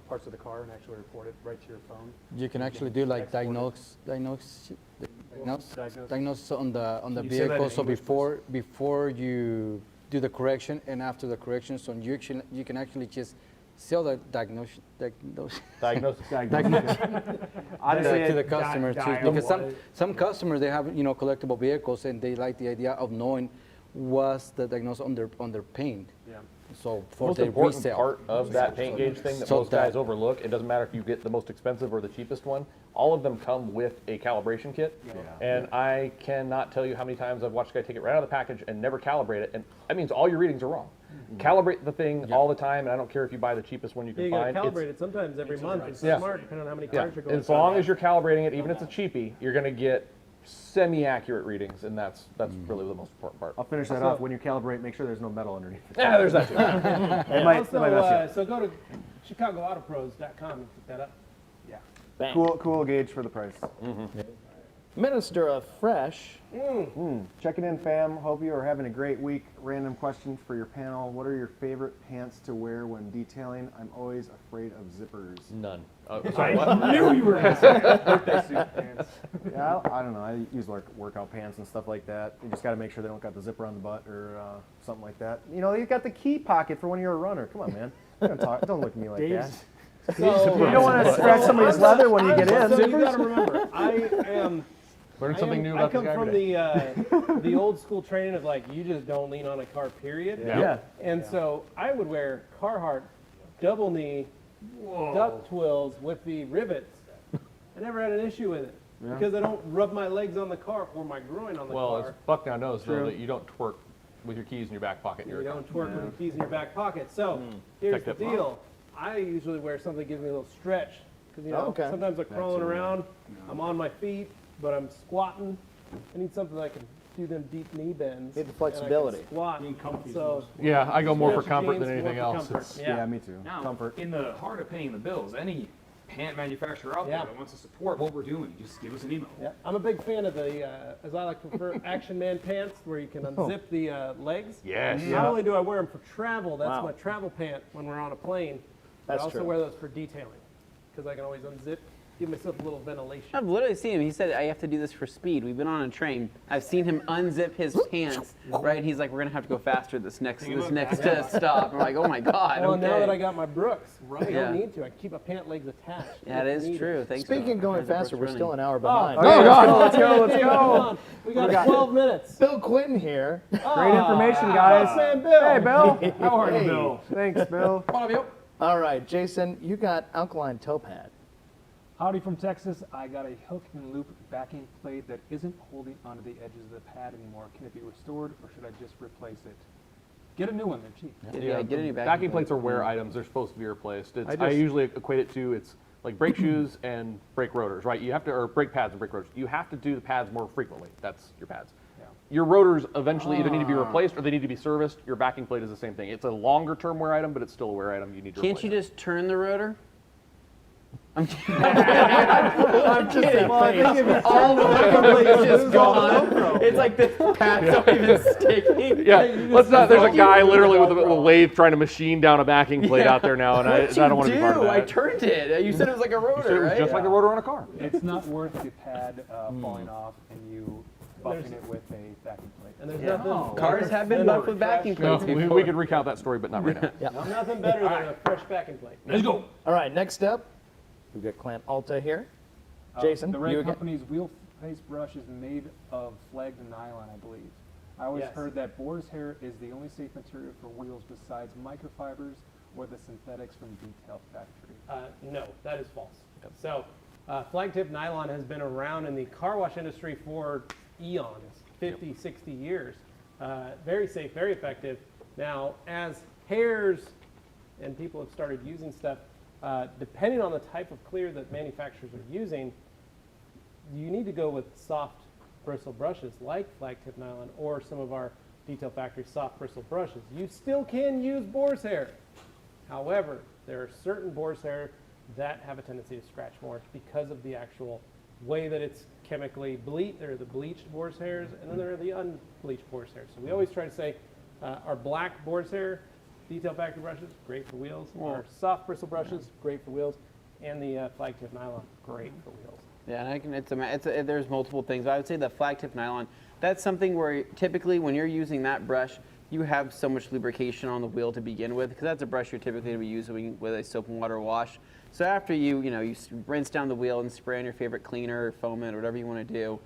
parts of the car and actually report it right to your phone. You can actually do like export it. diagnose on the Can you say that in vehicle. So English, before you do the correction and after the correction, so you can actually just sell the diagnosis Diagnosis. Honestly, to the customer too, dial because what? some customers, they have collectible vehicles and they like the idea of knowing what's the diagnosis on their paint. Yeah. So The for most the important resale. part of that paint gauge thing that So most guys that- overlook, it doesn't matter if you get the most expensive or the cheapest one, all of them come with a calibration kit. And I cannot tell you how many times I've watched a guy take it right out of the package and never calibrate it, and that means all your readings are wrong. Calibrate the thing all the time, and I don't care if you buy the cheapest one you Yeah, can you gotta find. calibrate it sometimes every month. It's Yeah. smart depending on how many Yeah, cars you're going as long as you're calibrating it, even if it's a cheapie, you're going to get semi-accurate readings, and that's really the most important part. I'll finish that off. When you calibrate, make sure there's no metal underneath it. Yeah, there's that too. It might mess you up. So go to ChicagoAutopros.com and pick that up. Bang. Cool gauge for the price. Minister of Fresh. Checking in, fam. Hope you are having a great week. Random question for your panel. What are your favorite pants to wear when detailing? I'm always afraid of zippers. None. I knew you were going to say birthday suit pants. Yeah, I don't know. I use like workout pants and stuff like that. You just got to make sure they don't got the zipper on the butt or something like that. You know, you got the key pocket for when you're a runner. Come on, man. Don't look at me like that. So, You don't want to scratch somebody's leather when you get in. So you got to remember, I am. Learn something new I about this come guy from every day. the old school training of like you just don't lean on a car, period. Yeah. And so I would wear Carhartt double knee duck twills with the rivets. I never had an issue with it because I don't rub my legs on the car or my groin on the Well, car. as Buck now knows, though, True. that you don't twerk with your keys in your back pocket. in You your don't car. twerk with the keys in your back pocket. So here's the Tech tip. deal. I usually wear something that gives me a little stretch because Okay. sometimes I'm crawling around, I'm on my feet, but I'm squatting. I need something that I can do them deep knee bends. Need the and I can flexibility. Squat. So Yeah, I go more for stretch comfort jeans, than anything more for else. comfort. It's- Yeah. Me too. Now, Comfort. in the heart of paying the bills, any pant manufacturer out Yeah. there that wants to support what we're doing, just give us an email. Yeah, I'm a big fan of the, as I like to refer, Action Man pants, where you can unzip the legs. Yes. Not only do I wear them for travel, that's Wow. my travel pant when we're on a plane. But That's I also true. wear those for detailing, because I can always unzip, give myself a little ventilation. I've literally seen him. He said, I have to do this for speed. We've been on a train. I've seen him unzip his pants, right? He's like, we're going to have to go faster this next stop. I'm like, oh my God. Well, okay. now that I got my Brooks, I Yeah. don't need to. I can keep my pant legs attached. Yeah, it is true. Thanks. Speaking of going faster, we're still an hour Oh, behind. let's go. We got 12 minutes. Bill Quinton here. Great information, guys. Man, Bill. Hey, Bill. How are Hey. you, Bill? Thanks, Bill. All right, Jason, you got alkaline toe pad. Howdy from Texas. I got a hook and loop backing plate that isn't holding onto the edges of the pad anymore. Can it be restored, or should I just replace it? Get a new one. They're cheap. Yeah, get any Backing plates are wear items. They're supposed to be replaced. I usually equate it to it's like brake shoes and brake rotors, right? You have to, or brake pads and brake rotors. You have to do the pads more frequently. That's your pads. Yeah. Your rotors eventually either need to be replaced or they need to be serviced. Your backing plate is the same thing. It's a longer term wear item, but it's still a wear item. You need to Can't replace you it. just turn the rotor? I'm kidding. I'm just Well, I think if you All the plate is just gone. It's like the pads don't even sticking. Yeah, let's not. There's a guy literally with a lathe trying to machine down a backing plate out there now, and I don't want to be part of that. I turned it. You said it was like a rotor, You said it was right? just like a rotor on a car. It's not worth the pad falling off and you buffing it with a backing plate. And there's nothing. Cars have been buffed with backing No, plates we before. could recount that story, but not right now. Nothing better than a fresh backing plate. Let's go. All right, next up, we've got Clan Alta here. Jason, The you Red again. Company's wheel face brush is made of flagged nylon, I believe. I always Yes. heard that boar's hair is the only safe material for wheels besides microfibers or the synthetics from Detail Factory. No, that is false. So, flag tip nylon has been around in the car wash industry for eons, 50, 60 years. Very safe, very effective. Now, as hairs and people have started using stuff, depending on the type of clear that manufacturers are using, you need to go with soft bristle brushes like flag tip nylon or some of our Detail Factory soft bristle brushes. You still can use boar's hair. However, there are certain boar's hair that have a tendency to scratch more because of the actual way that it's chemically bleached. There are the bleached boar's hairs, and then there are the unbleached boar's hairs. So we always try to say our black boar's hair Detail Factory brushes, great for wheels. Our soft bristle brushes, great for wheels. And the flag tip nylon, great for wheels. Yeah, and there's multiple things. I would say the flag tip nylon, that's something where typically when you're using that brush, you have so much lubrication on the wheel to begin with, because that's a brush you're typically going to be using with a soap and water wash. So after you rinse down the wheel and spray on your favorite cleaner or foamant or whatever you want to do,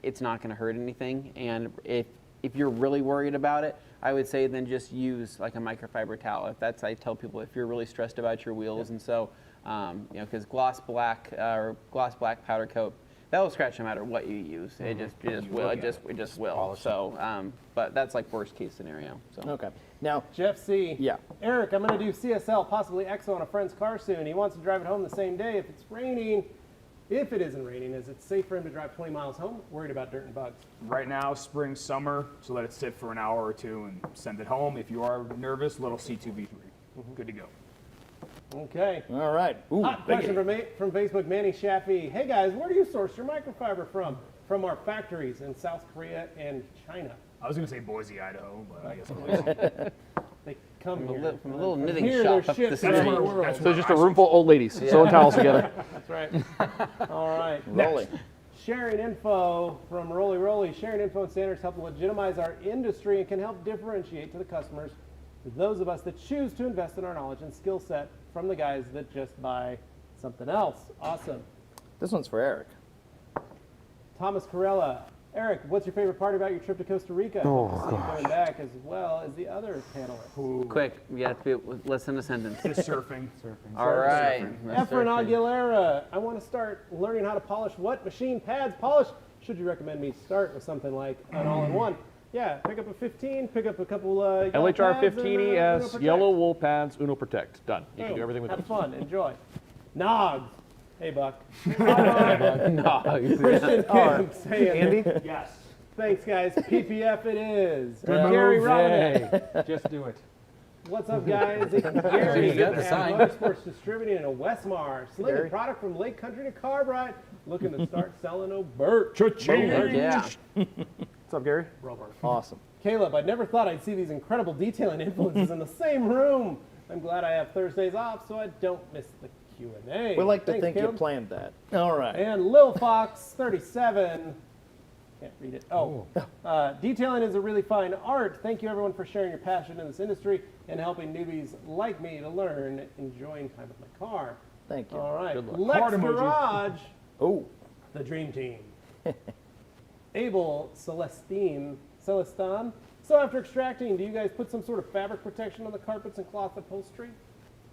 it's not going to hurt anything. And if you're really worried about it, I would say then just use like a microfiber towel. I tell people if you're really stressed about your wheels, and so because gloss black or gloss black powder coat, that will scratch no matter what you use. It just will. So, but that's like worst case scenario. So. Okay. Now, Jeff C. Yeah. Eric, I'm going to do CSL, possibly EXO on a friend's car soon. He wants to drive it home the same day. If it's raining, if it isn't raining, is it safe for him to drive 20 miles home? Worried about dirt and bugs. Right now, spring, summer, so let it sit for an hour or two and send it home. If you are nervous, little C2V3. Good to go. Okay. all right. Ooh, Hot question from Facebook, Manny Shafi. Hey guys, where do you source your microfiber from? From our factories in South Korea and China. I was going to say Boise, Idaho, but I guess Boise. They come From here. a little knitting Here, shop they're up the shipped street. around the world. So it's just a room full of old ladies sewing towels together. That's right. All right. rolling. Sharing info from Rolly Rolly. Sharing info and standards help legitimize our industry and can help differentiate to the customers those of us that choose to invest in our knowledge and skill set from the guys that just buy something else. Awesome. This one's for Eric. Thomas Corella. Eric, what's your favorite part about your trip to Costa Rica? Coming back as well as the other panelists. Quick, we got to listen to sentence. Just surfing. All right. that's Efren surfing. Aguilera, I want to start learning how to polish. What machine pads polish? Should you recommend me start with something like an all-in-one? Yeah, pick up a 15, pick up a couple yellow LHR pads, 15 and, ES, Uno Protect. yellow wool pads, Uno Protect. Done. You can Boom. do everything with Have it. fun, enjoy. Nog. Hey, Buck. No, Christian Kim saying, Andy? Yes. thanks, guys. PPF it is. Gary Robinette. Just do it. What's up, guys? It's Gary at Motorsports Distributing in Westmar. Slinging product from Lake Country to Carbride. Looking to start selling Oberk. Yeah. What's up, Gary? Awesome. Caleb, I never thought I'd see these incredible detailing influences in the same room. I'm glad I have Thursdays off so I don't miss the Q&A. We like to Thanks, think Caleb. you planned that. All right. And Lil Fox 37. Can't read it. Oh. Detailing is a really fine art. Thank you, everyone, for sharing your passion in this industry and helping newbies like me to learn enjoying time with my car. Thank you. All right. Good luck. Lex Garage. Oh. The Dream Team. Abel Celestine. So after extracting, do you guys put some sort of fabric protection on the carpets and cloth upholstery?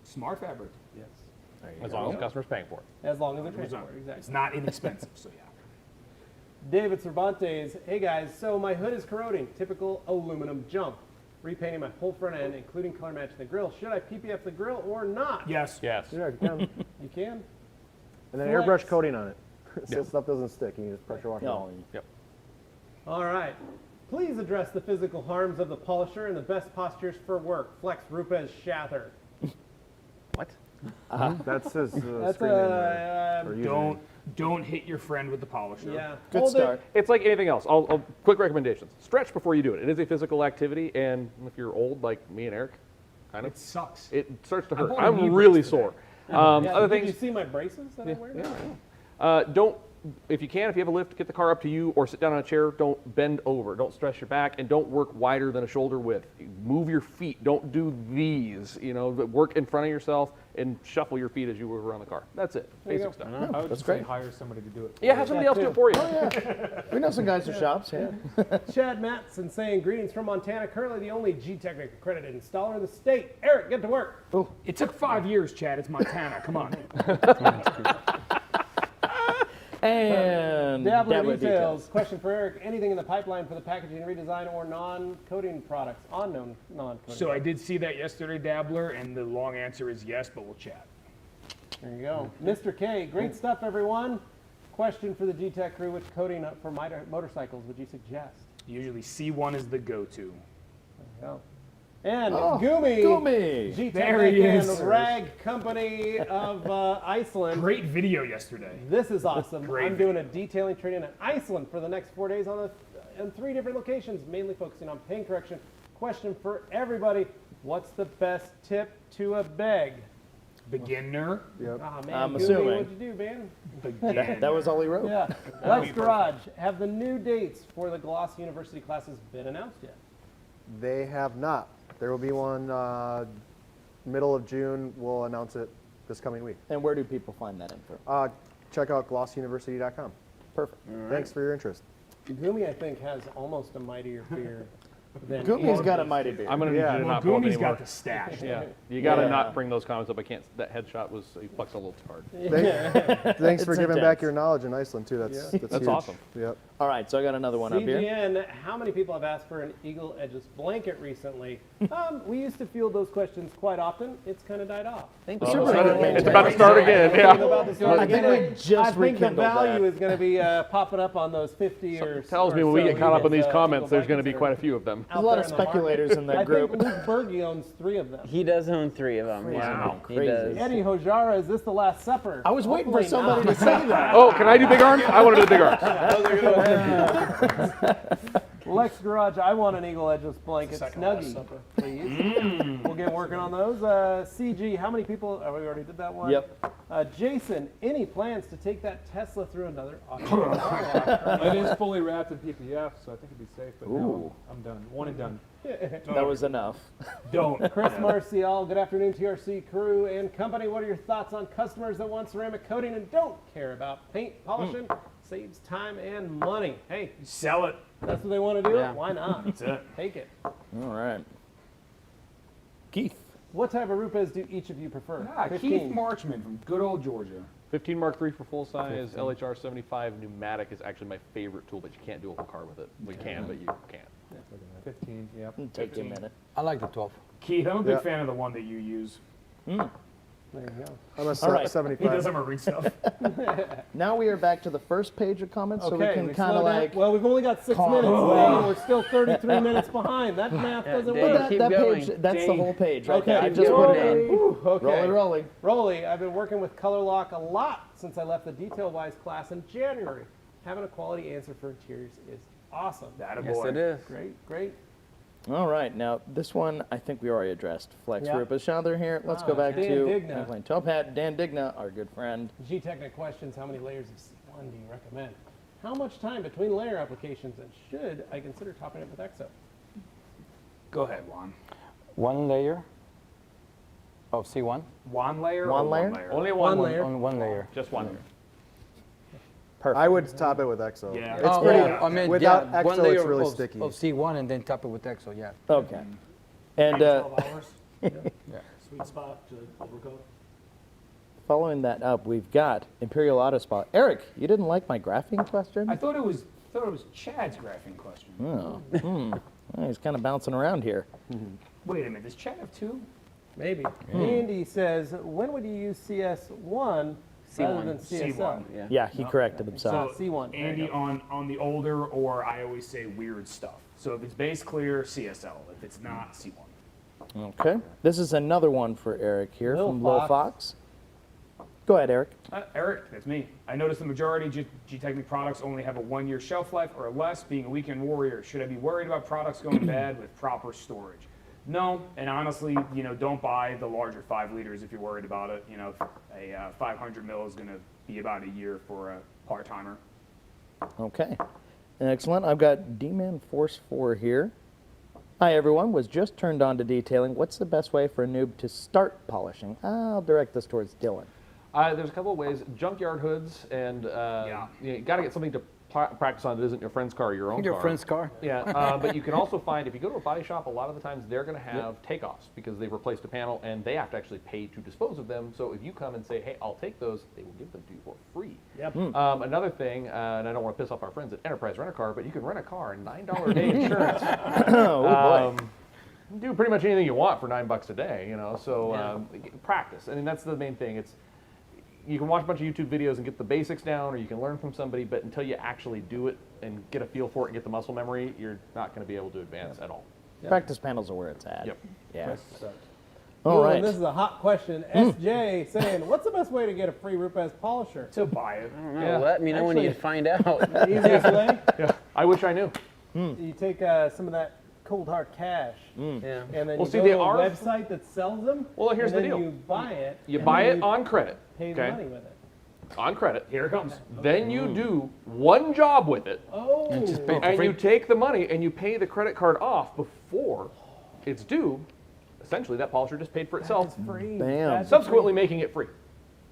Smart fabric. Yes. As long as the customer's paying for it. As long as they're paying for it, exactly. It's not inexpensive, so yeah. David Cervantes, hey guys, so my hood is corroding, typical aluminum jump. Repainting my whole front end, including color matching the grill. Should I PPF the grill or not? Yes. Yes. Yeah, you can. You can? And then Flex. airbrush coating on it. So stuff doesn't stick. You can just pressure wash it. Oh, Yep. All right. Please address the physical harms of the polisher and the best postures for work. Flex Rupes Shather. What? That's his That's screen name there, or username. Don't hit your friend with the polisher. Yeah. Good Hold it. start. It's like anything else. I'll quick recommendations. Stretch before you do it. It is a physical activity, and if you're old like me and Eric, kind of, It sucks. it starts to I hurt. bought a knee I'm really brace sore. Yeah, Other did you things, see my braces that I wear? don't, if you can, if you have a lift, get the car up to you or sit down on a chair, don't bend over. Don't stress your back, and don't work wider than a shoulder width. Move your feet. Don't do these, but work in front of yourself and shuffle your feet as you move around the car. That's it. Basic stuff. I would That's just say great. hire somebody to do it. Yeah, have somebody else do it for you. We know some guys who shops, yeah. Chad Matson saying, greetings from Montana, currently the only GTECHNIQ accredited installer in the state. Eric, get to work. It took 5 years, Chad. It's Montana. Come on. And Dabbler Details. Question for Eric. Anything in the pipeline for the packaging redesign or non-coating products? Non-coating So I did see that yesterday, Dabbler, and the long answer is yes, but we'll chat. There you go. Mr. K, great stuff, everyone. Question for the GTEC crew. Which coating for motorcycles would you suggest? Usually C1 is the go-to. There you go. And Gumi. There he GTECHNIQ is. and Rag Company of Iceland. Great video yesterday. This is awesome. Great I'm doing a detailing training in Iceland for the next 4 days on 3 different locations, mainly focusing on paint correction. Question for everybody. What's the best tip to a beg? Beginner. Yep. Ah, man, I'm Gumi, assuming. What'd you do, man? Beginner. That was all he wrote. Yeah. Lex Garage. Have the new dates for the Gloss University classes been announced yet? They have not. There will be one middle of June. We'll announce it this coming week. And where do people find that info? Check out glossuniversity.com. Perfect. Thanks for your interest. Gumi, I think, has almost a mightier beard than Gumi's either got a of mighty these beard. I'm going to need you to Well, not pull up Gumi's anymore. got the stash. Yeah, you got to Yeah. not bring those comments up. I can't. That headshot was he flexed a little too hard. Thanks for It's giving intense. back your knowledge in Iceland too. That's huge. awesome. Yep. All right, so I got another one up here. CGN, how many people have asked for an Eagle Edges blanket recently? We used to field those questions quite often. It's kind of died off. Thank It's you. about to start again. It's Yeah. about to start I think again. we just I think the rekindled value that. is going to be popping up on those 50 or Tells me or when we so get caught up on these Eagle comments, there's going to be blankets quite a that few of them. are There's a lot out of there in the speculators market. in that I group. think Luke Berge owns 3 of them. He does own 3 of them. Wow. He Crazy. does. Eddie Hojara, is this the Last Supper? I was waiting for Hopefully somebody not. to say that. Oh, can I do big arms? I want to do big arms. Lex Garage, I want an Eagle Edges blanket Second snuggie, Last Supper. please. We'll get working on those. CG, how many people? Oh, we already did that one. Yep. Jason, any plans to take that Tesla through another auto? It is fully wrapped in PPF, so I think it'd be safe. But Ooh. no, I'm done. One and done. That was enough. Don't. Chris Marcial, good afternoon, TRC crew and company. What are your thoughts on customers that want ceramic coating and don't care about paint polishing? Saves time and money. Hey, Sell it. that's what they want to do. Yeah. Why not? That's it. Take it. All right. Keith. What type of Rupes do each of you prefer? Ah, Keith 15. Marchman from good old Georgia. 15 Mark III for full size. LHR 75 pneumatic is actually my favorite tool, but you can't do a whole car with it. We can, but you can't. 15, yep. Take you a minute. I like the 12. Keith, I'm a big Yeah. fan of the one that you use. There There you go. I'm a All right. He 75. does have a read stuff. Now we are back to the first page of comments, so we Okay, can we kind slow of down. like. Well, we've only got 6 calm minutes, down. Dane. We're still 33 minutes behind. That math doesn't Dane, work. keep that going. page, that's the Dane. whole page right Okay, there. I just put it on. Whew, okay. Rolly. Rolly, I've been working with color lock a lot since I left the detail-wise class in January. Having a quality answer for interiors is awesome. That a Yes, boy. it is. Great. All right, now this one I think we already addressed. Flex Yeah. Rupes Chandler here. Let's go back Dan to Digna. Airplane Tophat. Dan Digna, our good friend. GTECHNIQ questions, how many layers of C1 do you recommend? How much time between layer applications, and should I consider topping it with EXO? Go ahead, Juan. 1 layer of C1. One layer. One or layer? One layer. Only One one. layer. On 1 layer. Just one layer. Perfect. I would top it with EXO. Yeah. It's Oh, pretty. well, I mean, without yeah, one EXO, layer it's really of, sticky. of C1 and then top it with EXO, yeah. Okay. And 12 hours. Yeah. Sweet spot to overcoat. following that up, we've got Imperial Auto Spa. Eric, you didn't like my graphing question? I thought it was Chad's graphing question. Oh, Well, he's kind of bouncing around here. Wait a minute, does Chad have two? Maybe. Andy says, when would you use CS1 rather than CSL? C1. Yeah. Yeah, he corrected himself. C1. There you Andy, go. on the older, or I always say weird stuff. So if it's base clear, CSL. If it's not, C1. Okay. This is another one for Eric here Lil from Lil Fox. Fox. Go ahead, Eric. Eric, that's me. I noticed the majority of GTECHNIQ products only have a 1-year shelf life or less. Being a weekend warrior, should I be worried about products going bad with proper storage? No, and honestly, don't buy the larger 5 liters if you're worried about it. A 500 mil is going to be about a year for a part-timer. Okay. Excellent. I've got D-Man Force 4 here. Hi, everyone. Was just turned on to detailing. What's the best way for a noob to start polishing? I'll direct this towards Dylan. There's a couple of ways. Junkyard hoods, and you got to get something to practice on that isn't your friend's car or your own Your car. friend's car. Yeah, but you can also find, if you go to a body shop, a lot of the times they're going to have takeoffs because they've replaced a panel and they have to actually pay to dispose of them. So if you come and say, hey, I'll take those, they will give them to you for free. Yep. Another thing, and I don't want to piss off our friends at Enterprise Rent-A-Car, but you can rent a car and $9 a day insurance. Oh, boy. Do pretty much anything you want for $9 a day, so practice. I mean, that's the main thing. You can watch a bunch of YouTube videos and get the basics down, or you can learn from somebody, but until you actually do it and get a feel for it and get the muscle memory, you're not going to be able to advance at all. Practice panels are where it's at. Yep. Yeah. Ooh, All and right. this is a hot question. SJ saying, what's the best way to get a free Rupes polisher? To buy it. I don't know. Let me know when you find out. The easiest way? Yeah, I wish I knew. You take some of that cold hard cash, Yeah. and then Well, you see, go they to a are- website that sells them. Well, here's and the then deal. You buy it. You and buy then it on credit, Pay the okay? money with it. On credit. Here it comes. Then you do one job with it, Oh. and you take the money and you pay the credit card off before it's due. Essentially, that polisher just paid for itself, That's free. Bam. That's subsequently making it free.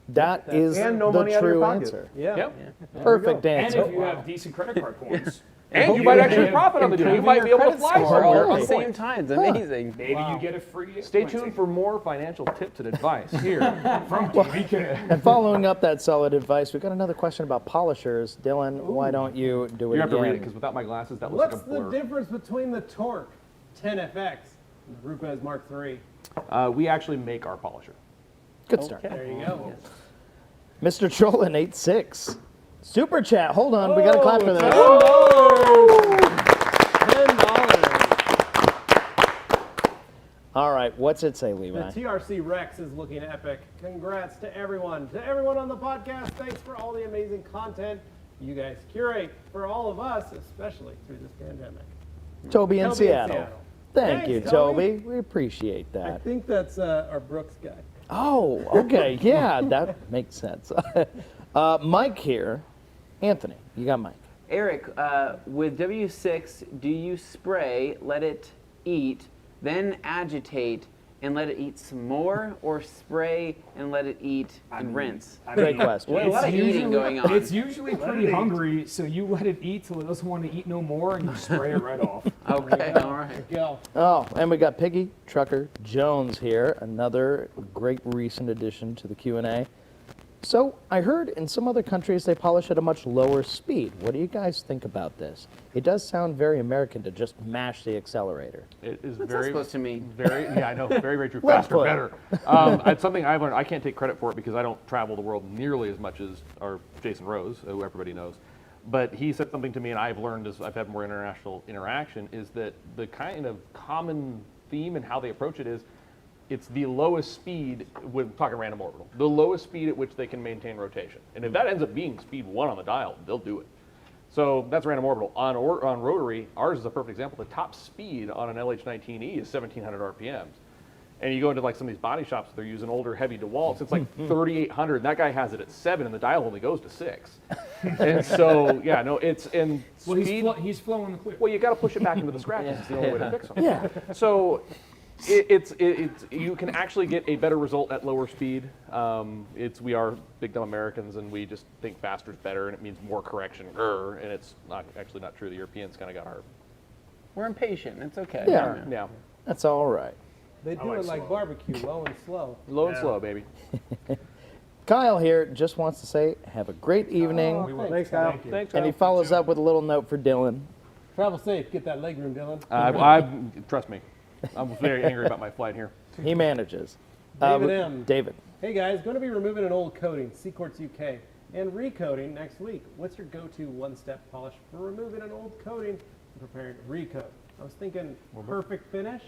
That is And no the money out of your true pocket. answer. Yeah. Yep. Perfect And answer. if you have decent credit card points, And you might actually profit on the deal. You might be able to fly All somewhere. at the same time. It's amazing. maybe you get a free. Stay tuned for more financial tips and advice here. from TVK. And following up that solid advice, we've got another question about polishers. Dylan, why don't you do it You have to again? read it because without my glasses, that looks What's like a the blur. difference between the Torque 10FX and the Rupes Mark III? We actually make our polisher. Good start. There you go. Mr. Trollin 86. Super chat. Hold on. We got to clap for this. $10. All right. What's it say, The Levi? TRCREX is looking epic. Congrats to everyone. To everyone on the podcast, thanks for all the amazing content you guys curate for all of us, especially through this pandemic. Toby in Toby in Seattle. Seattle. Thank Thanks, you, Toby. Toby. We appreciate I that. think that's our Brooks guy. Oh, okay. Yeah, that makes sense. Mike here. Anthony, you got Mike. Eric, with W6, do you spray, let it eat, then agitate, and let it eat some more, or spray and let it eat and rinse? Great question. Well, a lot of eating going on. It's usually pretty hungry, so you let it eat till it doesn't want to eat no more, and you spray it right off. Okay, all right. Go. Oh, and we got Piggy Trucker Jones here, another great recent addition to the Q&A. So I heard in some other countries they polish at a much lower speed. What do you guys think about this? It does sound very American to just mash the accelerator. It is What's that very, supposed to mean? very, yeah, I know, very, very true. Left Faster, foot. better. It's something I've learned. I can't take credit for it because I don't travel the world nearly as much as our Jason Rose, who everybody knows. But he said something to me, and I've learned as I've had more international interaction, is that the kind of common theme and how they approach it is, it's the lowest speed, we're talking random orbital, the lowest speed at which they can maintain rotation. And if that ends up being speed 1 on the dial, they'll do it. So that's random orbital. On rotary, ours is a perfect example. The top speed on an LH19E is 1,700 RPMs. And you go into like some of these body shops, they're using older heavy DeWalt's, it's like 3,800, and that guy has it at 7, and the dial only goes to 6. And so, yeah, no, it's, and Well, speed, he's flowing clear. well, you got to push it back into the scratches. It's the only way to fix them. Yeah. So you can actually get a better result at lower speed. We are big dumb Americans, and we just think faster is better, and it means more correction. And it's actually not true. The Europeans kind of got our. We're impatient. It's okay. Yeah. Yeah. That's all right. They do it like barbecue, low and slow. Low and slow, baby. Kyle here just wants to say, have a great evening. Thanks, Kyle. Thank you. Thanks, And he Kyle. follows up with a little note for Dylan. Travel safe. Get that leg room, Dylan. Trust me, I'm very angry about my flight here. He manages. David M. David. Hey guys, going to be removing an old coating, Seacorts UK, and recoating next week. What's your go-to one-step polish for removing an old coating and preparing to recoat? I was thinking perfect finish.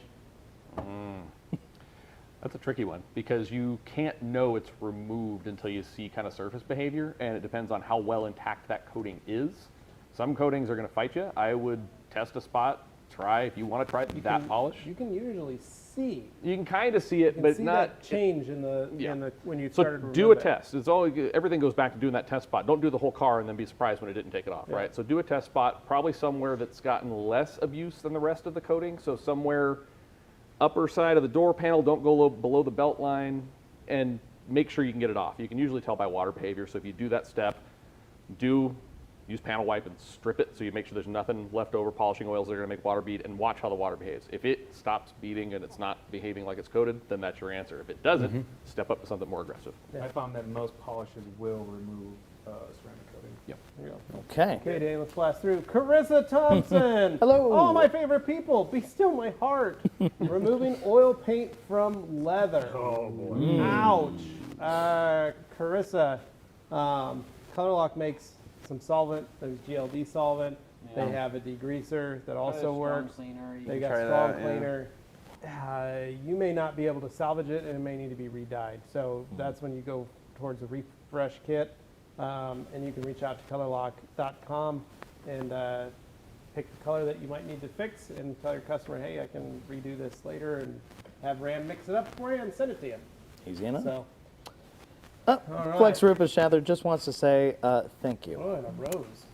That's a tricky one because you can't know it's removed until you see kind of surface behavior, and it depends on how well intact that coating is. Some coatings are going to fight you. I would test a spot, try if you want to try that polish. You can usually see. You can kind of see it, You can but see not that change in the, Yeah. when you So started to do a remove it. test. It's all everything goes back to doing that test spot. Don't do the whole car and then be surprised when it didn't take it off, right? So do a test spot, probably somewhere that's gotten less abuse than the rest of the coating. So somewhere upper side of the door panel, don't go below the belt line, and make sure you can get it off. You can usually tell by water behavior. So if you do that step, use panel wipe and strip it so you make sure there's nothing left over, polishing oils that are going to make water bead, and watch how the water behaves. If it stops beading and it's not behaving like it's coated, then that's your answer. If it doesn't, step up to something more aggressive. I found that most polishes will remove ceramic coating. Yep. Okay. Okay, Dane, let's blast through. Carissa Thompson. Hello. All my favorite people. Be still my heart. Removing oil paint from leather. Oh boy. Ouch. Carissa, Colorlock makes some solvent. There's GLD solvent. Yeah. They have a degreaser that also Strong works. Cleaner. You They can got try strong that, cleaner. You may not be able to salvage it, and it may need to be redyed. So that's when you go towards a refresh kit, and you can reach out to colorlock.com and pick the color that you might need to fix, and tell your customer, hey, I can redo this later, and have Rand mix it up for you and send it to you. Easy enough. So, Flex Rupes Shather just wants to say thank you. oh, and a rose.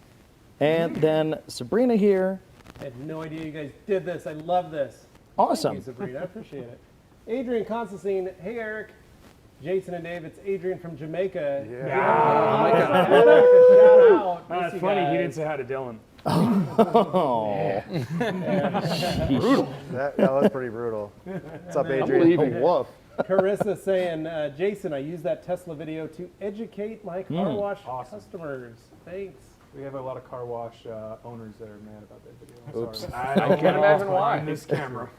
And then Sabrina here. I had no idea you guys did this. I love this. Awesome. Thank you, Sabrina. I appreciate it. Adrian Constantine. Hey, Eric. Jason and Dave. It's Adrian from Jamaica. Yeah. Shout out. Miss That's you funny. He guys. didn't say hi to Dylan. Oh. Brutal. That was pretty brutal. What's up, Adrian? Unbelievable. Woof. Carissa saying, Jason, I use that Tesla video to educate my car wash Awesome. customers. Thanks. We have a lot of car wash owners that are mad about that video. I'm Oops. sorry. I can't imagine why. On this camera.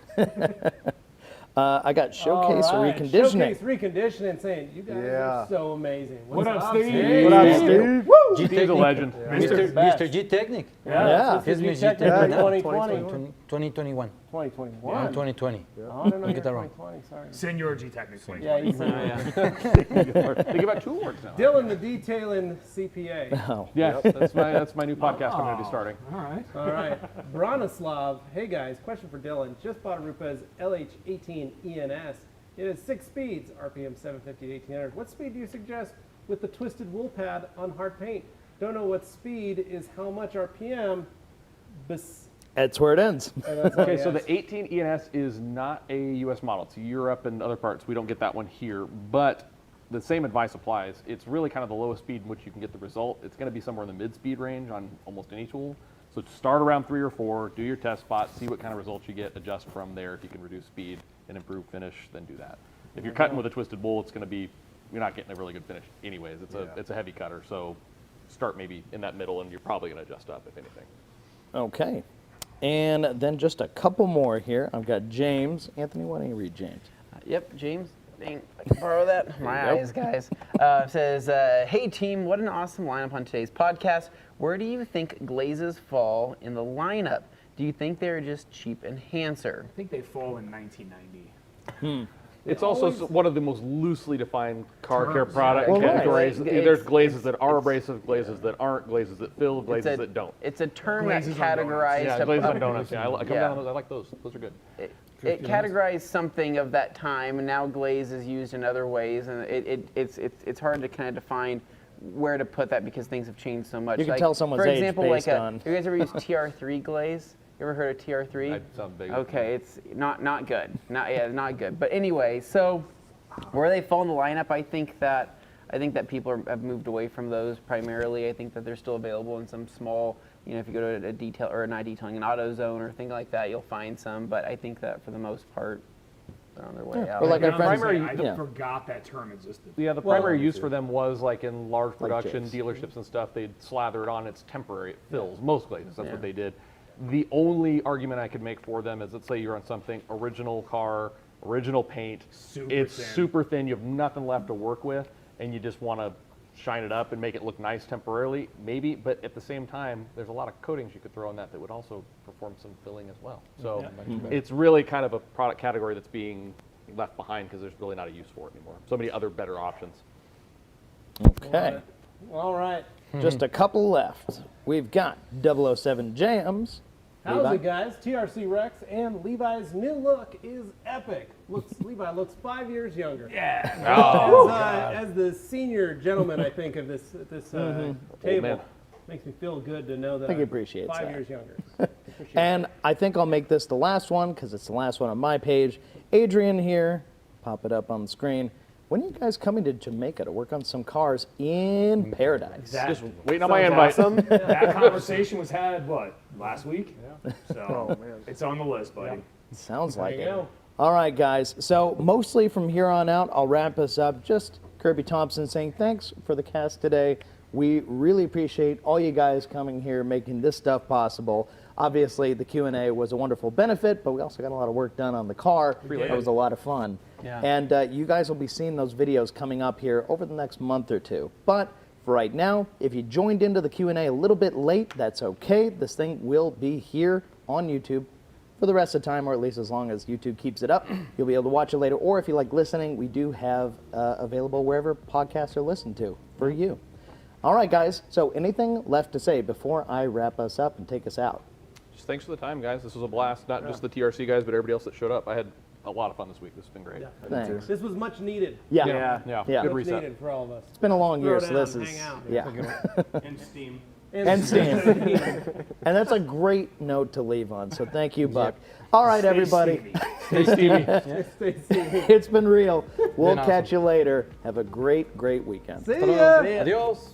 I got Showcase All right. Reconditioning. Showcase Reconditioning saying, you guys are so amazing. What up, Steve? Steve? What up, Steve? Steve's a legend. Mr. GTECHNIQ. Yeah. This is Here's GTECHNIQ me, 2020. 2021. 2021. 2020. Oh, no, Get that wrong. 2020, sorry. Senior GTECHNIQ. Yeah, you said They give out 2 awards now. Dylan the Detailing CPA. Oh. Yeah, that's my new podcast I'm going to be starting. All right. All right. Bronislav, hey guys, question for Dylan. Just bought a Rupes LH18 ENS. It has 6 speeds, RPM 750 to 1800. What speed do you suggest with the twisted wool pad on hard paint? Don't know what speed is how much RPM. That's where it ends. Okay, so the 18 ENS is not a U.S. model. It's Europe and other parts. We don't get that one here, but the same advice applies. It's really kind of the lowest speed in which you can get the result. It's going to be somewhere in the mid-speed range on almost any tool. So start around 3 or 4, do your test spot, see what kind of results you get, adjust from there. If you can reduce speed and improve finish, then do that. If you're cutting with a twisted wool, it's going to be you're not getting a really good finish anyways. It's a heavy cutter, so start maybe in that middle, and you're probably going to adjust up if anything. Okay. And then just a couple more here. I've got James. Anthony, why don't you read James? Yep, James. Dang, I can borrow that. My eyes, guys. Says, hey team, what an awesome lineup on today's podcast. Where do you think glazes fall in the lineup? Do you think they're just cheap enhancer? I think they fall in 1990. It's also one of the most loosely defined car care product Well, right. categories. Like, There's glazes that are abrasive, glazes that aren't, glazes that fill, glazes that don't. It's a term Glazes that on donuts. categorized. Yeah, glazes on donuts. Yeah, I come Yeah. down on those. I like those. Those are good. It categorized something of that time, and now glaze is used in other ways, and it's hard to kind of define where to put that because things have changed so much. You can tell someone's for age example, based like on- have you guys ever used TR3 glaze? You ever heard of TR3? I sound big. Okay, it's not good. Not good. But anyway, so where they fall in the lineup, I think that people have moved away from those primarily. I think that they're still available in some small, if you go to a detail or not detailing, an AutoZone or thing like that, you'll find some. But I think that for the most part, they're on their way out. Or like our friends, I forgot that term existed. Yeah, the primary use for them was like in large Like production James. dealerships and stuff. They'd slather it on. It's temporary. It fills most glazes. That's what they did. The only argument I could make for them is, let's say you're on something original car, original paint. It's super thin. You have nothing left to work with, and you just want to shine it up and make it look nice temporarily, maybe. But at the same time, there's a lot of coatings you could throw on that would also perform some filling as well. So it's really kind of a product category that's being left behind because there's really not a use for it anymore. So many other better options. Okay. All right. Just a couple left. We've got 007 Jams. How's Levi? it, guys? TRCREX and Levi's new look is epic. Levi looks 5 years younger. Yeah. As the senior gentleman, I think, of this table, man. makes me feel good to know that think he I'm appreciates 5 that. years younger. And I think I'll make this the last one because it's the last one on my page. Adrian here, pop it up on the screen. When are you guys coming to Jamaica to work on some cars in paradise? Just waiting on my invite. That conversation was had, last week? Yeah. So it's on the list, buddy. Sounds like you it. go. All right, guys. So mostly from here on out, I'll wrap us up. Just Kirby Thompson saying thanks for the cast today. We really appreciate all you guys coming here, making this stuff possible. Obviously, the Q&A was a wonderful benefit, but we also got a lot of work done on the car. That was a lot of fun. Yeah. And you guys will be seeing those videos coming up here over the next month or two. But for right now, if you joined into the Q&A a little bit late, that's okay. This thing will be here on YouTube for the rest of the time, or at least as long as YouTube keeps it up. You'll be able to watch it later, or if you like listening, we do have available wherever podcasts are listened to for you. All right, guys, so anything left to say before I wrap us up and take us out? Just thanks for the time, guys. This was a blast. Not just the TRC guys, but everybody else that showed up. I had a lot of fun this week. This has been great. Thanks. This was much needed. Yeah. Yeah. Yeah. Good Much reset. needed for all of us. It's been a long year, Throw so down, this is hang out. yeah. And steam. And Steam. And that's a great note to leave on. So thank you, Buck. All right, everybody. Stay steamy. Stay safe. It's been real. We'll Been catch you later. Have a great, great weekend. See ya. Adios.